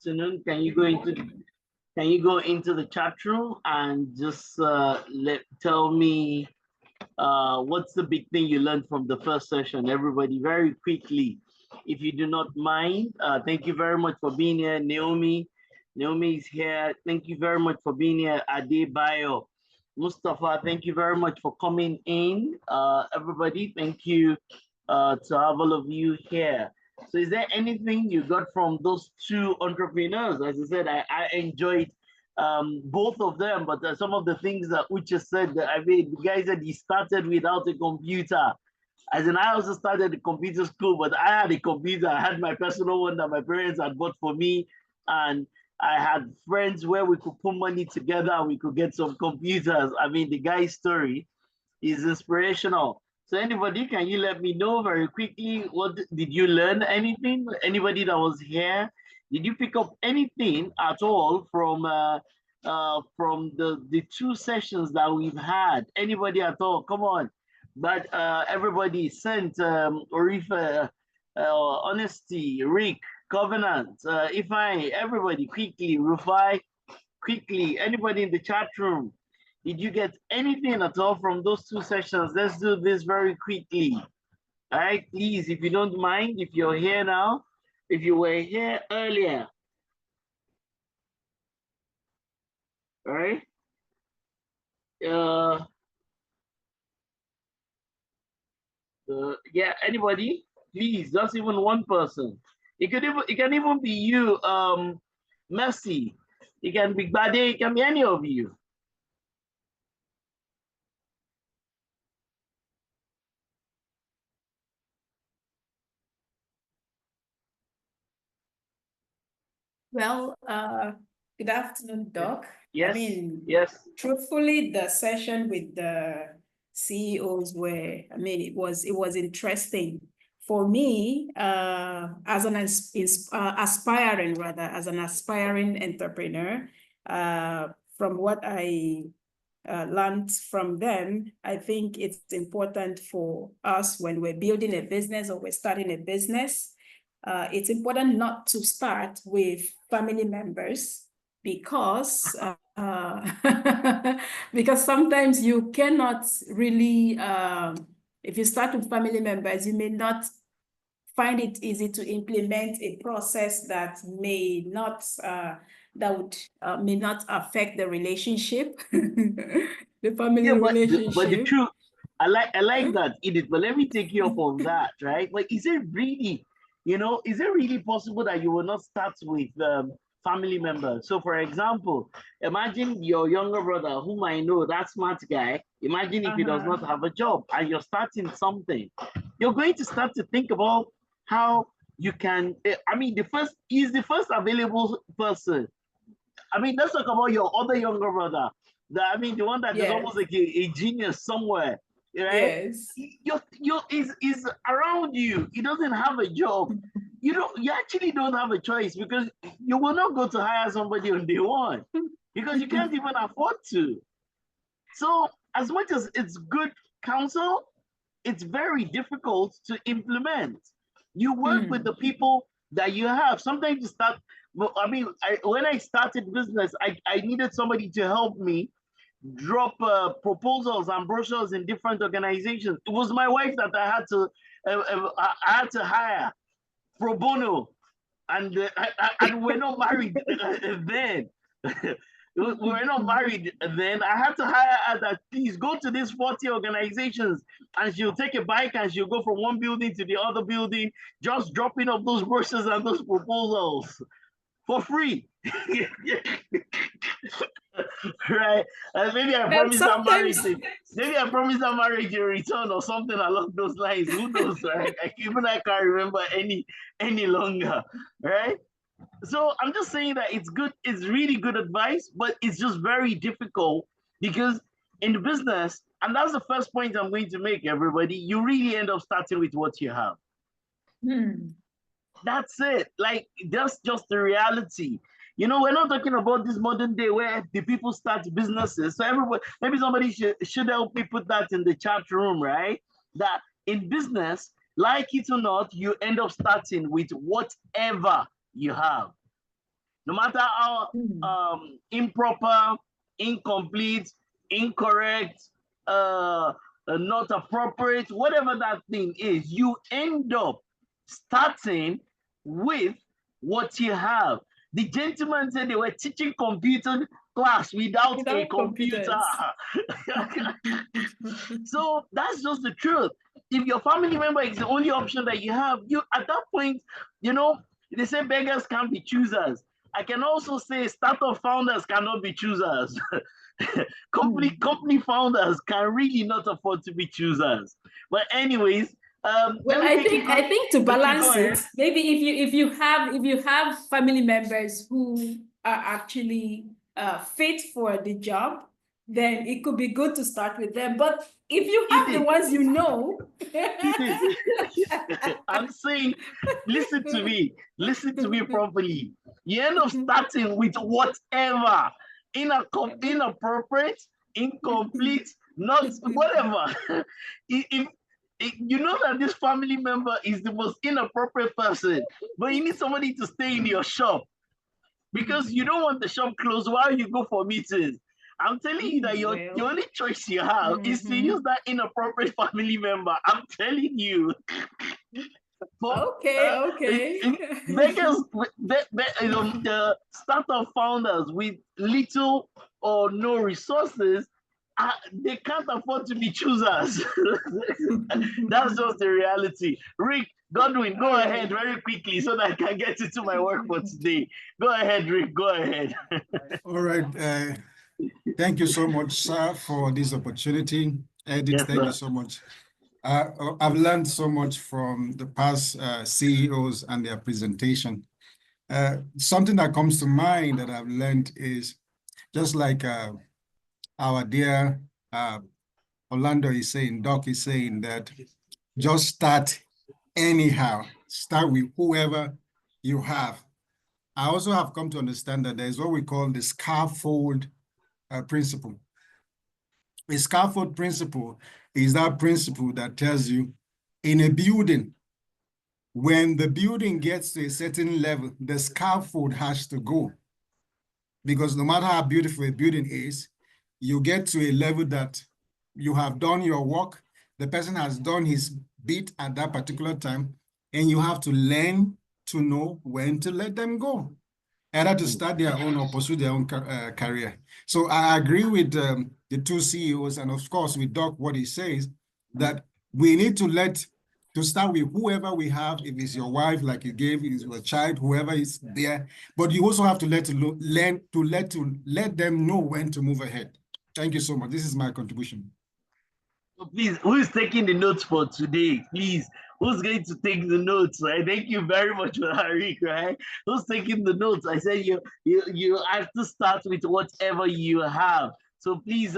Can you go into the chat room and just tell me what's the big thing you learned from the first session, everybody, very quickly, if you do not mind. Thank you very much for being here, Naomi. Naomi is here. Thank you very much for being here, Adebayo. Mustafa, thank you very much for coming in. Everybody, thank you to have all of you here. So is there anything you got from those two entrepreneurs? As I said, I enjoyed both of them, but some of the things that Uche said, that, I mean, the guy said he started without a computer. As in, I also started a computer school, but I had a computer. I had my personal one that my parents had bought for me, and I had friends where we could put money together and we could get some computers. I mean, the guy's story is inspirational. So anybody, can you let me know very quickly, what did you learn anything? Anybody that was here, did you pick up anything at all from the two sessions that we've had? Anybody at all? Come on. But everybody sent Orifa, Honesty, Rick, Covenant, Ifeanyi, everybody quickly, Rufai, quickly, anybody in the chat room. Did you get anything at all from those two sessions? Let's do this very quickly. All right, please, if you don't mind, if you're here now, if you were here earlier. All right. Yeah, anybody? Please, just even one person. It can even be you, Mercy. It can be Bade, it can be any of you. Well, good afternoon, Doc. Yes. I mean, yes. Truthfully, the session with the CEOs it was interesting for me as an aspiring entrepreneur. From what I learned from them, I think it's important for us when we're building a business or we're starting a business. It's important not to start with family members because because sometimes you cannot really, if you start with family members, you may not find it easy to implement a process that may not that would may not affect the relationship, the family Yeah, but relationship. the truth, I like that, Edith. But let me take you up on that, right? Like, is it really, is it really possible that you will not start with family members? So, for example, imagine your younger brother, whom I know, that smart guy. Imagine if he does not have a job and you're starting something. You're going to start to think about how you can. I mean, he's the first available person. I mean, let's talk about your other younger brother. The one that is almost like a genius somewhere, right? Yes. Is around you. He doesn't have a job. You actually don't have a choice, because you will not go to hire somebody on day one, because you can't even afford to. So as much as it's good counsel, it's very difficult to implement. You work with the people that you have. Sometimes you start. I mean, when I started business, I needed somebody to help me drop proposals and brochures in different organizations. It was my wife that I had to hire pro bono, and we're not married then. We were not married then. I had to hire her that, please go to these 40 organizations, and she'll take a bike and she'll go from one building to the other building, just dropping off those brochures and those proposals for free. Right? And maybe I promised her marriage. Maybe I promised her marriage in return or something along those lines. Who knows, right? I can't remember any longer, right? So I'm just saying that it's good. It's really good advice, but it's just very difficult, because in the business, and that's the first point I'm going to make, everybody, you really end up starting with what you have. That's it. Like, that's just the reality. We're not talking about this modern day where the people start businesses. So everybody, maybe somebody should help me put that in the chat room, right? That in business, like it or not, you end up starting with whatever you have. No matter how improper, incomplete, incorrect, not appropriate, whatever that thing is, you end up starting with what you have. The gentleman said they were teaching computer class without a computer. So that's just the truth. If your family member is the only option that you have, you at that point, they say beggars can't be choosers. I can also say startup founders cannot be choosers. Company founders can really not afford to be choosers. But anyways, well, I think to balance it, maybe if you have family members who are actually fit for the job, then it could be good to start with them. But if you have the ones you know, I'm saying, listen to me properly. You end up starting with whatever, inappropriate, incomplete, not whatever. If you know that this family member is the most inappropriate person, but you need somebody to stay in your shop because you don't want the shop closed while you go for meetings. I'm telling you that your only choice you have is to use that inappropriate family member. I'm telling you. Okay. Beggars, the startup founders with little or no resources, they can't afford to be choosers. That's just the reality. Rick, Godwin, go ahead very quickly so that I can get into my work for today. Go ahead, Rick, go ahead. All right. Thank you so much, sir, for this opportunity. Edith, Yes, thank you so much. I've learned so much from the past CEOs and their presentation. Something that comes to mind that I've learned is just like our dear Orlando is saying, Doc is saying that just start anyhow. Start with whoever you have. I also have come to understand that there's what we call the scaffold principle. A scaffold principle is that principle that tells you in a building, when the building gets to a certain level, the scaffold has to go. Because no matter how beautiful a building is, you get to a level that you have done your work, the person has done his bit at that particular time, and you have to learn to know when to let them go. either to start their own or pursue their own career. So I agree with the two CEOs, and of course with Doc, what he says, that we need to start with whoever we have, if it's your wife, like you gave, is your child, whoever is there, but you also have to let them know when to move ahead. Thank you so much. This is my contribution. So please, who is taking the notes for today? Please, who's going to take the notes? Right? Thank you very much for that, Rick, right? Who's taking the notes? I said you have to start with whatever you have. So please,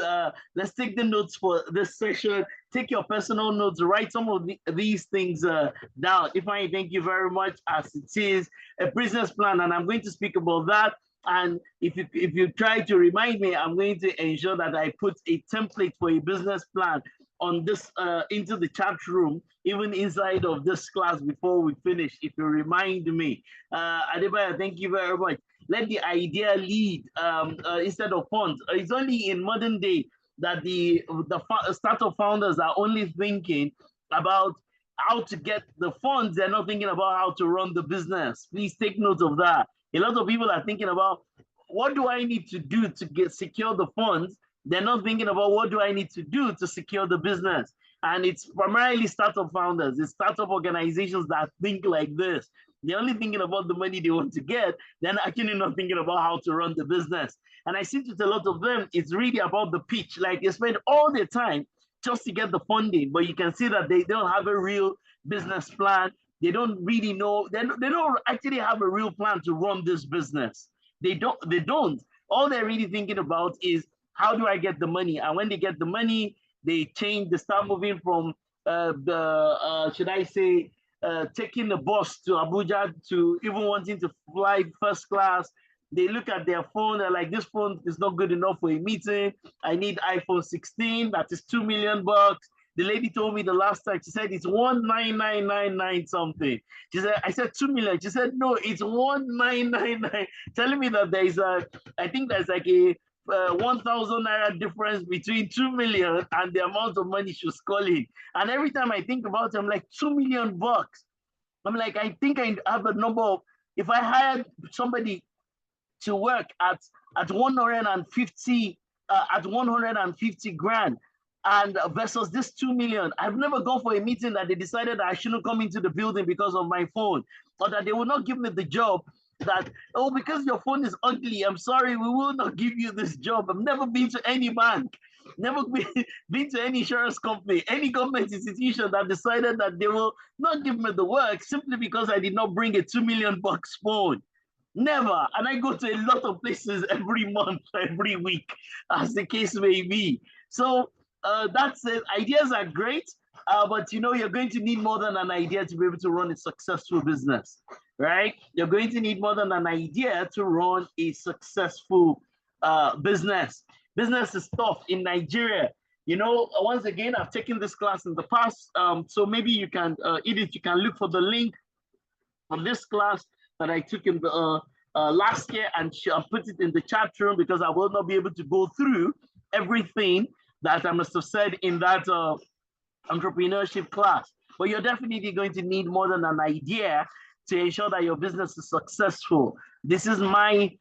let's take the notes for this session. Take your personal notes, write some of these things down. Ifeanyi, thank you very much, as it is a business plan, and I'm going to speak about that. And if you try to remind me, I'm going to ensure that I put a template for a business plan on this into the chat room, even inside of this class before we finish, if you remind me. Adebayo, thank you very much. Let the idea lead instead of funds. It's only in modern day that the startup founders are only thinking about how to get the funds. They're not thinking about how to run the business. Please take note of that. A lot of people are thinking about, what do I need to do to secure the funds? They're not thinking about, what do I need to do to secure the business? And it's primarily startup founders, it's startup organizations that think like this. They're only thinking about the money they want to get. They're actually not thinking about how to run the business. And I see with a lot of them, it's really about the pitch. Like, they spend all their time just to get the funding, but you can see that they don't have a real business plan. They don't really know, they don't actually have a real plan to run this business. They don't. All they're really thinking about is, how do I get the money? And when they get the money, they start moving from should I say, taking the bus to Abuja to even wanting to fly first class. They look at their phone, they're like, this phone is not good enough for a meeting. I need iPhone 16, that is $2 million. The lady told me the last time, she said it's 19999 something. She said, I said 2 million. She said, no, it's 1999, telling me that there is I think there's like a 1,000 naira difference between 2 million and the amount of money she was calling. And every time I think about it, I'm like, $2 million. I'm like, I think I have a number of, if I hired somebody to work at 150 grand, and versus this 2 million. I've never gone for a meeting that they decided that I shouldn't come into the building because of my phone, or that they will not give me the job, that, oh, because your phone is ugly, I'm sorry, we will not give you this job. I've never been to any bank, never been to any insurance company, any government institution that decided that they will not give me the work simply because I did not bring a $2 million phone. Never. And I go to a lot of places every month, every week, as the case may be. So that's it. Ideas are great, but you're going to need more than an idea to be able to run a successful business, right? You're going to need more than an idea to run a successful business. Business is tough in Nigeria. Once again, I've taken this class in the past, so maybe you can, Edith, you can look for the link on this class that I took in the last year and put it in the chat room, because I will not be able to go through everything that I must have said in that entrepreneurship class. But you're definitely going to need more than an idea to ensure that your business is successful. This is my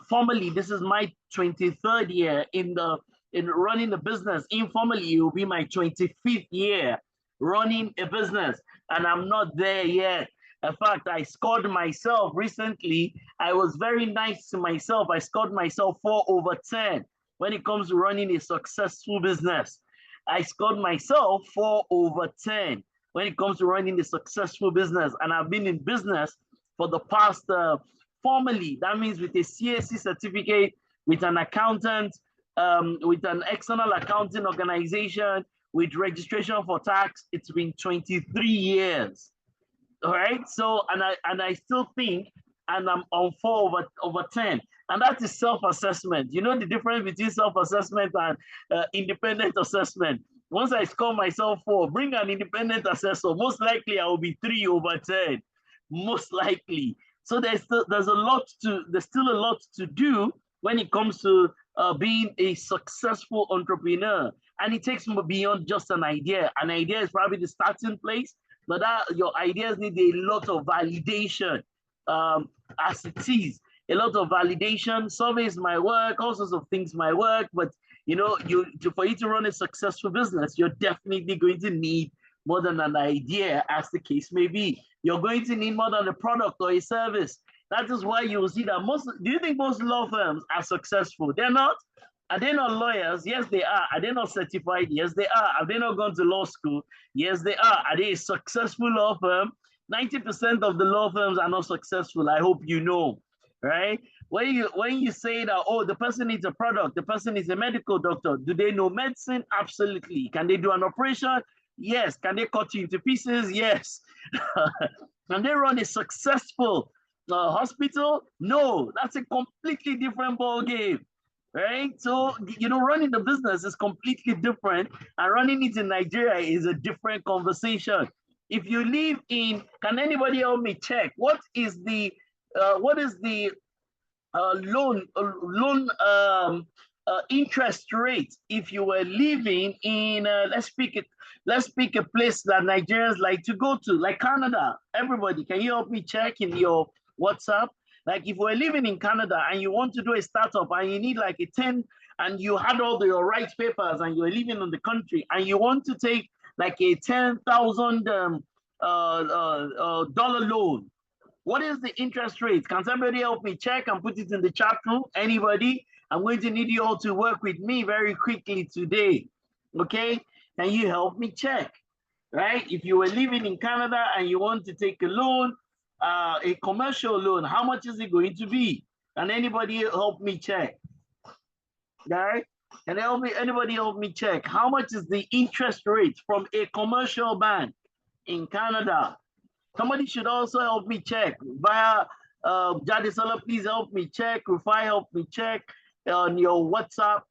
formally, this is my 23rd year in running the business. Informally, it will be my 25th year running a business, and I'm not there yet. In fact, I scored myself recently. I was very nice to myself. I scored myself 4/10 when it comes to running a successful business. I scored myself 4/10 when it comes to running a successful business. And I've been in business for the past, formally, that means with a CAC certificate, with an accountant, with an external accounting organization, with registration for tax, it's been 23 years. All right, so and I still think, and I'm on 4/10, and that is self-assessment. You know the difference between self-assessment and independent assessment. Once I score myself 4, bring an independent assessor. Most likely I will be 3/10, most likely. So there's still a lot to do when it comes to being a successful entrepreneur, and it takes beyond just an idea. An idea is probably the starting place, but your ideas need a lot of validation as it is. a lot of validation. Surveys might work, all sorts of things might work, but you know, for you to run a successful business, you're definitely going to need more than an idea, as the case may be. You're going to need more than a product or a service. That is why you will see that do you think most law firms are successful? They're not. Are they not lawyers? Yes, they are. Are they not certified? Yes, they are. Have they not gone to law school? Yes, they are. Are they a successful law firm? 90% of the law firms are not successful. I hope you know, right? When you say that, oh, the person needs a product, the person is a medical doctor, do they know medicine? Absolutely. Can they do an operation? Yes. Can they cut you into pieces? Yes. Can they run a successful hospital? No. That's a completely different ball game. Right? So, you know, running the business is completely different, and running it in Nigeria is a different conversation. If you live in, can anybody help me check what is the loan interest rate if you were living in let's pick a place that Nigerians like to go to, like Canada? Everybody, can you help me check in your WhatsApp? Like if we're living in Canada and you want to do a startup and you need like a 10, and you had all your right papers and you're living in the country and you want to take like a $10,000 dollar loan, what is the interest rate? Can somebody help me check and put it in the chat room? Anybody? I'm going to need you all to work with me very quickly today. Okay? Can you help me check? Right? If you were living in Canada and you want to take a loan, a commercial loan, how much is it going to be? Can anybody help me check? Right? Can anybody help me check? How much is the interest rate from a commercial bank in Canada? Somebody should also help me check via Jadisola, please help me check. Rufai, help me check on your WhatsApp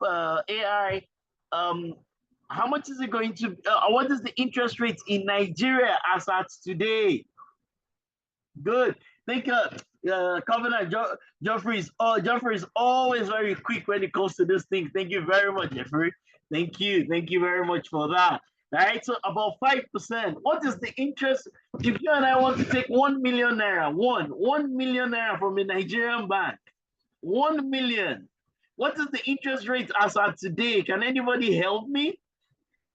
AI. How much is it going to, what is the interest rate in Nigeria as at today? Good. Think Governor Geoffrey is always very quick when it comes to this thing. Thank you very much, Jeffrey. Thank you very much for that. All right, so about 5%. What is the interest if you and I want to take 1 million naira, 1 million naira from a Nigerian bank? 1 million. What is the interest rate as at today? Can anybody help me?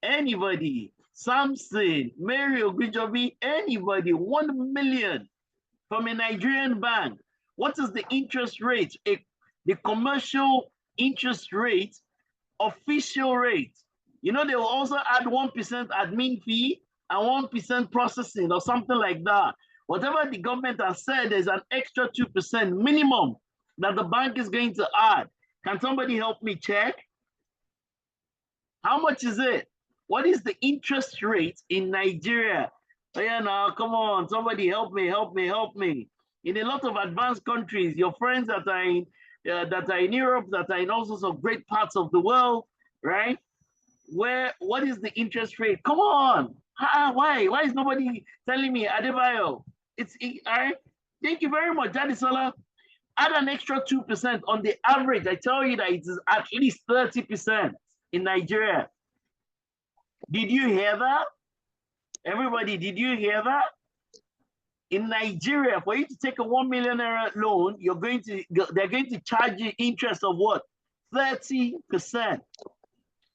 Anybody? Samson, Mary Ogunjobi, anybody? 1 million from a Nigerian bank. What is the interest rate? The commercial interest rate, official rate. You know, they will also add 1% admin fee and 1% processing or something like that. Whatever the government has said, there's an extra 2% minimum that the bank is going to add. Can somebody help me check? How much is it? What is the interest rate in Nigeria? Oh yeah, now come on, somebody help me. In a lot of advanced countries, your friends that are in Europe, that are in all sorts of great parts of the world, right? What is the interest rate? Come on. Why is nobody telling me? Adebayo, all right. Thank you very much, Jadisola. Add an extra 2% on the average. I tell you that it is at least 30% in Nigeria. Did you hear that? Everybody, did you hear that? In Nigeria, for you to take a 1 million naira loan, they're going to charge you interest of what? 30%.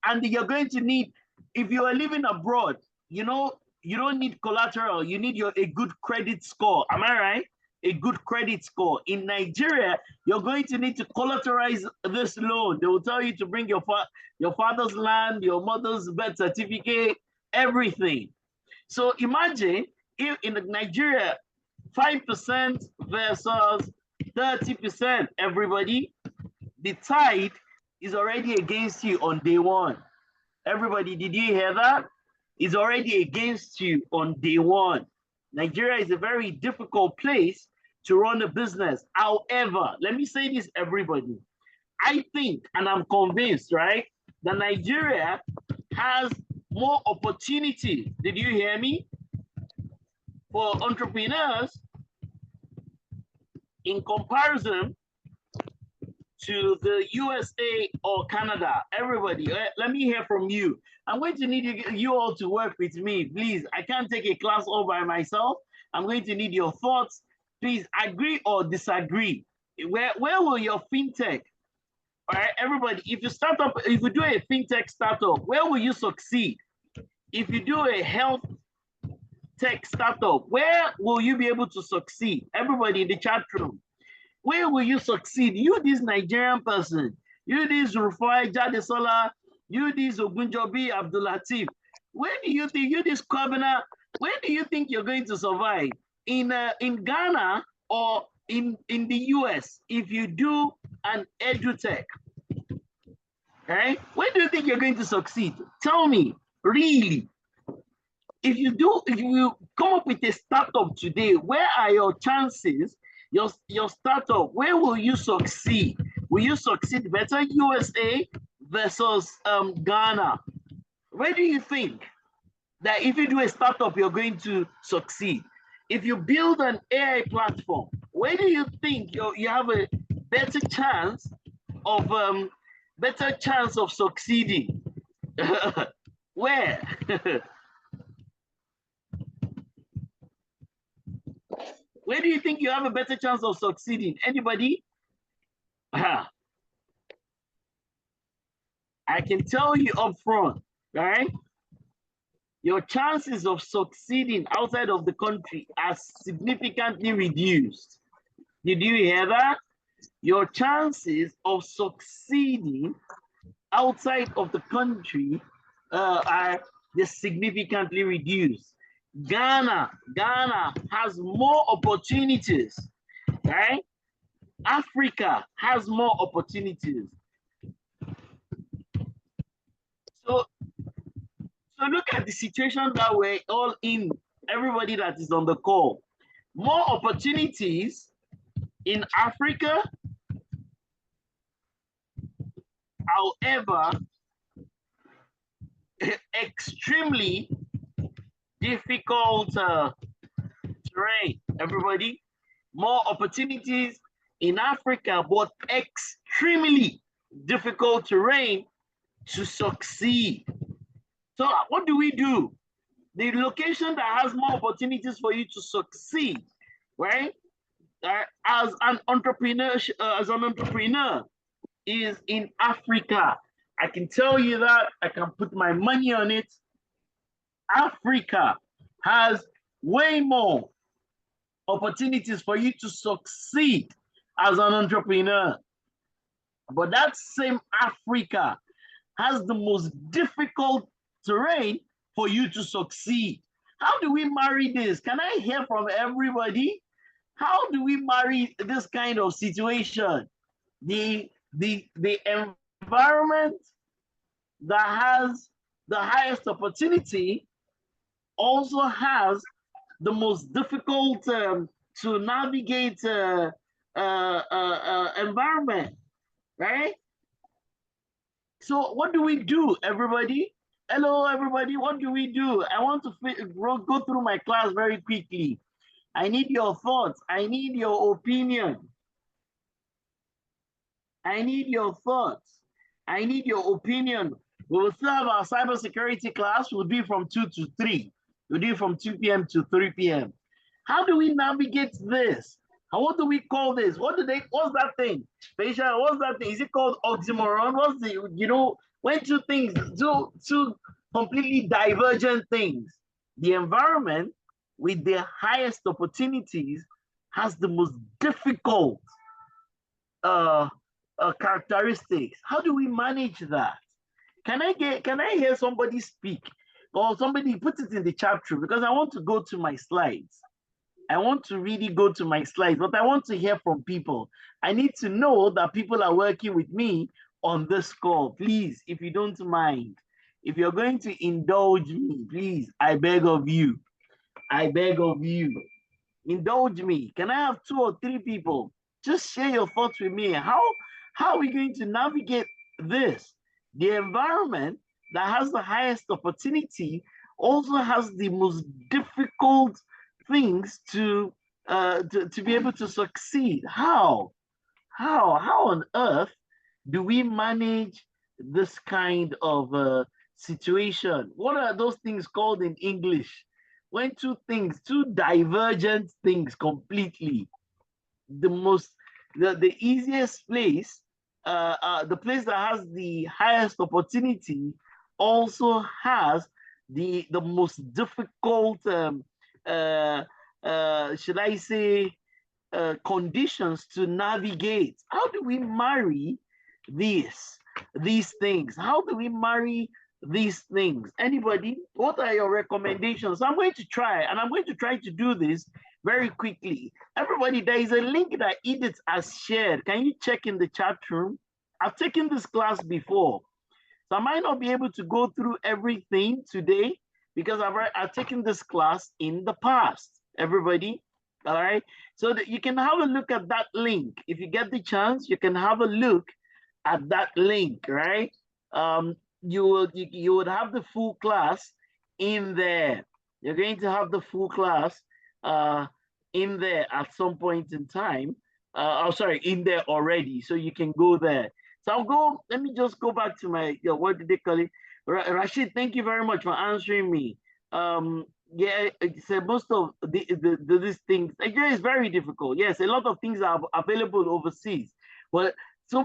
And you're going to need, if you are living abroad, you know, you don't need collateral. You need a good credit score. Am I right? A good credit score. In Nigeria, you're going to need to collateralize this loan. They will tell you to bring your father's land, your mother's birth certificate, everything. So imagine if in Nigeria, 5% versus 30%, everybody, the tide is already against you on day one. Everybody, did you hear that? It's already against you on day one. Nigeria is a very difficult place to run a business. However, let me say this, everybody. I think, and I'm convinced, right, that Nigeria has more opportunity. Did you hear me? For entrepreneurs in comparison to the USA or Canada. Everybody, let me hear from you. I'm going to need you all to work with me, please. I can't take a class all by myself. I'm going to need your thoughts. Please agree or disagree. Where will your fintech, all right, everybody, if you do a fintech startup, where will you succeed? If you do a health tech startup, where will you be able to succeed? Everybody in the chat room, where will you succeed? You, this Nigerian person, you, this Rufai Jadesola, you, this Ogunjobi Abdulatif, where do you think, you, this Kwabena, where do you think you're going to survive? In Ghana or in the US, if you do an edutech, right? Where do you think you're going to succeed? Tell me, really. If you come up with a startup today, where are your chances? Your startup, where will you succeed? Will you succeed better USA versus Ghana? Where do you think that if you do a startup, you're going to succeed? If you build an AI platform, where do you think you have a better chance of succeeding? Where? Where do you think you have a better chance of succeeding? Anybody? I can tell you up front, right? Your chances of succeeding outside of the country are significantly reduced. Did you hear that? Your chances of succeeding outside of the country are significantly reduced. Ghana has more opportunities, right? Africa has more opportunities. So look at the situation that we're all in, everybody that is on the call. More opportunities in Africa, however, extremely difficult terrain, everybody. More opportunities in Africa, but extremely difficult terrain to succeed. So what do we do? The location that has more opportunities for you to succeed, right? As an entrepreneur, is in Africa. I can tell you that, I can put my money on it. Africa has way more opportunities for you to succeed as an entrepreneur. But that same Africa has the most difficult terrain for you to succeed. How do we marry this? Can I hear from everybody? How do we marry this kind of situation? The environment that has the highest opportunity also has the most difficult to navigate environment, right? So what do we do, everybody? Hello, everybody, what do we do? I want to go through my class very quickly. I need your thoughts. I need your opinion. I need your thoughts. I need your opinion. We will still have our cybersecurity class. We'll do it from 2 to 3. We'll do it from 2 p.m. to 3 p.m. How do we navigate this? And what do we call this? What's that thing? Faisha, what's that thing? Is it called oxymoron? What's the, when two things, two completely divergent things? The environment with the highest opportunities has the most difficult characteristics. How do we manage that? Can I hear somebody speak, or somebody put it in the chat room, because I want to go to my slides. I want to really go to my slides, but I want to hear from people. I need to know that people are working with me on this call. Please, if you don't mind, if you're going to indulge me, please, I beg of you. I beg of you, indulge me. Can I have 2 or 3 people? Just share your thoughts with me. How are we going to navigate this? The environment that has the highest opportunity also has the most difficult things to be able to succeed. How on earth do we manage this kind of situation? What are those things called in English? When two divergent things completely, the most the easiest place, the place that has the highest opportunity also has the most difficult, should I say, conditions to navigate. How do we marry these things? How do we marry these things? Anybody? What are your recommendations? I'm going to try, and I'm going to try to do this very quickly. Everybody, there is a link that Edith has shared. Can you check in the chat room? I've taken this class before, so I might not be able to go through everything today because I've taken this class in the past. Everybody, all right? So that you can have a look at that link. If you get the chance, you can have a look at that link, right? You would have the full class in there. You're going to have the full class in there at some point in time. In there already, so you can go there. So let me just go back to my, what did they call it? Rashid, thank you very much for answering me. Yeah, so most of these things, Nigeria is very difficult. Yes, a lot of things are available overseas. But so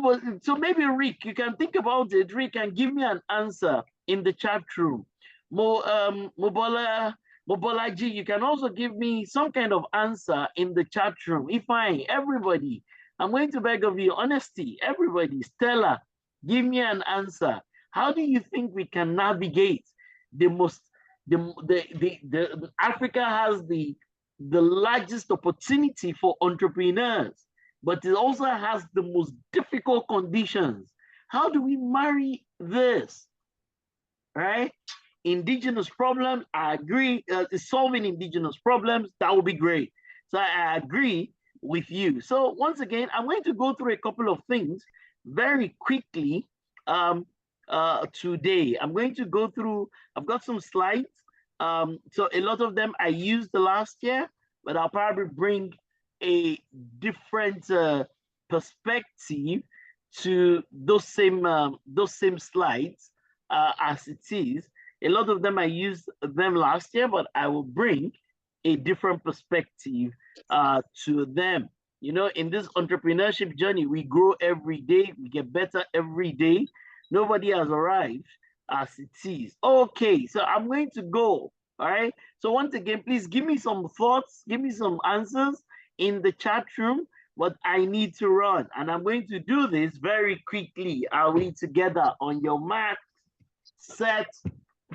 maybe Rick, you can think about it. Rick, and give me an answer in the chat room. Mobolaji, you can also give me some kind of answer in the chat room. Everybody, I'm going to beg of you, honesty, everybody, Stella, give me an answer. How do you think we can navigate Africa has the largest opportunity for entrepreneurs, but it also has the most difficult conditions. How do we marry this, right? Indigenous problems, I agree, solving indigenous problems, that would be great. So I agree with you. So once again, I'm going to go through a couple of things very quickly today. I'm going to go through, I've got some slides. So a lot of them I used the last year, but I'll probably bring a different perspective to those same slides as it is. A lot of them I used them last year, but I will bring a different perspective to them. You know, in this entrepreneurship journey, we grow every day, we get better every day. Nobody has arrived as it is. Okay, so I'm going to go, all right? So once again, please give me some thoughts, give me some answers in the chat room, but I need to run. And I'm going to do this very quickly. Are we together? On your mark, set,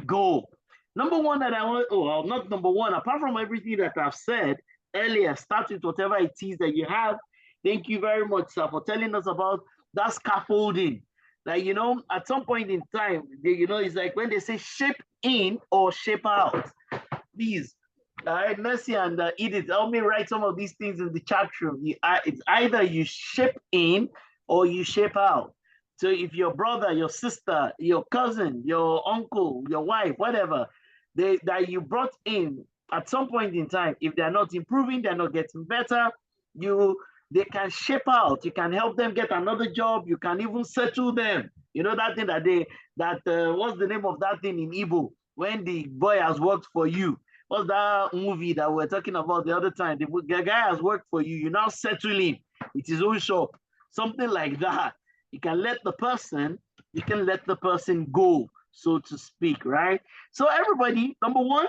go. Number one that I want, well, not number one, apart from everything that I've said earlier, start with whatever it is that you have. Thank you very much, sir, for telling us about that scaffolding. Like, you know, at some point in time, you know, it's like when they say shape in or shape out. Please, all right, Mercy and Edith, help me write some of these things in the chat room. It's either you shape in or you shape out. So if your brother, your sister, your cousin, your uncle, your wife, whatever, that you brought in at some point in time, if they're not improving, they're not getting better, they can shape out. You can help them get another job. You can even settle them. You know that thing what's the name of that thing in Igbo? When the boy has worked for you. What's that movie that we were talking about the other time? The guy has worked for you. You now settle him with his own shop. Something like that. You can let the person go, so to speak, right? So everybody, number one,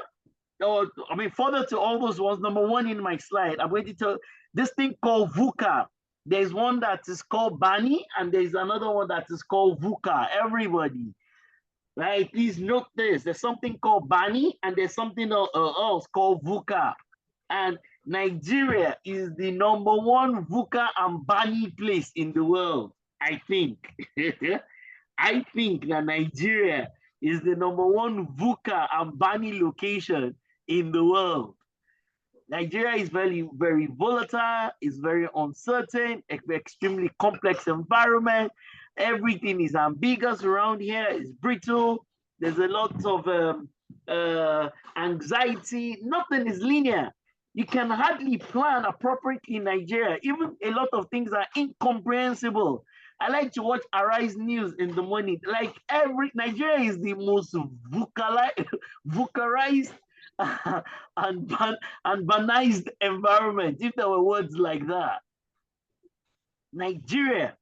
further to all those ones, number one in my slide, I'm going to tell this thing called VUCA. There's one that is called Bani, and there's another one that is called VUCA. Everybody, right? Please note this. There's something called Bani, and there's something else called VUCA. And Nigeria is the number one VUCA and Bani place in the world, I think. I think that Nigeria is the number one VUCA and Bani location in the world. Nigeria is very, very volatile, it's very uncertain, extremely complex environment. Everything is ambiguous around here, it's brittle. There's a lot of anxiety. Nothing is linear. You can hardly plan appropriately in Nigeria. Even a lot of things are incomprehensible. I like to watch Arise News in the morning. Like Nigeria is the most VUCAized and banized environment, if there were words like that. Nigeria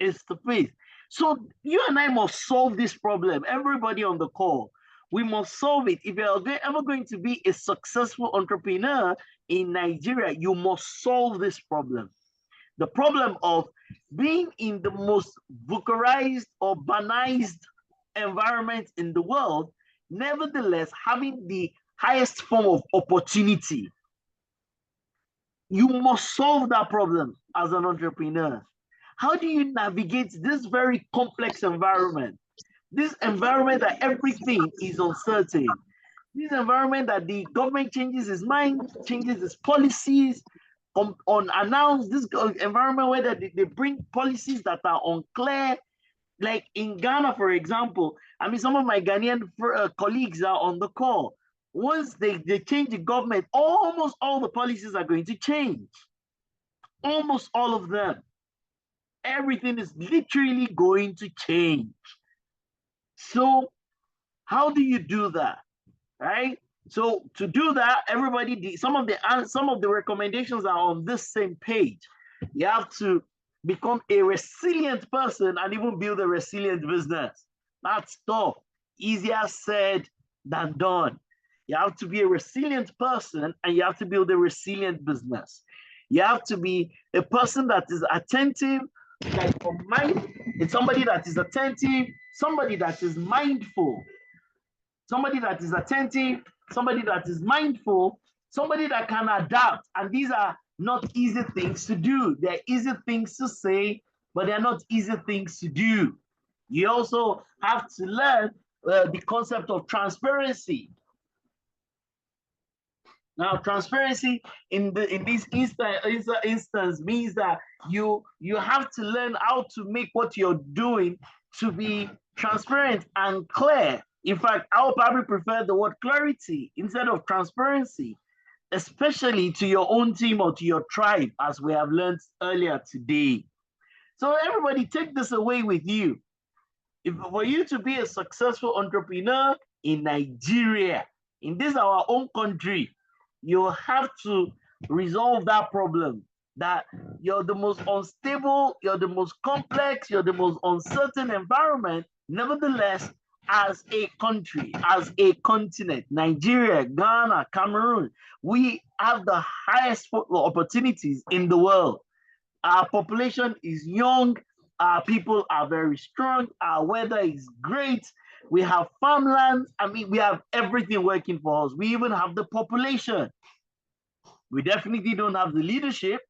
is the place. So you and I must solve this problem. Everybody on the call, we must solve it. If you're ever going to be a successful entrepreneur in Nigeria, you must solve this problem. The problem of being in the most vulgarized, urbanized environment in the world, nevertheless having the highest form of opportunity. You must solve that problem as an entrepreneur. How do you navigate this very complex environment? This environment that everything is uncertain. This environment that the government changes its mind, changes its policies, unannounced. This environment where they bring policies that are unclear. Like in Ghana, for example, I mean, some of my Ghanaian colleagues are on the call. Once they change the government, almost all the policies are going to change. Almost all of them. Everything is literally going to change. So how do you do that, right? So to do that, everybody, some of the recommendations are on this same page. You have to become a resilient person and even build a resilient business. That's tough. Easier said than done. You have to be a resilient person and you have to build a resilient business. You have to be a person that is attentive, like for mind. It's somebody that is attentive, somebody that is mindful, somebody that is attentive, somebody that is mindful, somebody that can adapt. And these are not easy things to do. They're easy things to say, but they're not easy things to do. You also have to learn the concept of transparency. Now, transparency in this instance means that you have to learn how to make what you're doing to be transparent and clear. In fact, I would probably prefer the word clarity instead of transparency, especially to your own team or to your tribe, as we have learned earlier today. So everybody take this away with you. For you to be a successful entrepreneur in Nigeria, in this our own country, you have to resolve that problem, that you're the most unstable, you're the most complex, you're the most uncertain environment. Nevertheless, as a country, as a continent, Nigeria, Ghana, Cameroon, we have the highest opportunities in the world. Our population is young, our people are very strong, our weather is great, we have farmland. I mean, we have everything working for us. We even have the population. We definitely don't have the leadership,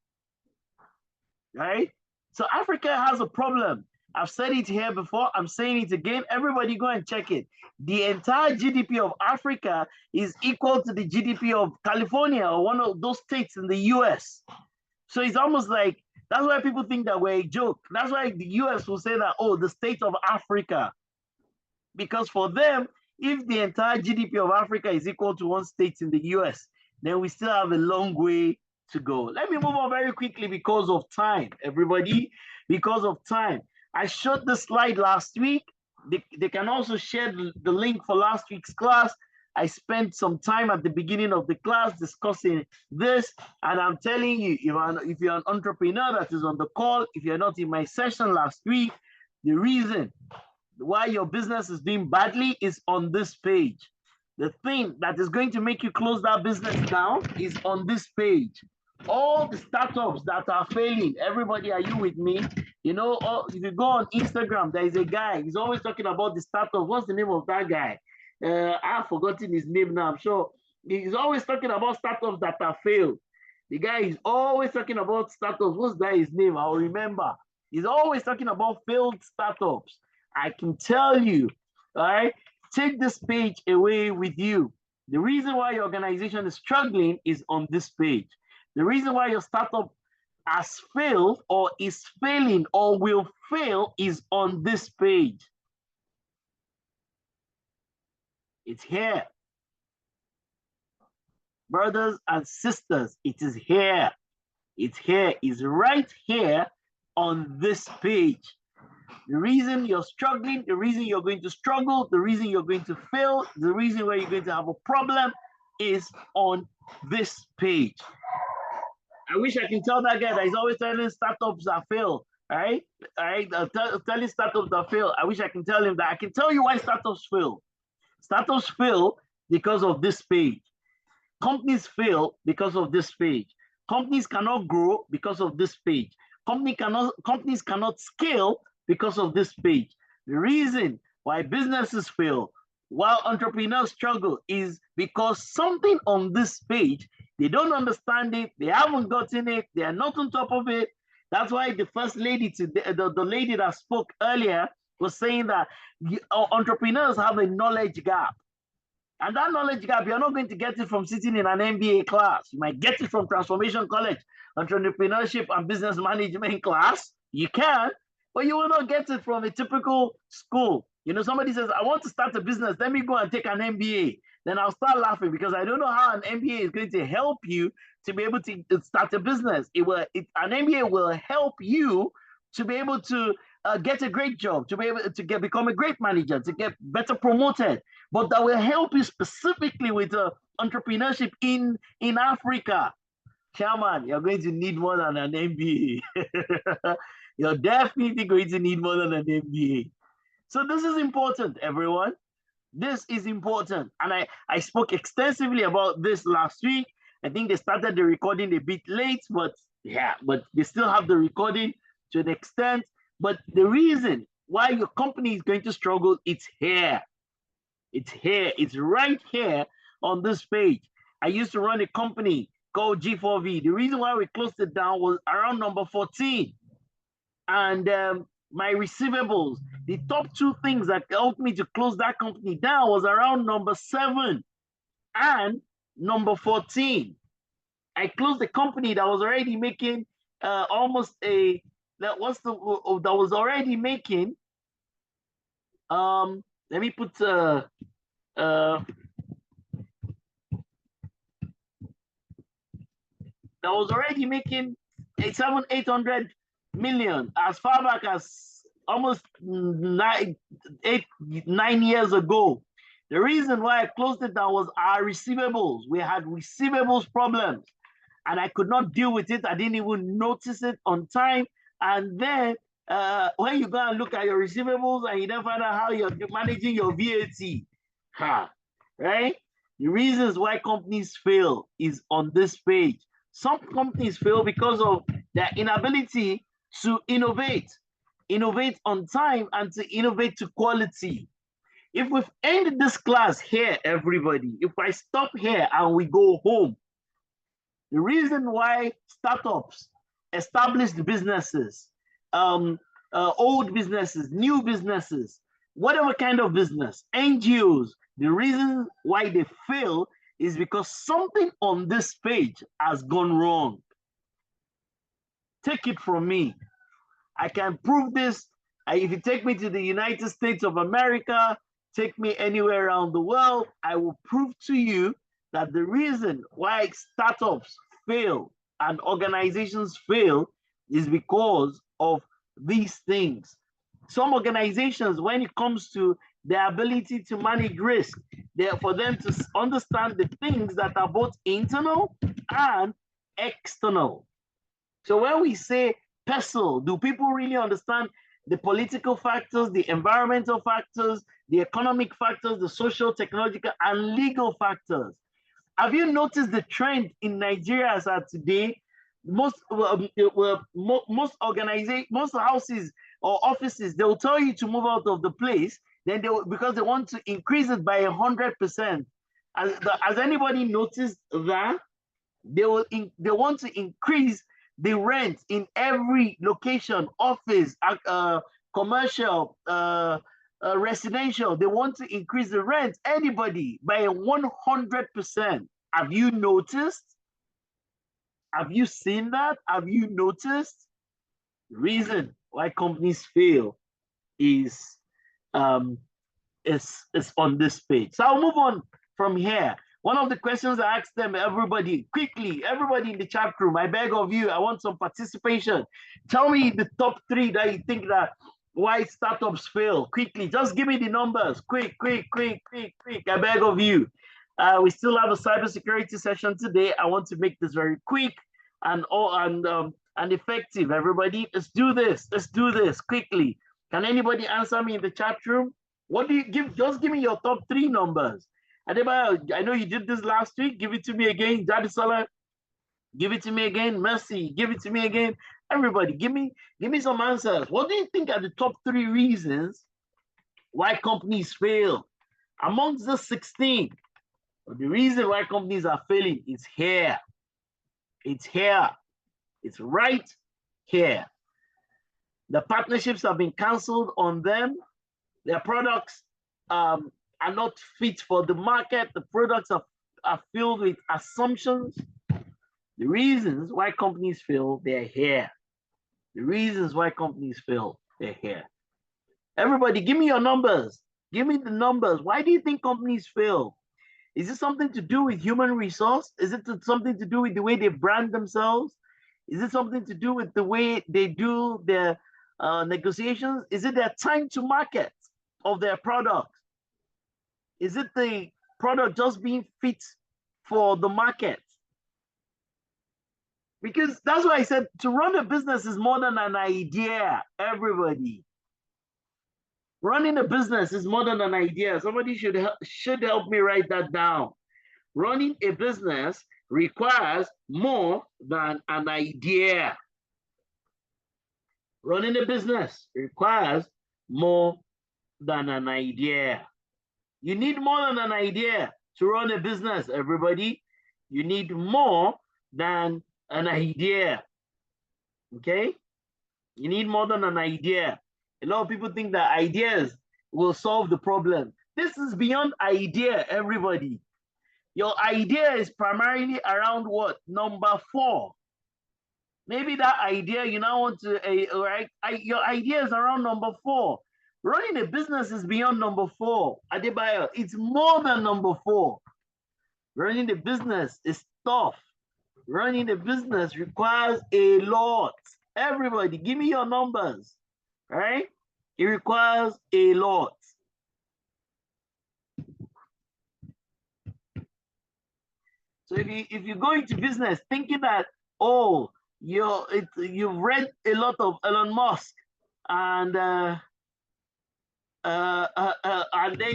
right? So Africa has a problem. I've said it here before, I'm saying it again. Everybody go and check it. The entire GDP of Africa is equal to the GDP of California or one of those states in the US. So it's almost like, that's why people think that we're a joke. That's why the US will say that, oh, the state of Africa. Because for them, if the entire GDP of Africa is equal to one state in the US, then we still have a long way to go. Let me move on very quickly because of time, everybody, because of time. I showed the slide last week. They can also share the link for last week's class. I spent some time at the beginning of the class discussing this, and I'm telling you, if you're an entrepreneur that is on the call, if you're not in my session last week, the reason why your business is doing badly is on this page. The thing that is going to make you close that business down is on this page. All the startups that are failing, everybody, are you with me? You know, if you go on Instagram, there is a guy, he's always talking about the startup. What's the name of that guy? I've forgotten his name now. I'm sure he's always talking about startups that have failed. The guy is always talking about startups. What's that his name? I'll remember. He's always talking about failed startups. I can tell you, all right, take this page away with you. The reason why your organization is struggling is on this page. The reason why your startup has failed or is failing or will fail is on this page. It's here. Brothers and sisters, it is here. It's here. It's right here on this page. The reason you're struggling, the reason you're going to struggle, the reason you're going to fail, the reason why you're going to have a problem is on this page. I wish I can tell that guy that he's always telling startups that fail. All right, telling startups that fail. I wish I can tell him that. I can tell you why startups fail. Startups fail because of this page. Companies fail because of this page. Companies cannot grow because of this page. Companies cannot scale because of this page. The reason why businesses fail while entrepreneurs struggle is because something on this page, they don't understand it, they haven't gotten it, they are not on top of it. That's why the first lady today, the lady that spoke earlier was saying that entrepreneurs have a knowledge gap. And that knowledge gap, you're not going to get it from sitting in an MBA class. You might get it from Transformation College, Entrepreneurship and Business Management class. You can, but you will not get it from a typical school. You know, somebody says, I want to start a business. Let me go and take an MBA. Then I'll start laughing because I don't know how an MBA is going to help you to be able to start a business. An MBA will help you to be able to get a great job, to be able to become a great manager, to get better promoted. But that will help you specifically with entrepreneurship in Africa. Chairman, you're going to need more than an MBA. You're definitely going to need more than an MBA. So this is important, everyone. This is important. And I spoke extensively about this last week. I think they started the recording a bit late, but yeah, but they still have the recording to an extent. But the reason why your company is going to struggle, it's here. It's here. It's right here on this page. I used to run a company called G4V. The reason why we closed it down was around number 14. And my receivables, the top two things that helped me to close that company down was around number 7 and number 14. I closed the company that was already making that was already making let me put that was already making 800 million as far back as almost 9 years ago. The reason why I closed it down was our receivables. We had receivables problems and I could not deal with it. I didn't even notice it on time. And then when you go and look at your receivables and you don't find out how you're managing your VAT, right? The reasons why companies fail is on this page. Some companies fail because of their inability to innovate on time and to innovate to quality. If we've ended this class here, everybody, if I stop here and we go home, the reason why startups, established businesses, old businesses, new businesses, whatever kind of business, NGOs, the reason why they fail is because something on this page has gone wrong. Take it from me. I can prove this. If you take me to the United States of America, take me anywhere around the world, I will prove to you that the reason why startups fail and organizations fail is because of these things. Some organizations, when it comes to their ability to manage risk, for them to understand the things that are both internal and external. So when we say PESTLE, do people really understand the political factors, the environmental factors, the economic factors, the social, technological, and legal factors? Have you noticed the trend in Nigeria as of today? Most organizations, most houses or offices, they will tell you to move out of the place, then because they want to increase it by 100%. Has anybody noticed that? They want to increase the rent in every location, office, commercial, residential. They want to increase the rent, anybody, by 100%. Have you noticed? Have you seen that? Have you noticed? The reason why companies fail is on this page. So I'll move on from here. One of the questions I asked them, everybody, quickly, everybody in the chat room, I beg of you, I want some participation. Tell me the top 3 that you think that why startups fail. Quickly, just give me the numbers. Quick. I beg of you. We still have a cybersecurity session today. I want to make this very quick. and effective. Everybody, let's do this. Let's do this quickly. Can anybody answer me in the chat room? What do you give? Just give me your top 3 numbers. Adebayo, I know you did this last week. Give it to me again. Jadisola, give it to me again. Mercy, give it to me again. Everybody, give me some answers. What do you think are the top 3 reasons why companies fail? Amongst the 16, the reason why companies are failing is here. It's here. It's right here. The partnerships have been canceled on them. Their products are not fit for the market. The products are filled with assumptions. The reasons why companies fail, they're here. The reasons why companies fail, they're here. Everybody, give me your numbers. Give me the numbers. Why do you think companies fail? Is it something to do with human resource? Is it something to do with the way they brand themselves? Is it something to do with the way they do their negotiations? Is it their time to market of their product? Is it the product just being fit for the market? Because that's why I said to run a business is more than an idea, everybody. Running a business is more than an idea. Somebody should help me write that down. Running a business requires more than an idea. Running a business requires more than an idea. You need more than an idea to run a business, everybody. You need more than an idea. Okay? You need more than an idea. A lot of people think that ideas will solve the problem. This is beyond idea, everybody. Your idea is primarily around what? Number 4. Maybe that idea you now want to, your idea is around number 4. Running a business is beyond number 4. Adebayo, it's more than number 4. Running a business is tough. Running a business requires a lot. Everybody, give me your numbers, right? It requires a lot. So if you go into business thinking that, oh, you've read a lot of Elon Musk and then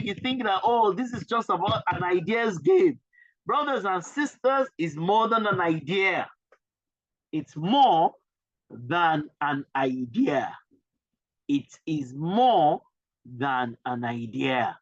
you think that, oh, this is just about an ideas game. Brothers and sisters, it's more than an idea. It's more than an idea. It is more than an idea.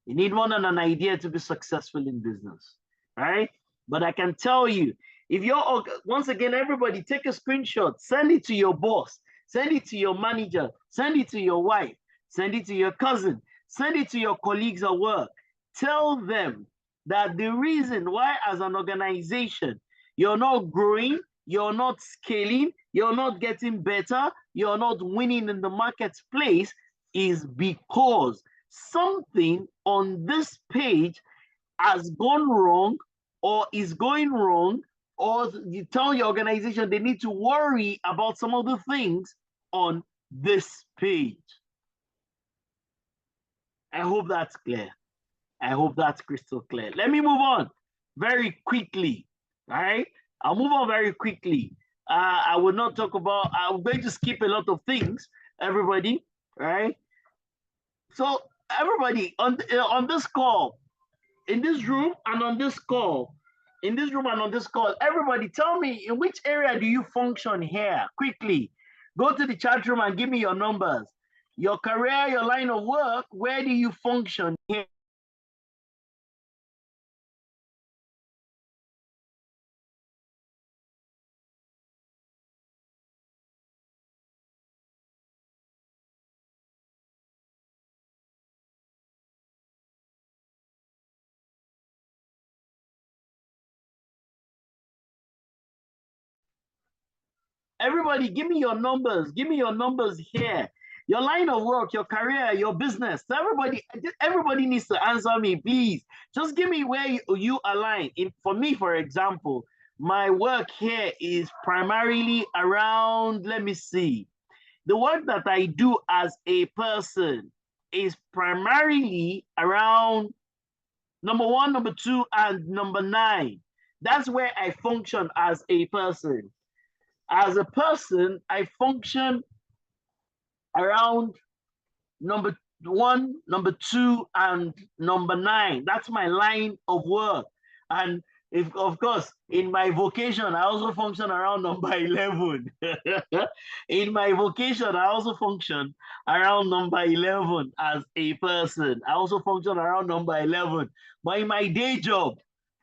You need more than an idea to be successful in business, right? But I can tell you, if you're, once again, everybody take a screenshot, send it to your boss, send it to your manager, send it to your wife, send it to your cousin, send it to your colleagues at work. Tell them that the reason why as an organization, you're not growing, you're not scaling, you're not getting better, you're not winning in the marketplace is because something on this page has gone wrong or is going wrong, or you tell your organization they need to worry about some of the things on this page. I hope that's clear. I hope that's crystal clear. Let me move on very quickly, all right? I'll move on very quickly. I will not talk about, I'm going to skip a lot of things, everybody, right? So everybody on this call, in this room and on this call, everybody tell me in which area do you function here? Quickly, go to the chat room and give me your numbers. Your career, your line of work, where do you function here? Everybody, give me your numbers. Give me your numbers here. Your line of work, your career, your business. So everybody needs to answer me, please. Just give me where you align. For me, for example, my work here is primarily around, let me see. The work that I do as a person is primarily around number 1, number 2, and number 9. That's where I function as a person. As a person, I function around number 1, number 2, and number 9. That's my line of work. And if, of course, in my vocation, I also function around number 11. In my vocation, I also function around number 11 as a person. I also function around number 11. But in my day job,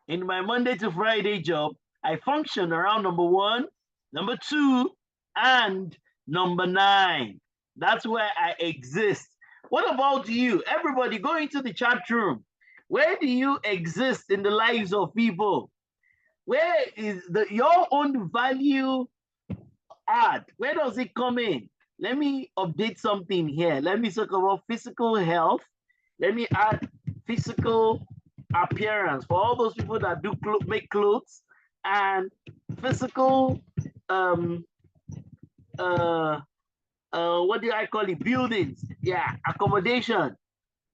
in my Monday to Friday job, I function around number 1, number 2, and number 9. That's where I exist. What about you? Everybody go into the chat room. Where do you exist in the lives of people? Where is your own value add? Where does it come in? Let me update something here. Let me talk about physical health. Let me add physical appearance for all those people that do make clothes, and physical what do I call it? Buildings. Yeah, accommodation,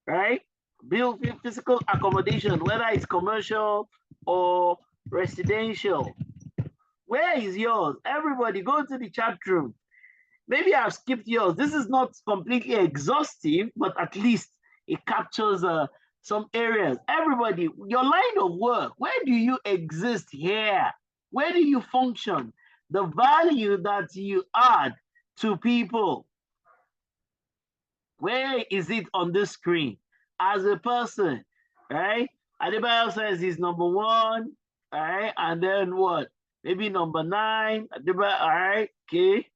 right? Build physical accommodation, whether it's commercial or residential. Where is yours? Everybody go to the chat room. Maybe I've skipped yours. This is not completely exhaustive, but at least it captures some areas. Everybody, your line of work, where do you exist here? Where do you function? The value that you add to people. Where is it on this screen? As a person, right? Adebayo says he's number 1, all right? And then what? Maybe number 9. Adebayo, all right, okay.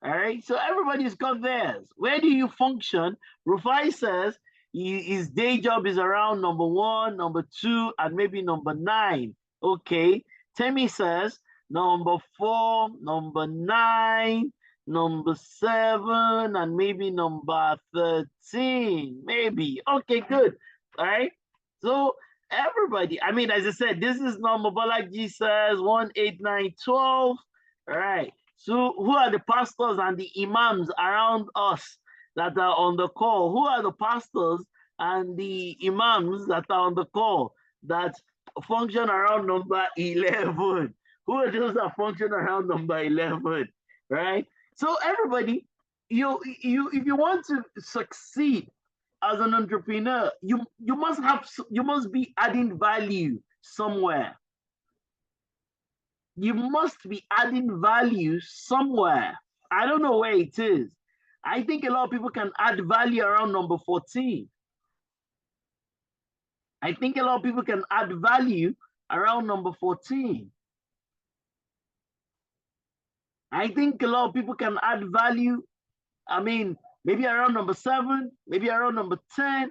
All right, so everybody's got theirs. Where do you function? Rufai says his day job is around number 1, number 2, and maybe number 9. Okay. Temi says number 4, number 9, number 7, and maybe number 13. Maybe. Okay, good. All right. So everybody, I mean, as I said, this is number Balaji says 1, 8, 9, 12. All right. So who are the pastors and the imams around us that are on the call? Who are the pastors and the imams that are on the call that function around number 11? Who are those that function around number 11, right? So everybody, if you want to succeed as an entrepreneur, you must be adding value somewhere. You must be adding value somewhere. I don't know where it is. I think a lot of people can add value around number 14. I think a lot of people can add value around number 14. I think a lot of people can add value, I mean, maybe around number 7, maybe around number 10.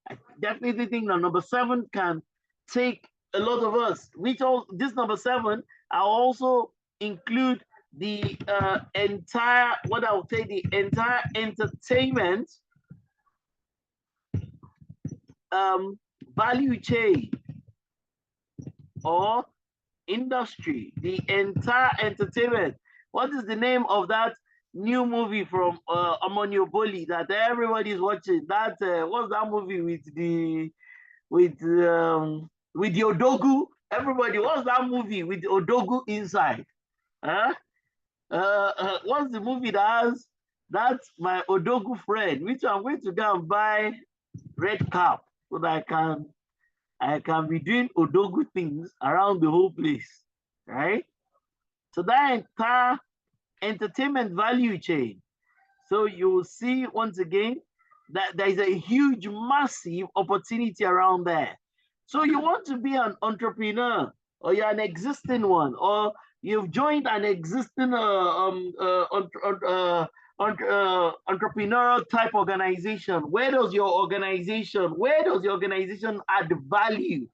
I definitely think that number 7 can take a lot of us. This number 7, I'll also include the entire, what I would say, the entire entertainment value chain or industry, the entire entertainment. What is the name of that new movie from Amonio Boli that everybody's watching? That what's that movie with the Odogu? Everybody, what's that movie with Odogu inside? Huh? What's the movie that has that's my Odogu friend, which I'm going to go and buy red cap so that I can be doing Odogu things around the whole place, right? So that entire entertainment value chain. So you will see once again that there is a huge, massive opportunity around there. So you want to be an entrepreneur, or you're an existing one, or you've joined an existing entrepreneurial type organization. Where does your organization add value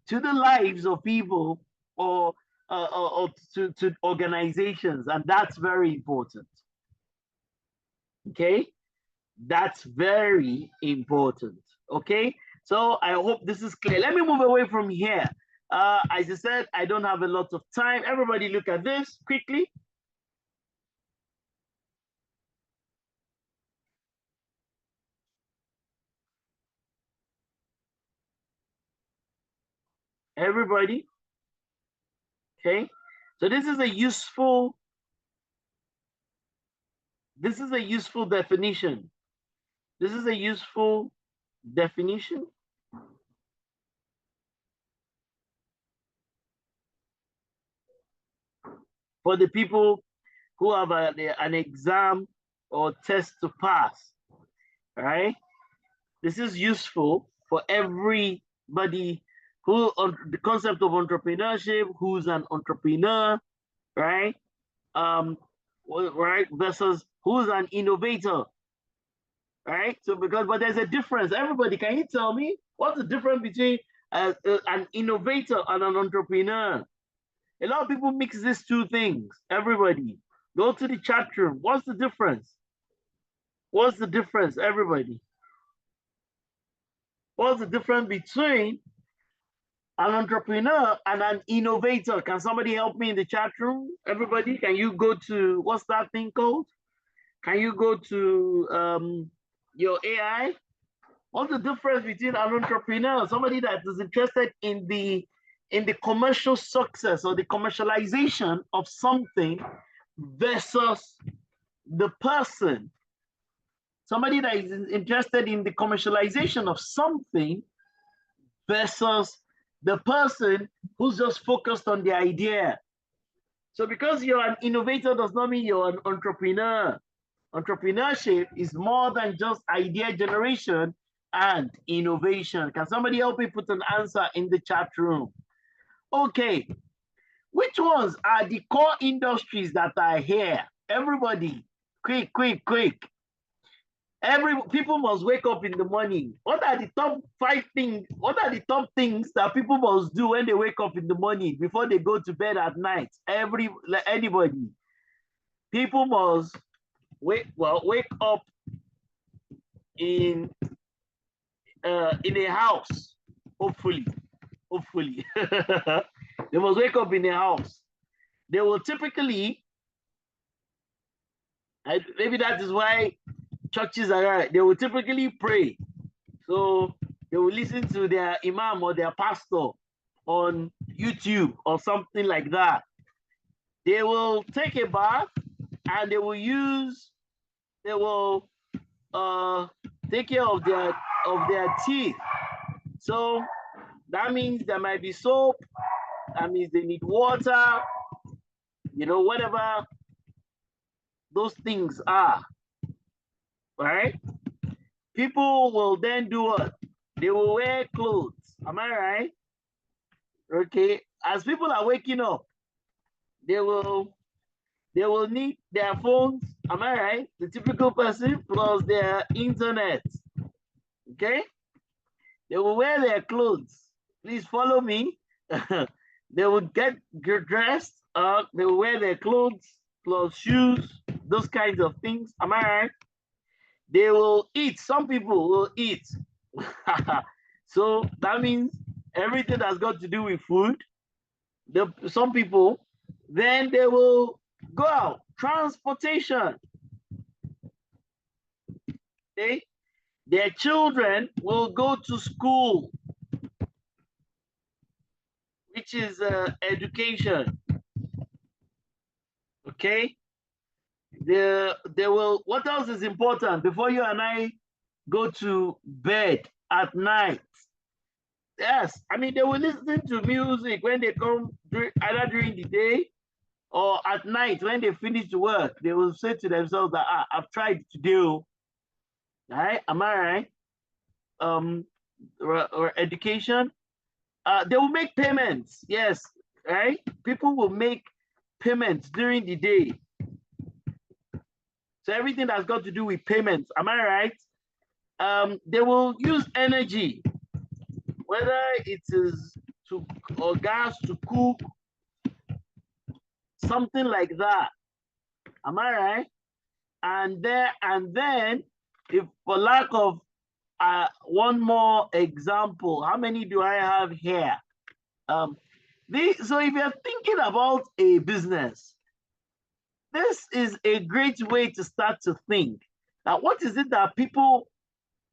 to the lives of people or to organizations? And that's very important. Okay, that's very important. Okay, so I hope this is clear. Let me move away from here. As I said, I don't have a lot of time. Everybody look at this quickly. Everybody. Okay, so this is a useful This is a useful definition. This is a useful definition. For the people who have an exam or test to pass, right? This is useful for everybody who on the concept of entrepreneurship, who's an entrepreneur, right? Right, versus who's an innovator, right? So but there's a difference. Everybody, can you tell me what's the difference between an innovator and an entrepreneur? A lot of people mix these two things. Everybody, go to the chat room. What's the difference? What's the difference, everybody? What's the difference between an entrepreneur and an innovator? Can somebody help me in the chat room? Everybody, can you go to, what's that thing called? Can you go to your AI? What's the difference between an entrepreneur, somebody that is interested in the commercial success or the commercialization of something, versus the person, somebody that is interested in the commercialization of something, versus the person who's just focused on the idea? So because you're an innovator does not mean you're an entrepreneur. Entrepreneurship is more than just idea generation and innovation. Can somebody help me put an answer in the chat room? Okay, which ones are the core industries that are here? Everybody, quick, quick, quick. People must wake up in the morning. What are the top 5 things? What are the top things that people must do when they wake up in the morning before they go to bed at night? Anybody. People must wake up in a house, hopefully. They must wake up in a house. They will typically, maybe that is why churches are right, they will typically pray. So they will listen to their imam or their pastor on YouTube or something like that. They will take a bath and they will take care of their teeth. So that means there might be soap, that means they need water, whatever those things are, right? People will then do what? They will wear clothes. Am I right? Okay. As people are waking up, they will need their phones. Am I right? The typical person plus their internet. Okay. They will wear their clothes. Please follow me. They will get dressed. They will wear their clothes plus shoes, those kinds of things. Am I right? They will eat. Some people will eat. So that means everything that's got to do with food. Some people, then they will go out. Transportation. Okay? Their children will go to school, which is education. Okay? They will, what else is important before you and I go to bed at night? Yes, I mean, they will listen to music when they come, either during the day or at night when they finish the work. They will say to themselves that, I've tried to do, right? Am I right? Or education. They will make payments. Yes, right? People will make payments during the day. So everything that's got to do with payments, am I right? They will use energy, whether it is or gas to cook, something like that. Am I right? And then, if for lack of one more example, how many do I have here? So if you're thinking about a business, this is a great way to start to think. Now, what is it that people,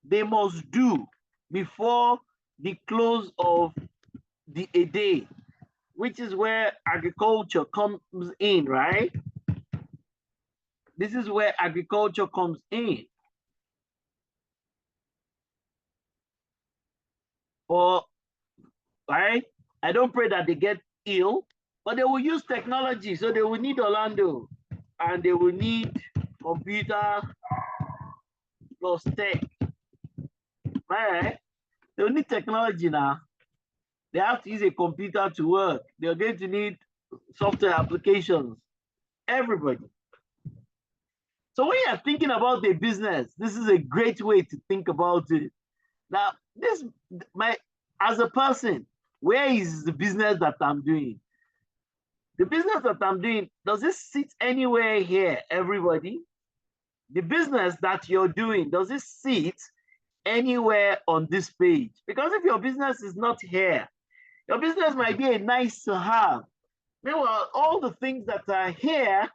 they must do before the close of a day, which is where agriculture comes in, right? This is where agriculture comes in. Or, right? I don't pray that they get ill, but they will use technology. So they will need Orlando, and they will need computer plus tech. Right? They will need technology now. They have to use a computer to work. They're going to need software applications. Everybody. So when you're thinking about the business, this is a great way to think about it. Now, as a person, where is the business that I'm doing? The business that I'm doing, does it sit anywhere here, everybody? The business that you're doing, does it sit anywhere on this page? Because if your business is not here, your business might be a nice to have. Meanwhile, all the things that are here,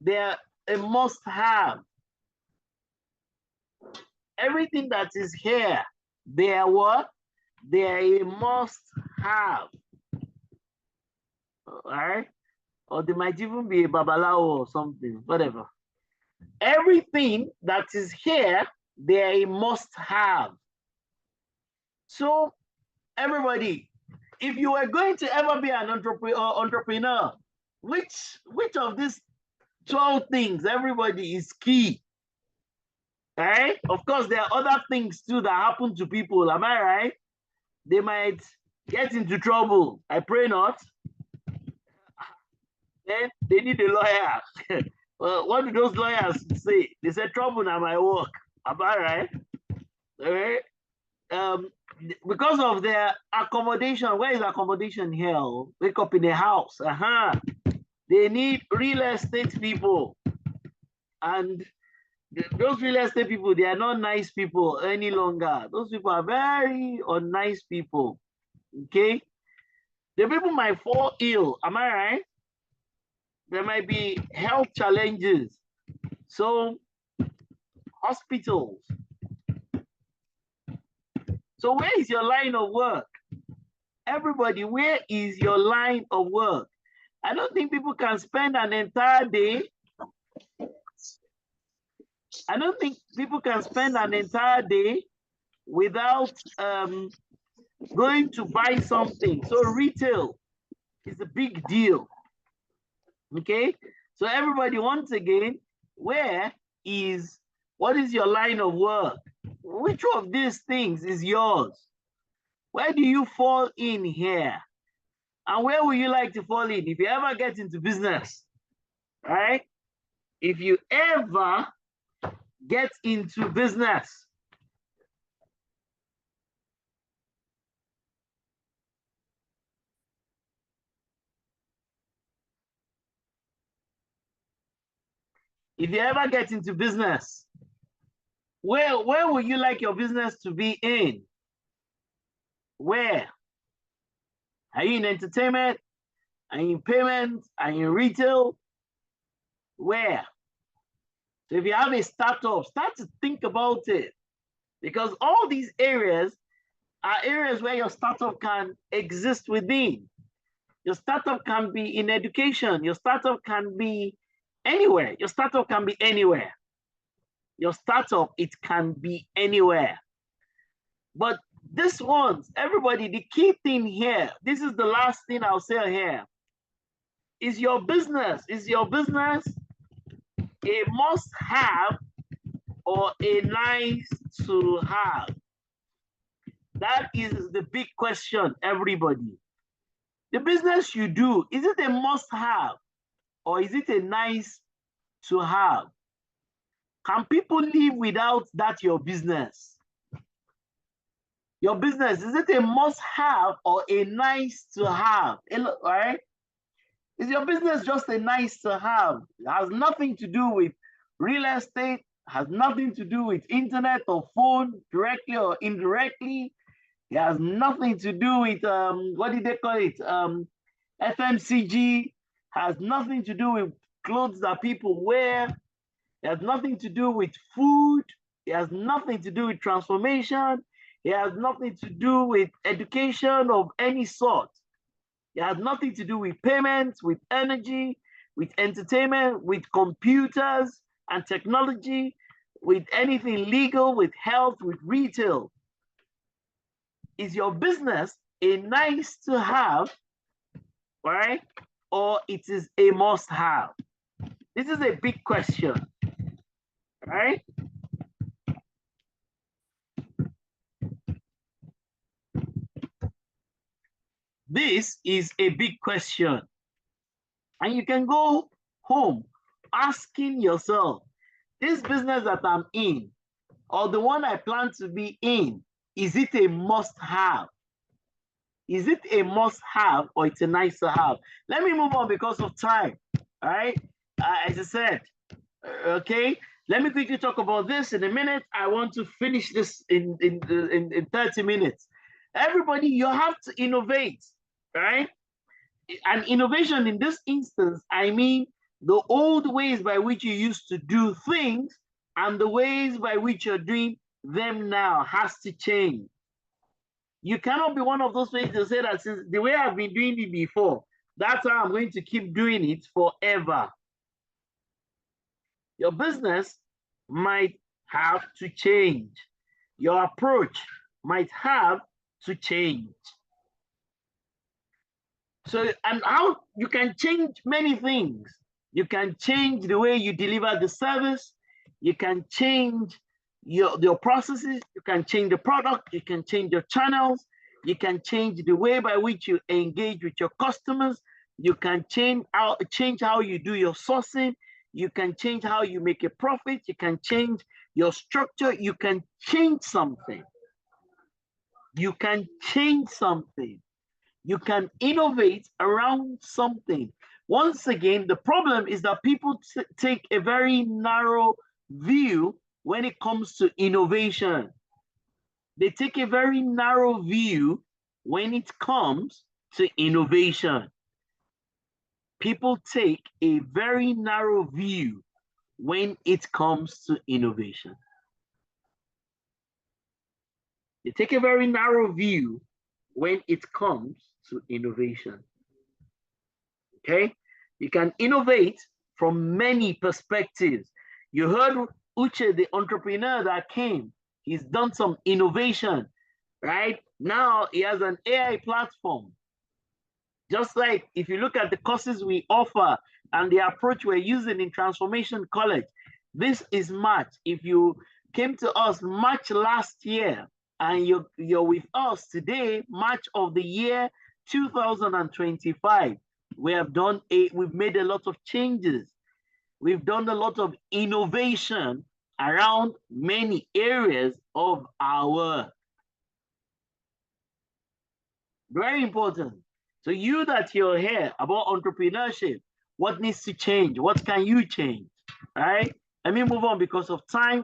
they're a must have. Everything that is here, they're what? They're a must have. All right? Or they might even be a babalao or something, whatever. Everything that is here, they're a must have. So, everybody, if you were going to ever be an entrepreneur, which of these 12 things, everybody, is key? Right? Of course, there are other things too that happen to people. Am I right? They might get into trouble. I pray not. Then they need a lawyer. Well, what do those lawyers say? They say trouble now my work. Am I right? Okay. Because of their accommodation, where is accommodation here? Wake up in a house. They need real estate people. And those real estate people, they are not nice people any longer. Those people are very unnice people. Okay? The people might fall ill. Am I right? There might be health challenges. So, hospitals. So, where is your line of work? Everybody, where is your line of work? I don't think people can spend an entire day. I don't think people can spend an entire day without going to buy something. So retail is a big deal. Okay? So everybody, once again, what is your line of work? Which of these things is yours? Where do you fall in here? And where would you like to fall in if you ever get into business? Right? If you ever get into business. If you ever get into business, where would you like your business to be in? Where? Are you in entertainment? Are you in payment? Are you in retail? Where? So if you have a startup, start to think about it. Because all these areas are areas where your startup can exist within. Your startup can be in education. Your startup can be anywhere. Your startup can be anywhere. Your startup, it can be anywhere. But this ones, everybody, the key thing here, this is the last thing I'll say here. Is your business a must have or a nice to have? That is the big question, everybody. The business you do, is it a must have or is it a nice to have? Can people live without that your business? Your business, is it a must have or a nice to have? All right? Is your business just a nice to have? It has nothing to do with real estate, has nothing to do with internet or phone, directly or indirectly. It has nothing to do with, what did they call it? FMCG, has nothing to do with clothes that people wear. It has nothing to do with food. It has nothing to do with transformation. It has nothing to do with education of any sort. It has nothing to do with payments, with energy, with entertainment, with computers, and technology, with anything legal, with health, with retail. Is your business a nice to have, right? Or it is a must have? This is a big question, right? This is a big question. And you can go home asking yourself, this business that I'm in, or the one I plan to be in, is it a must have? Is it a must have or it's a nice to have? Let me move on because of time. All right. As I said, okay. Let me quickly talk about this in a minute. I want to finish this in 30 minutes. Everybody, you have to innovate, right? And innovation in this instance, I mean the old ways by which you used to do things and the ways by which you're doing them now has to change. You cannot be one of those people to say that since the way I've been doing it before, that's how I'm going to keep doing it forever. Your business might have to change. Your approach might have to change. So, and how you can change many things. You can change the way you deliver the service. You can change your processes. You can change the product. You can change your channels. You can change the way by which you engage with your customers. You can change how you do your sourcing. You can change how you make a profit. You can change your structure. You can change something. You can change something. You can innovate around something. Once again, the problem is that people take a very narrow view when it comes to innovation. They take a very narrow view when it comes to innovation. People take a very narrow view when it comes to innovation. They take a very narrow view when it comes to innovation. Okay? You can innovate from many perspectives. You heard Uche, the entrepreneur that came. He's done some innovation, right? Now he has an AI platform. Just like if you look at the courses we offer and the approach we're using in Transformation College, this is March. If you came to us March last year and you're with us today, March of the year 2025, we've made a lot of changes. We've done a lot of innovation around many areas of our work. Very important. So you that you're here about entrepreneurship, what needs to change? What can you change? All right? Let me move on because of time.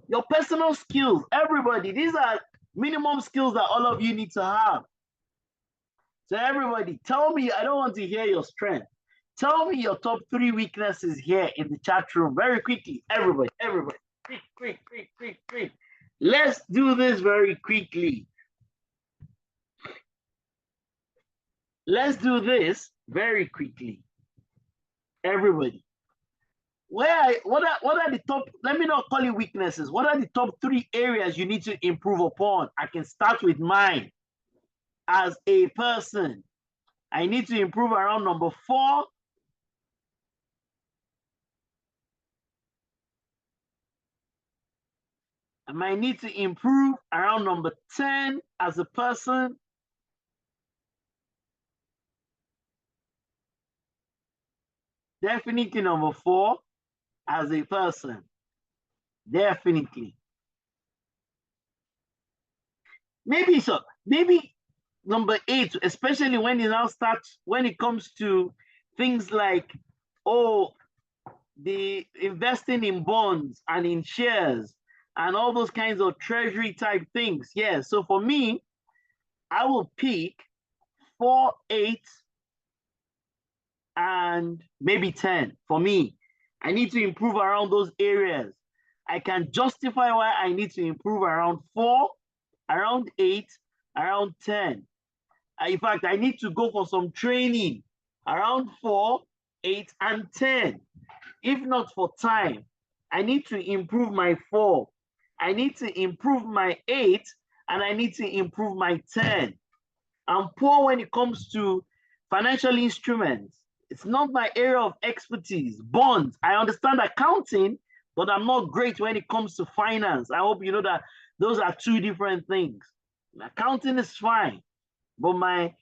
Your personal skills, everybody, these are minimum skills that all of you need to have. So everybody, tell me, I don't want to hear your strength. Tell me your top 3 weaknesses here in the chat room very quickly. Everybody, quick. Let's do this very quickly. Let's do this very quickly. Everybody. What are the top, let me not call it weaknesses. What are the top 3 areas you need to improve upon? I can start with mine. As a person, I need to improve around number 4. I might need to improve around number 10 as a person. Definitely number 4 as a person. Definitely. Maybe so. Maybe number 8, especially when it now starts, when it comes to things like, the investing in bonds and in shares and all those kinds of treasury type things. Yeah, so for me, I will pick 4, 8, and maybe 10. For me, I need to improve around those areas. I can justify why I need to improve around 4, around 8, around 10. In fact, I need to go for some training around 4, 8, and 10. If not for time, I need to improve my 4. I need to improve my 8, and I need to improve my 10. I'm poor when it comes to financial instruments. It's not my area of expertise. Bonds, I understand accounting, but I'm not great when it comes to finance. I hope you know that those are two different things. Accounting is fine, but my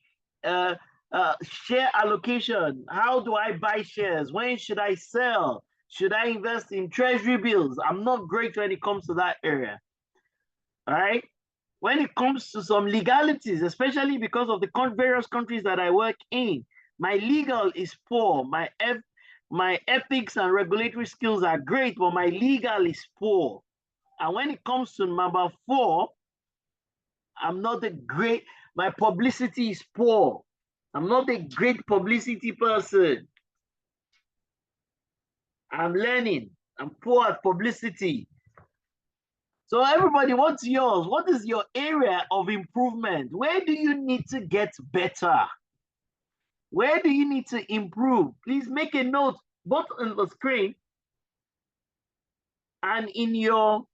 share allocation, how do I buy shares? When should I sell? Should I invest in treasury bills? I'm not great when it comes to that area. All right. When it comes to some legalities, especially because of the various countries that I work in, my legal is poor. My ethics and regulatory skills are great, but my legal is poor. And when it comes to number 4, I'm not a great, my publicity is poor. I'm not a great publicity person. I'm learning. I'm poor at publicity. So everybody, what's yours? What is your area of improvement? Where do you need to get better? Where do you need to improve? Please make a note, both on the screen and in your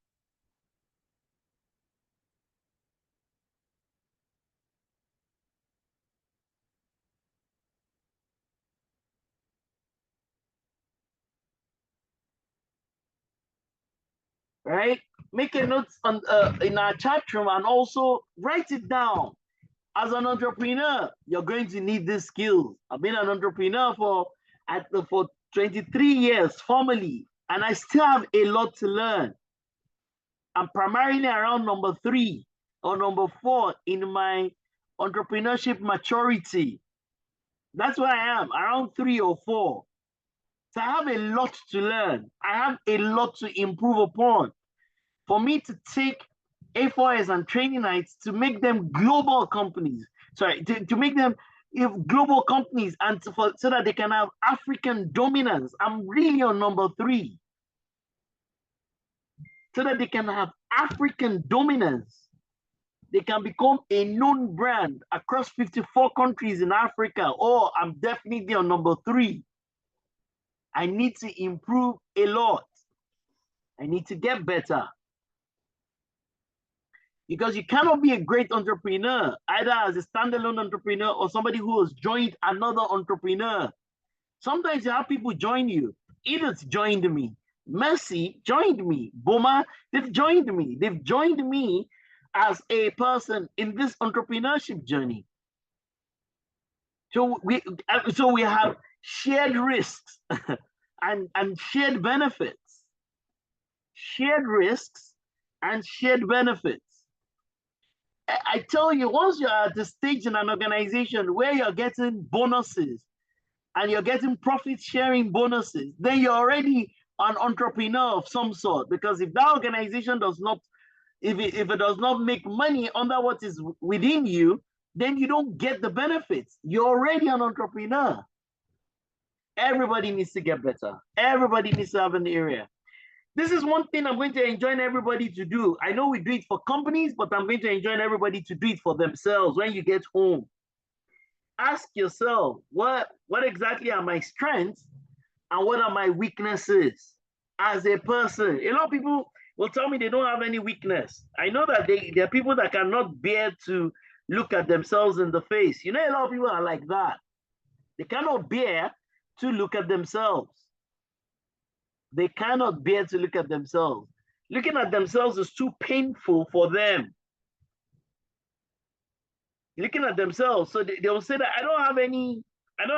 right? Make a note on in our chat room and also write it down. As an entrepreneur, you're going to need these skills. I've been an entrepreneur for 23 years formally, and I still have a lot to learn. I'm primarily around number 3 or number 4 in my entrepreneurship maturity. That's where I am, around 3 or 4. So I have a lot to learn. I have a lot to improve upon. For me to take A4S and training nights to make them global companies, sorry, to make them global companies and so that they can have African dominance. I'm really on number 3. So that they can have African dominance. They can become a known brand across 54 countries in Africa. Oh, I'm definitely on number 3. I need to improve a lot. I need to get better. Because you cannot be a great entrepreneur, either as a standalone entrepreneur or somebody who has joined another entrepreneur. Sometimes you have people join you. Edith joined me. Mercy joined me. Boma, they've joined me. They've joined me as a person in this entrepreneurship journey. So we have shared risks and shared benefits. Shared risks and shared benefits. I tell you, once you're at the stage in an organization where you're getting bonuses and you're getting profit sharing bonuses, then you're already an entrepreneur of some sort. Because if that organization does not, if it does not make money under what is within you, then you don't get the benefits. You're already an entrepreneur. Everybody needs to get better. Everybody needs to have an area. This is one thing I'm going to enjoin everybody to do. I know we do it for companies, but I'm going to enjoin everybody to do it for themselves when you get home. Ask yourself, what exactly are my strengths and what are my weaknesses as a person? A lot of people will tell me they don't have any weakness. I know that there are people that cannot bear to look at themselves in the face. You know, a lot of people are like that. They cannot bear to look at themselves. They cannot bear to look at themselves. Looking at themselves is too painful for them. Looking at themselves, so they will say that I don't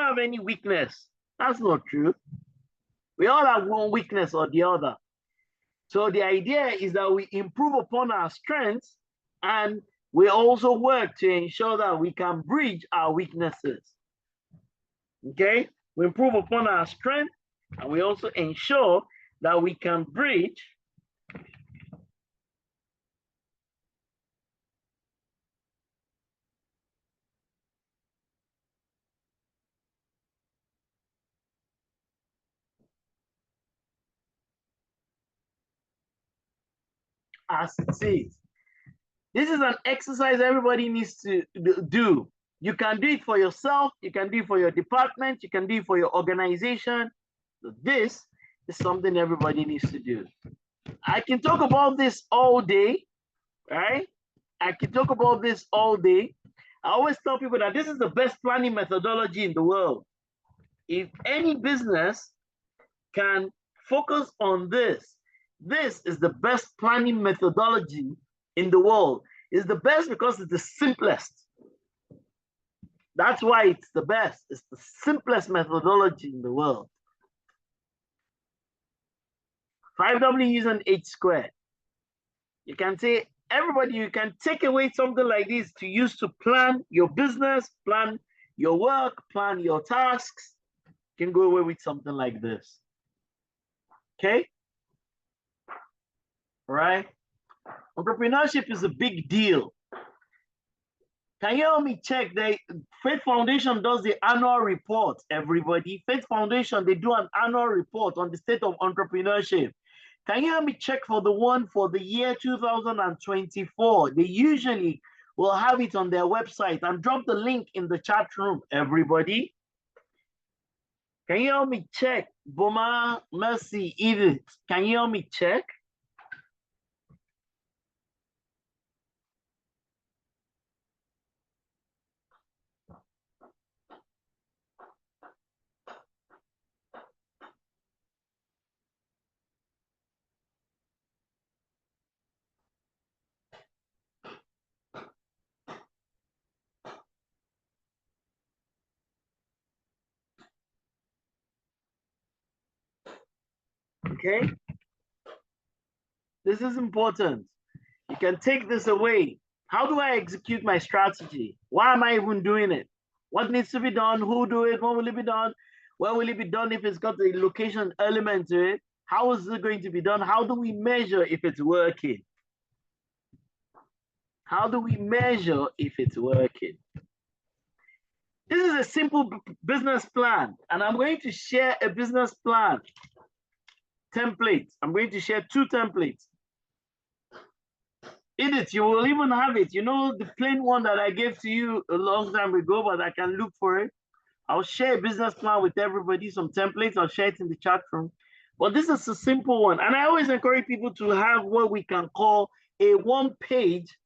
have any weakness. That's not true. We all have one weakness or the other. So the idea is that we improve upon our strengths and we also work to ensure that we can bridge our weaknesses. Okay? We improve upon our strength and we also ensure that we can bridge as it is. This is an exercise everybody needs to do. You can do it for yourself, you can do it for your department, you can do it for your organization. This It's something everybody needs to do. I can talk about this all day, right? I can talk about this all day. I always tell people that this is the best planning methodology in the world. If any business can focus on this, this is the best planning methodology in the world. It's the best because it's the simplest. That's why it's the best. It's the simplest methodology in the world. 5W and H squared. You can say, everybody, you can take away something like this to use to plan your business, plan your work, plan your tasks. You can go away with something like this. Okay? All right? Entrepreneurship is a big deal. Can you help me check? The Faith Foundation does the annual report, everybody. Faith Foundation, they do an annual report on the state of entrepreneurship. Can you help me check for the one for the year 2024? They usually will have it on their website, and drop the link in the chat room, everybody. Can you help me check? Boma, Mercy, Edith, can you help me check? Okay, this is important. You can take this away. How do I execute my strategy? Why am I even doing it? What needs to be done? Who do it? When will it be done? Where will it be done if it's got a location element to it? How is it going to be done? How do we measure if it's working? How do we measure if it's working? This is a simple business plan, and I'm going to share a business plan template. I'm going to share 2 templates. In it, you will even have it. You know, the plain one that I gave to you a long time ago, but I can look for it. I'll share a business plan with everybody, some templates. I'll share it in the chat room. But this is a simple one. And I always encourage people to have what we can call a 1-page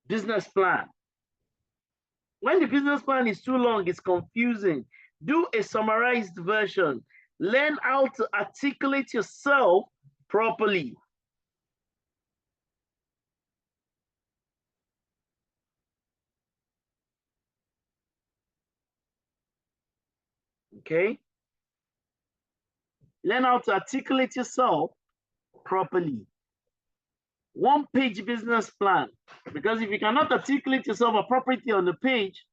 business plan. When the business plan is too long, it's confusing. Do a summarized version. Learn how to articulate yourself properly. Okay? Learn how to articulate yourself properly. 1-page business plan. Because if you cannot articulate yourself appropriately on the page,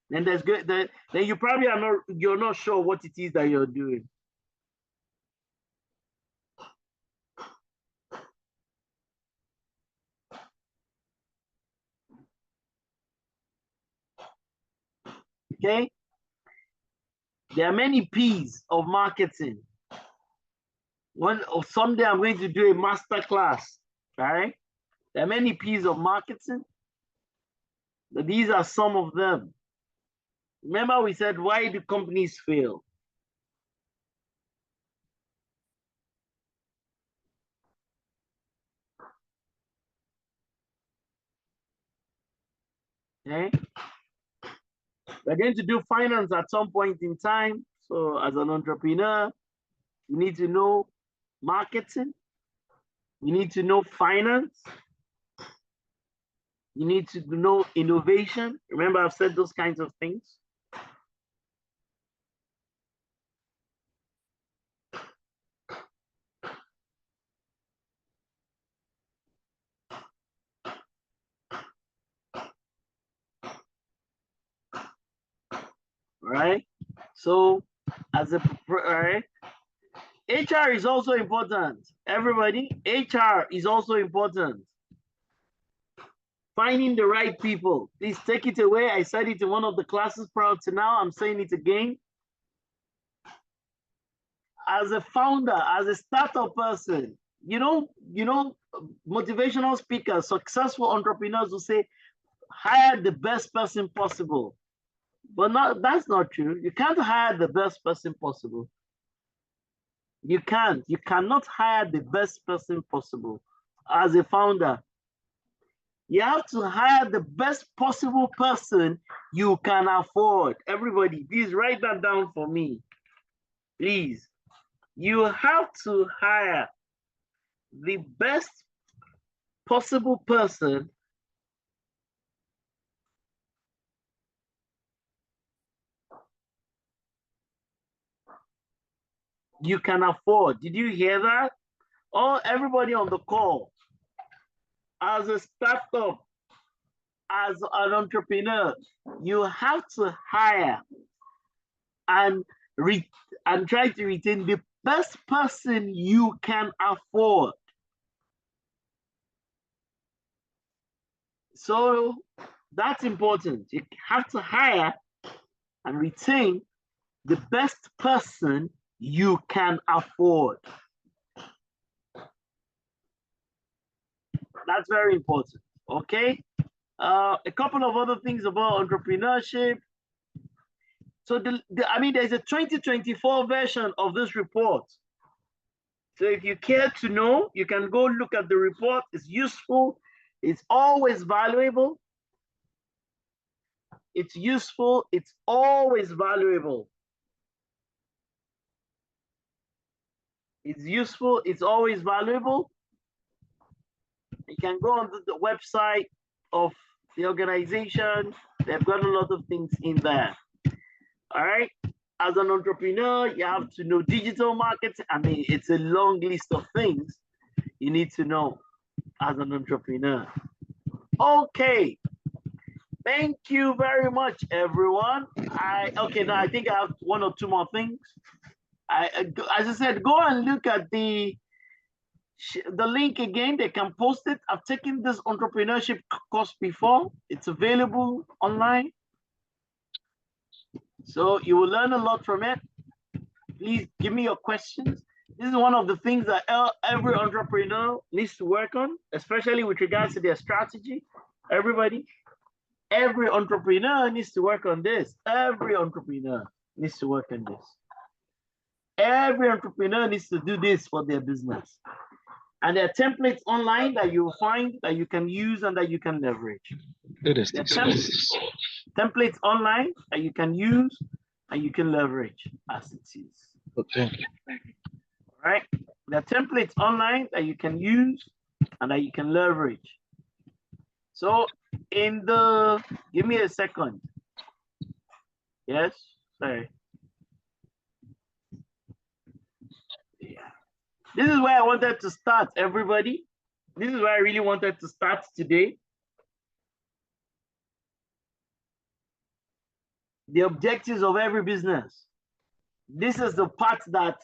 then there's good. Then you probably are not. You're not sure what it is that you're doing. Okay. There are many P's of marketing. Someday I'm going to do a master class. All right. There are many P's of marketing, but these are some of them. Remember, we said, why do companies fail? Okay. We're going to do finance at some point in time. So as an entrepreneur, you need to know marketing. You need to know finance. You need to know innovation. Remember, I've said those kinds of things. Right? So, as a right, HR is also important. Everybody, HR is also important. Finding the right people. Please take it away. I said it in one of the classes prior to now. I'm saying it again. As a founder, as a startup person, you know, motivational speakers, successful entrepreneurs will say, hire the best person possible. But that's not true. You can't hire the best person possible. You can't. You cannot hire the best person possible. As a founder, you have to hire the best possible person you can afford. Everybody, please write that down for me. Please. You have to hire the best possible person you can afford. Did you hear that? All everybody on the call, as a startup, as an entrepreneur, you have to hire and try to retain the best person you can afford. So that's important. You have to hire and retain the best person you can afford. That's very important. Okay. A couple of other things about entrepreneurship. So there's a 2024 version of this report. So if you care to know, you can go look at the report. It's useful. It's always valuable. It's useful. It's always valuable. It's useful. It's always valuable. You can go on the website of the organization. They've got a lot of things in there. All right. As an entrepreneur, you have to know digital marketing. I mean, it's a long list of things you need to know as an entrepreneur. Okay. Thank you very much, everyone. Now I think I have one or two more things. As I said, go and look at the link again. They can post it. I've taken this entrepreneurship course before. It's available online. So you will learn a lot from it. Please give me your questions. This is one of the things that every entrepreneur needs to work on, especially with regards to their strategy. Every entrepreneur needs to work on this. Every entrepreneur needs to work on this. Every entrepreneur needs to do this for their business. And there are templates online that you will find that you can use and that you can leverage. There are templates online that you can use and you can leverage as it is. Okay. All right. There are templates online that you can use and that you can leverage. So give me a second. Yes, sorry. Yeah. This is where I wanted to start, everybody. This is where I really wanted to start today. The objectives of every business. This is the part that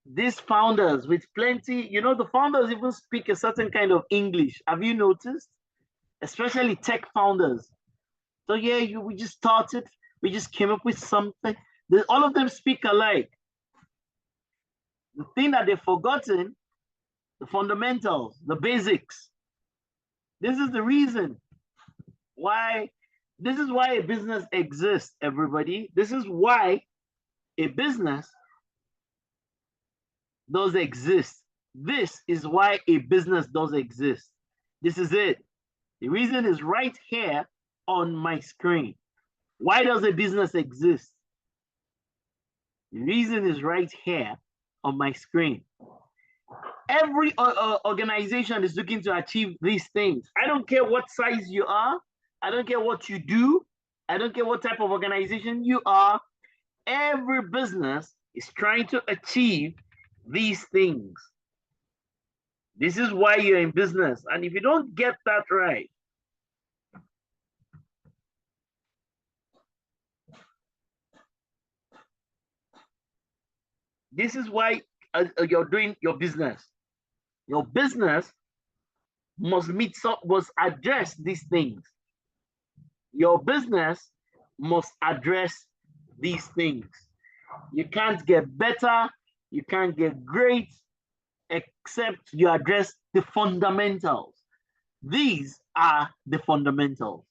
these founders with plenty, the founders even speak a certain kind of English. Have you noticed? Especially tech founders. So yeah, we just started, we just came up with something. All of them speak alike. The thing that they've forgotten, the fundamentals, the basics. This is the reason why, this is why a business exists, everybody. This is why a business does exist. This is why a business does exist. This is it. The reason is right here on my screen. Why does a business exist? The reason is right here on my screen. Every organization is looking to achieve these things. I don't care what size you are. I don't care what you do. I don't care what type of organization you are. Every business is trying to achieve these things. This is why you're in business. And if you don't get that right, this is why you're doing your business. Your business must address these things. Your business must address these things. You can't get better, you can't get great, except you address the fundamentals. These are the fundamentals.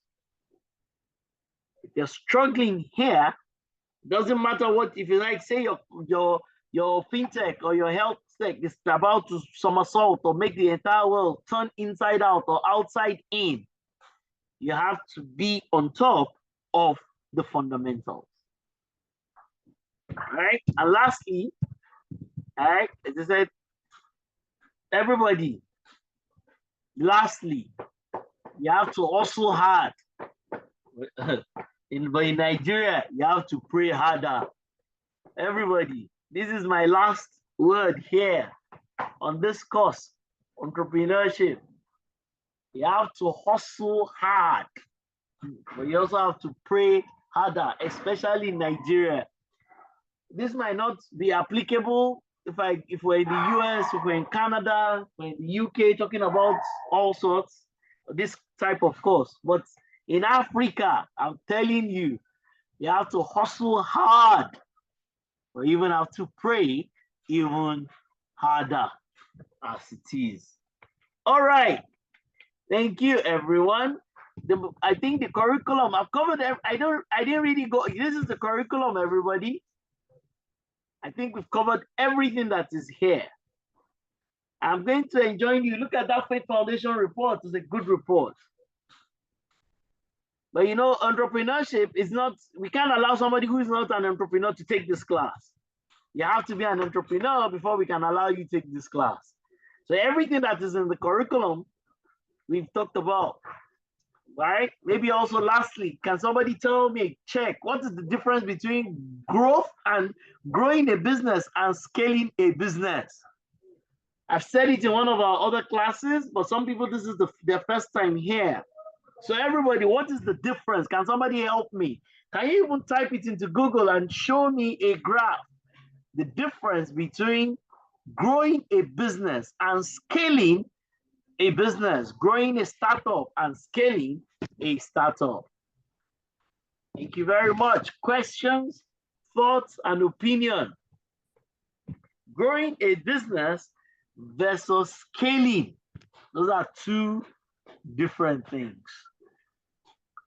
If you're struggling here, doesn't matter what, if you like, say your your fintech or your health tech is about to somersault or make the entire world turn inside out or outside in, you have to be on top of the fundamentals. All right. And lastly, all right, as I said, everybody, lastly, you have to hustle hard. In Nigeria, you have to pray harder. Everybody, this is my last word here on this course, entrepreneurship. You have to hustle hard, but you also have to pray harder, especially in Nigeria. This might not be applicable if we're in the US, if we're in Canada, we're in the UK, talking about all sorts, this type of course. But in Africa, I'm telling you, you have to hustle hard, or even have to pray even harder as it is. All right. Thank you, everyone. I think the curriculum, I've covered, I didn't really go, this is the curriculum, everybody. I think we've covered everything that is here. I'm going to enjoin you. Look at that Faith Foundation report. It's a good report. But you know, entrepreneurship is not, we can't allow somebody who is not an entrepreneur to take this class. You have to be an entrepreneur before we can allow you to take this class. So everything that is in the curriculum, we've talked about, right? Maybe also lastly, can somebody tell me, check, what is the difference between growth and growing a business and scaling a business? I've said it in one of our other classes, but some people, this is their first time here. So everybody, what is the difference? Can somebody help me? Can you even type it into Google and show me a graph? The difference between growing a business and scaling a business, growing a startup and scaling a startup. Thank you very much. Questions, thoughts, and opinion. Growing a business versus scaling. Those are two different things.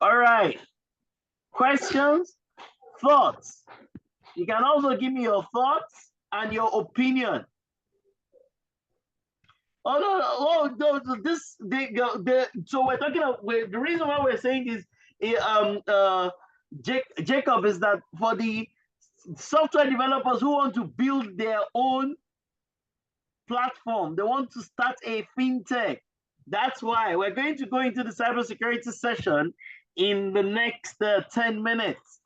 All right. Questions, thoughts. You can also give me your thoughts and your opinion. Oh no! So we're talking about the reason why we're saying this. Jacob, is that for the software developers who want to build their own platform, they want to start a fintech. That's why we're going to go into the cybersecurity session in the next 10 minutes.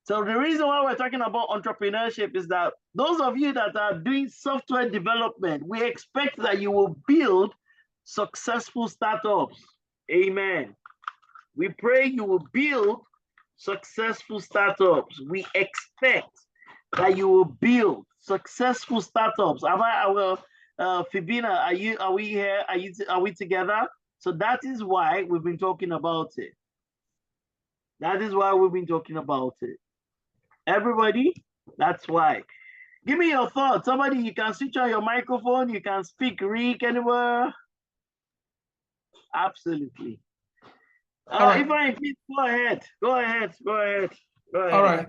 So the reason why we're talking about entrepreneurship is that those of you that are doing software development, we expect that you will build successful startups. Amen. We pray you will build successful startups. We expect that you will build successful startups. Fibina, are we here? Are we together? So that is why we've been talking about it. That is why we've been talking about it. Everybody, that's why. Give me your thoughts. Somebody, you can switch on your microphone. You can speak, Rick, anywhere. Absolutely. Right. If I please go ahead. Go ahead. All right.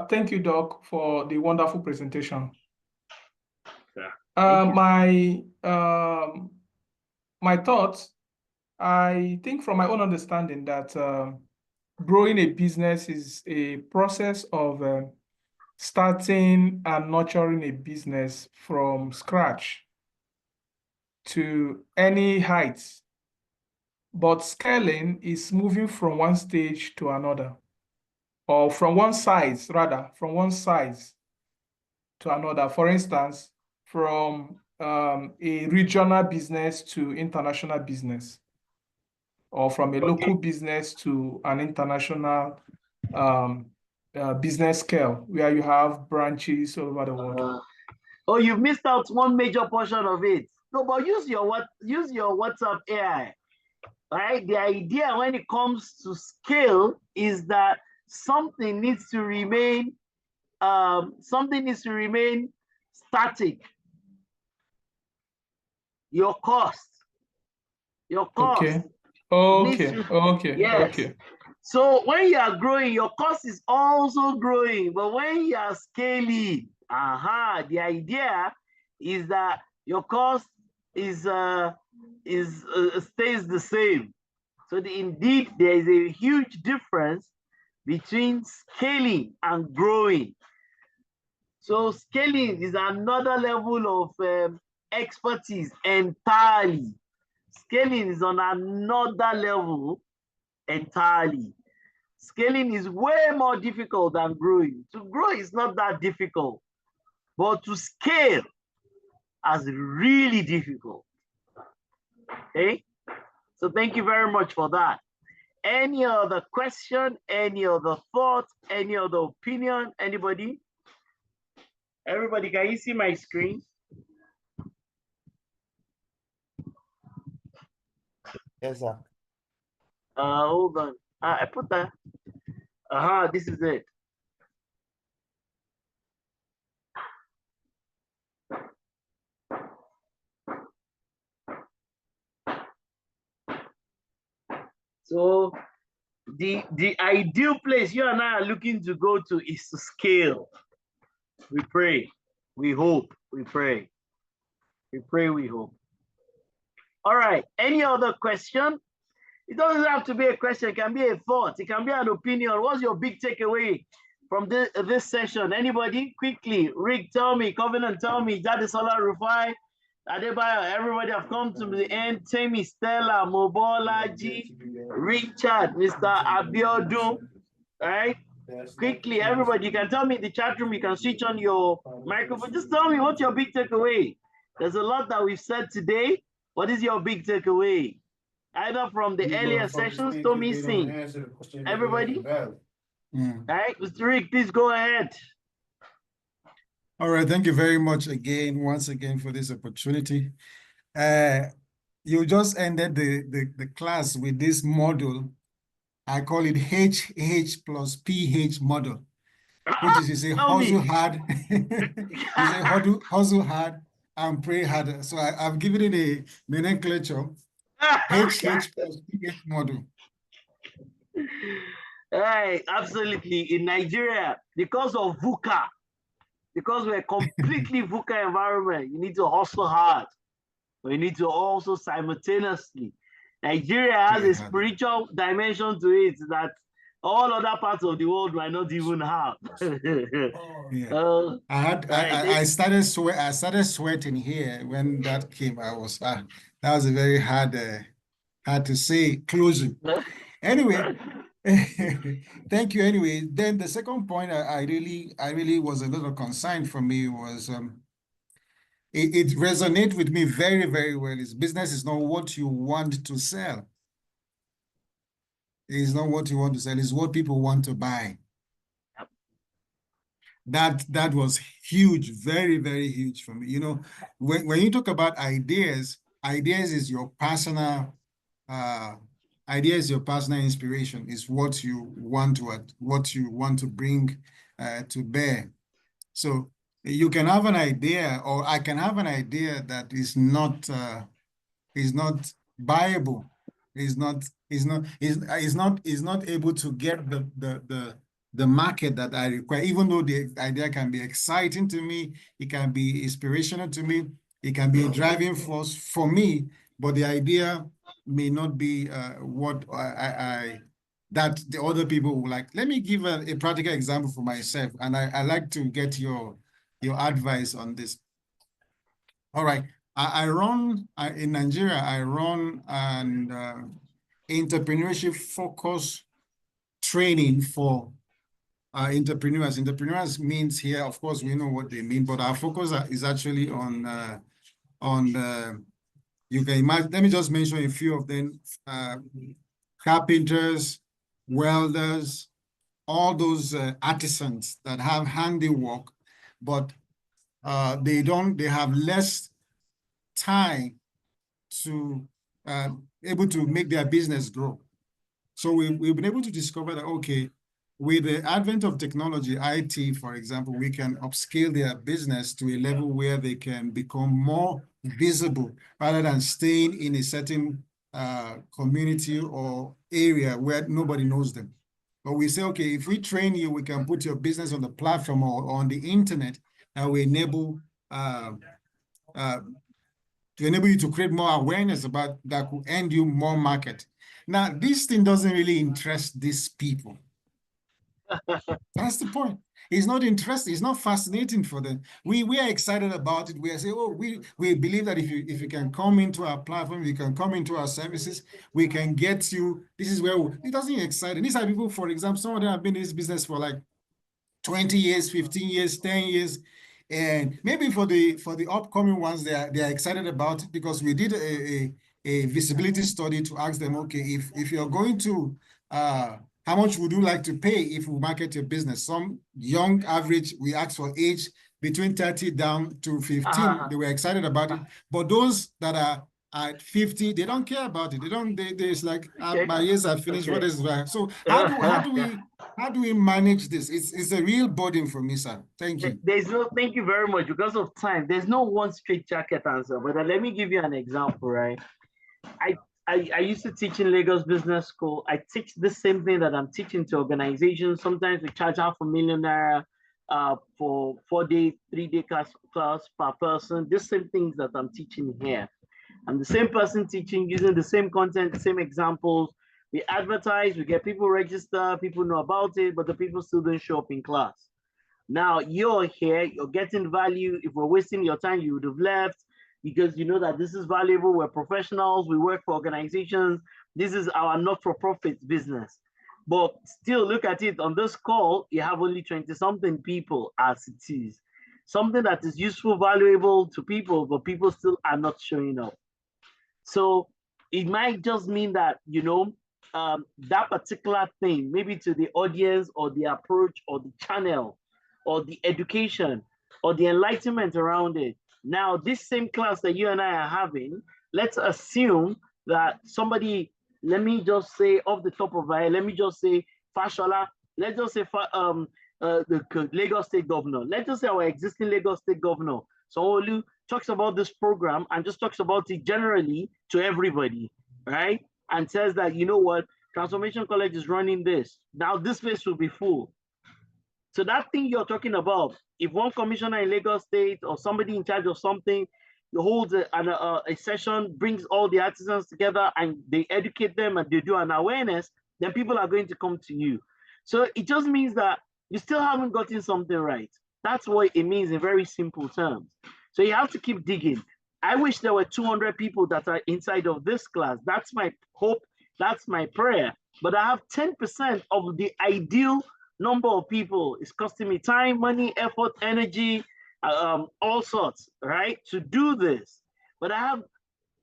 Thank you, Doc, for the wonderful presentation. Yeah. My thoughts, I think from my own understanding that growing a business is a process of starting and nurturing a business from scratch to any heights. But scaling is moving from one stage to another, or from one size to another. For instance, from a regional business to international business, or from a local business to an international business scale, where you have branches all over the world. Oh, you've missed out one major portion of it. No, but use your WhatsApp AI. Right? The idea when it comes to scale is that something needs to remain static. Your cost. Okay. Yes. Okay. So when you are growing, your cost is also growing. But when you are scaling, The idea is that your cost is stays the same. So indeed, there is a huge difference between scaling and growing. So scaling is another level of expertise entirely. Scaling is on another level entirely. Scaling is way more difficult than growing. To grow is not that difficult, but to scale is really difficult. Okay, so thank you very much for that. Any other question, any other thought, any other opinion, anybody? Everybody, can you see my screen? Yes, sir. Hold on. I put that. This is it. So the ideal place you and I are looking to go to is to scale. We pray, we hope, we pray. We pray, we hope. All right, any other question? It doesn't have to be a question, it can be a thought, it can be an opinion. What's your big takeaway from this session? Anybody? Quickly, Rick, tell me, Covenant, tell me, Jadisola Rufai, Adebayo, everybody have come to the end. Temi, Stella, Mobolaji, Richard, Mr. Abiodun, right? Quickly, everybody, you can tell me in the chat room, you can switch on your microphone. Just tell me what's your big takeaway. There's a lot that we've said today. What is your big takeaway? Either from the earlier sessions, Tommy Singh. Everybody? All right, Mr. Rick, please go ahead. All right, thank you very much once again for this opportunity. You just ended the class with this model. I call it HH plus PH model, which is you say hustle hard, you say hustle hard and pray harder. So I've given it a nomenclature, HH plus PH model. Hey, absolutely. In Nigeria, because of VUCA, because we're completely VUCA environment, you need to hustle hard. But you need to also simultaneously. Nigeria has a spiritual dimension to it that all other parts of the world might not even have. I started sweating here when that came. That was a very hard to say closing. Anyway, thank you. Anyway, then the second point I really was a little concerned for me was it resonates with me very, very well. Business is not what you want to sell. It's not what you want to sell, it's what people want to buy. That was huge, very, very huge for me. You know, when you talk about ideas is your personal inspiration, is what you want to bring to bear. So you can have an idea, or I can have an idea that is not viable, is not able to get the market that I require. Even though the idea can be exciting to me, it can be inspirational to me, it can be a driving force for me, but the idea may not be what that the other people would like. Let me give a practical example for myself, and I like to get your advice on this. All right, I run in Nigeria. I run an entrepreneurship focus training for entrepreneurs. Entrepreneurs means here, of course, we know what they mean, but our focus is actually on you can imagine. Let me just mention a few of them: carpenters, welders, all those artisans that have handiwork, but they have less time to able to make their business grow. So we've been able to discover that, okay, with the advent of technology, IT, for example, we can upscale their business to a level where they can become more visible rather than staying in a certain community or area where nobody knows them. But we say, okay, if we train you, we can put your business on the platform or on the internet that will enable you to create more awareness about that could earn you more market. Now, this thing doesn't really interest these people. That's the point. It's not interesting. It's not fascinating for them. We are excited about it. We are saying, oh, we believe that if you can come into our platform, you can come into our services, we can get you. This is where it doesn't excite. These are people, for example, some of them have been in this business for like 20 years, 15 years, 10 years. And maybe for the upcoming ones, they are excited about it because we did a visibility study to ask them, okay, if you're going to how much would you like to pay if we market your business? Some young average, we asked for age between 30 down to 15. They were excited about it. But those that are at 50, they don't care about it. It's like, my years are finished. What is that? So how do we manage this? It's a real burden for me, sir. Thank you. Thank you very much. Because of time, there's no one straight jacket answer, but let me give you an example, right? I used to teach in Lagos Business School. I teach the same thing that I'm teaching to organizations. Sometimes we charge $500,000 for 4-day, 3-day class per person. The same things that I'm teaching here. I'm the same person teaching, using the same content, the same examples. We advertise, we get people register, people know about it, but the people still don't show up in class. Now you're here, you're getting value. If we're wasting your time, you would have left, because you know that this is valuable. We're professionals, we work for organizations. This is our not-for-profit business. But still, look at it, on this call, you have only 20-something people as it is. Something that is useful, valuable to people, but people still are not showing up. So it might just mean that, that particular thing, maybe to the audience or the approach or the channel or the education or the enlightenment around it. Now, this same class that you and I are having, let's assume that somebody, let me just say off the top of my head, let me just say Fashola, let's just say the Lagos State Governor. Let's just say our existing Lagos State Governor, Sanwo-Olu, talks about this program and just talks about it generally to everybody, right? And says that, you know what, Transformation College is running this. Now this place will be full. So that thing you're talking about, if one commissioner in Lagos State or somebody in charge of something holds a session, brings all the artisans together and they educate them and they do an awareness, then people are going to come to you. So it just means that you still haven't gotten something right. That's what it means in very simple terms. So you have to keep digging. I wish there were 200 people that are inside of this class. That's my hope. That's my prayer. But I have 10% of the ideal number of people. It's costing me time, money, effort, energy, all sorts, right, to do this. But I have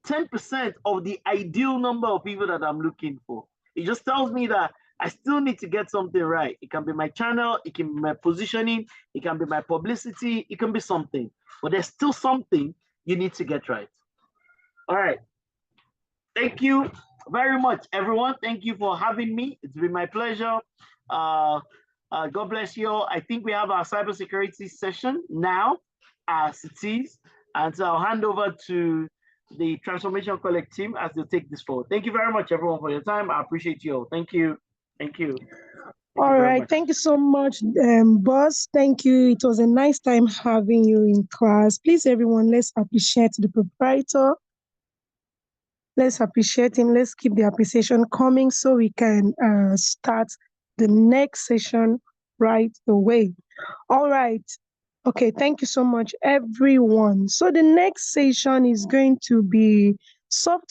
10% of the ideal number of people that I'm looking for. It just tells me that I still need to get something right. It can be my channel, it can be my positioning, it can be my publicity, it can be something. But there's still something you need to get right. All right. Thank you very much, everyone. Thank you for having me. It's been my pleasure. God bless you all. I think we have our cybersecurity session now as it is. And so I'll hand over to the Transformation Collect team as they take this forward. Thank you very much, everyone, for your time. I appreciate you all. Thank you. Thank you. All right. Thank you so much, boss. Thank you. It was a nice time having you in class. Please, everyone, let's appreciate the proprietor. Let's appreciate him. Let's keep the appreciation coming so we can start the next session right away. All right. Okay. Thank you so much, everyone. So the next session is going to be software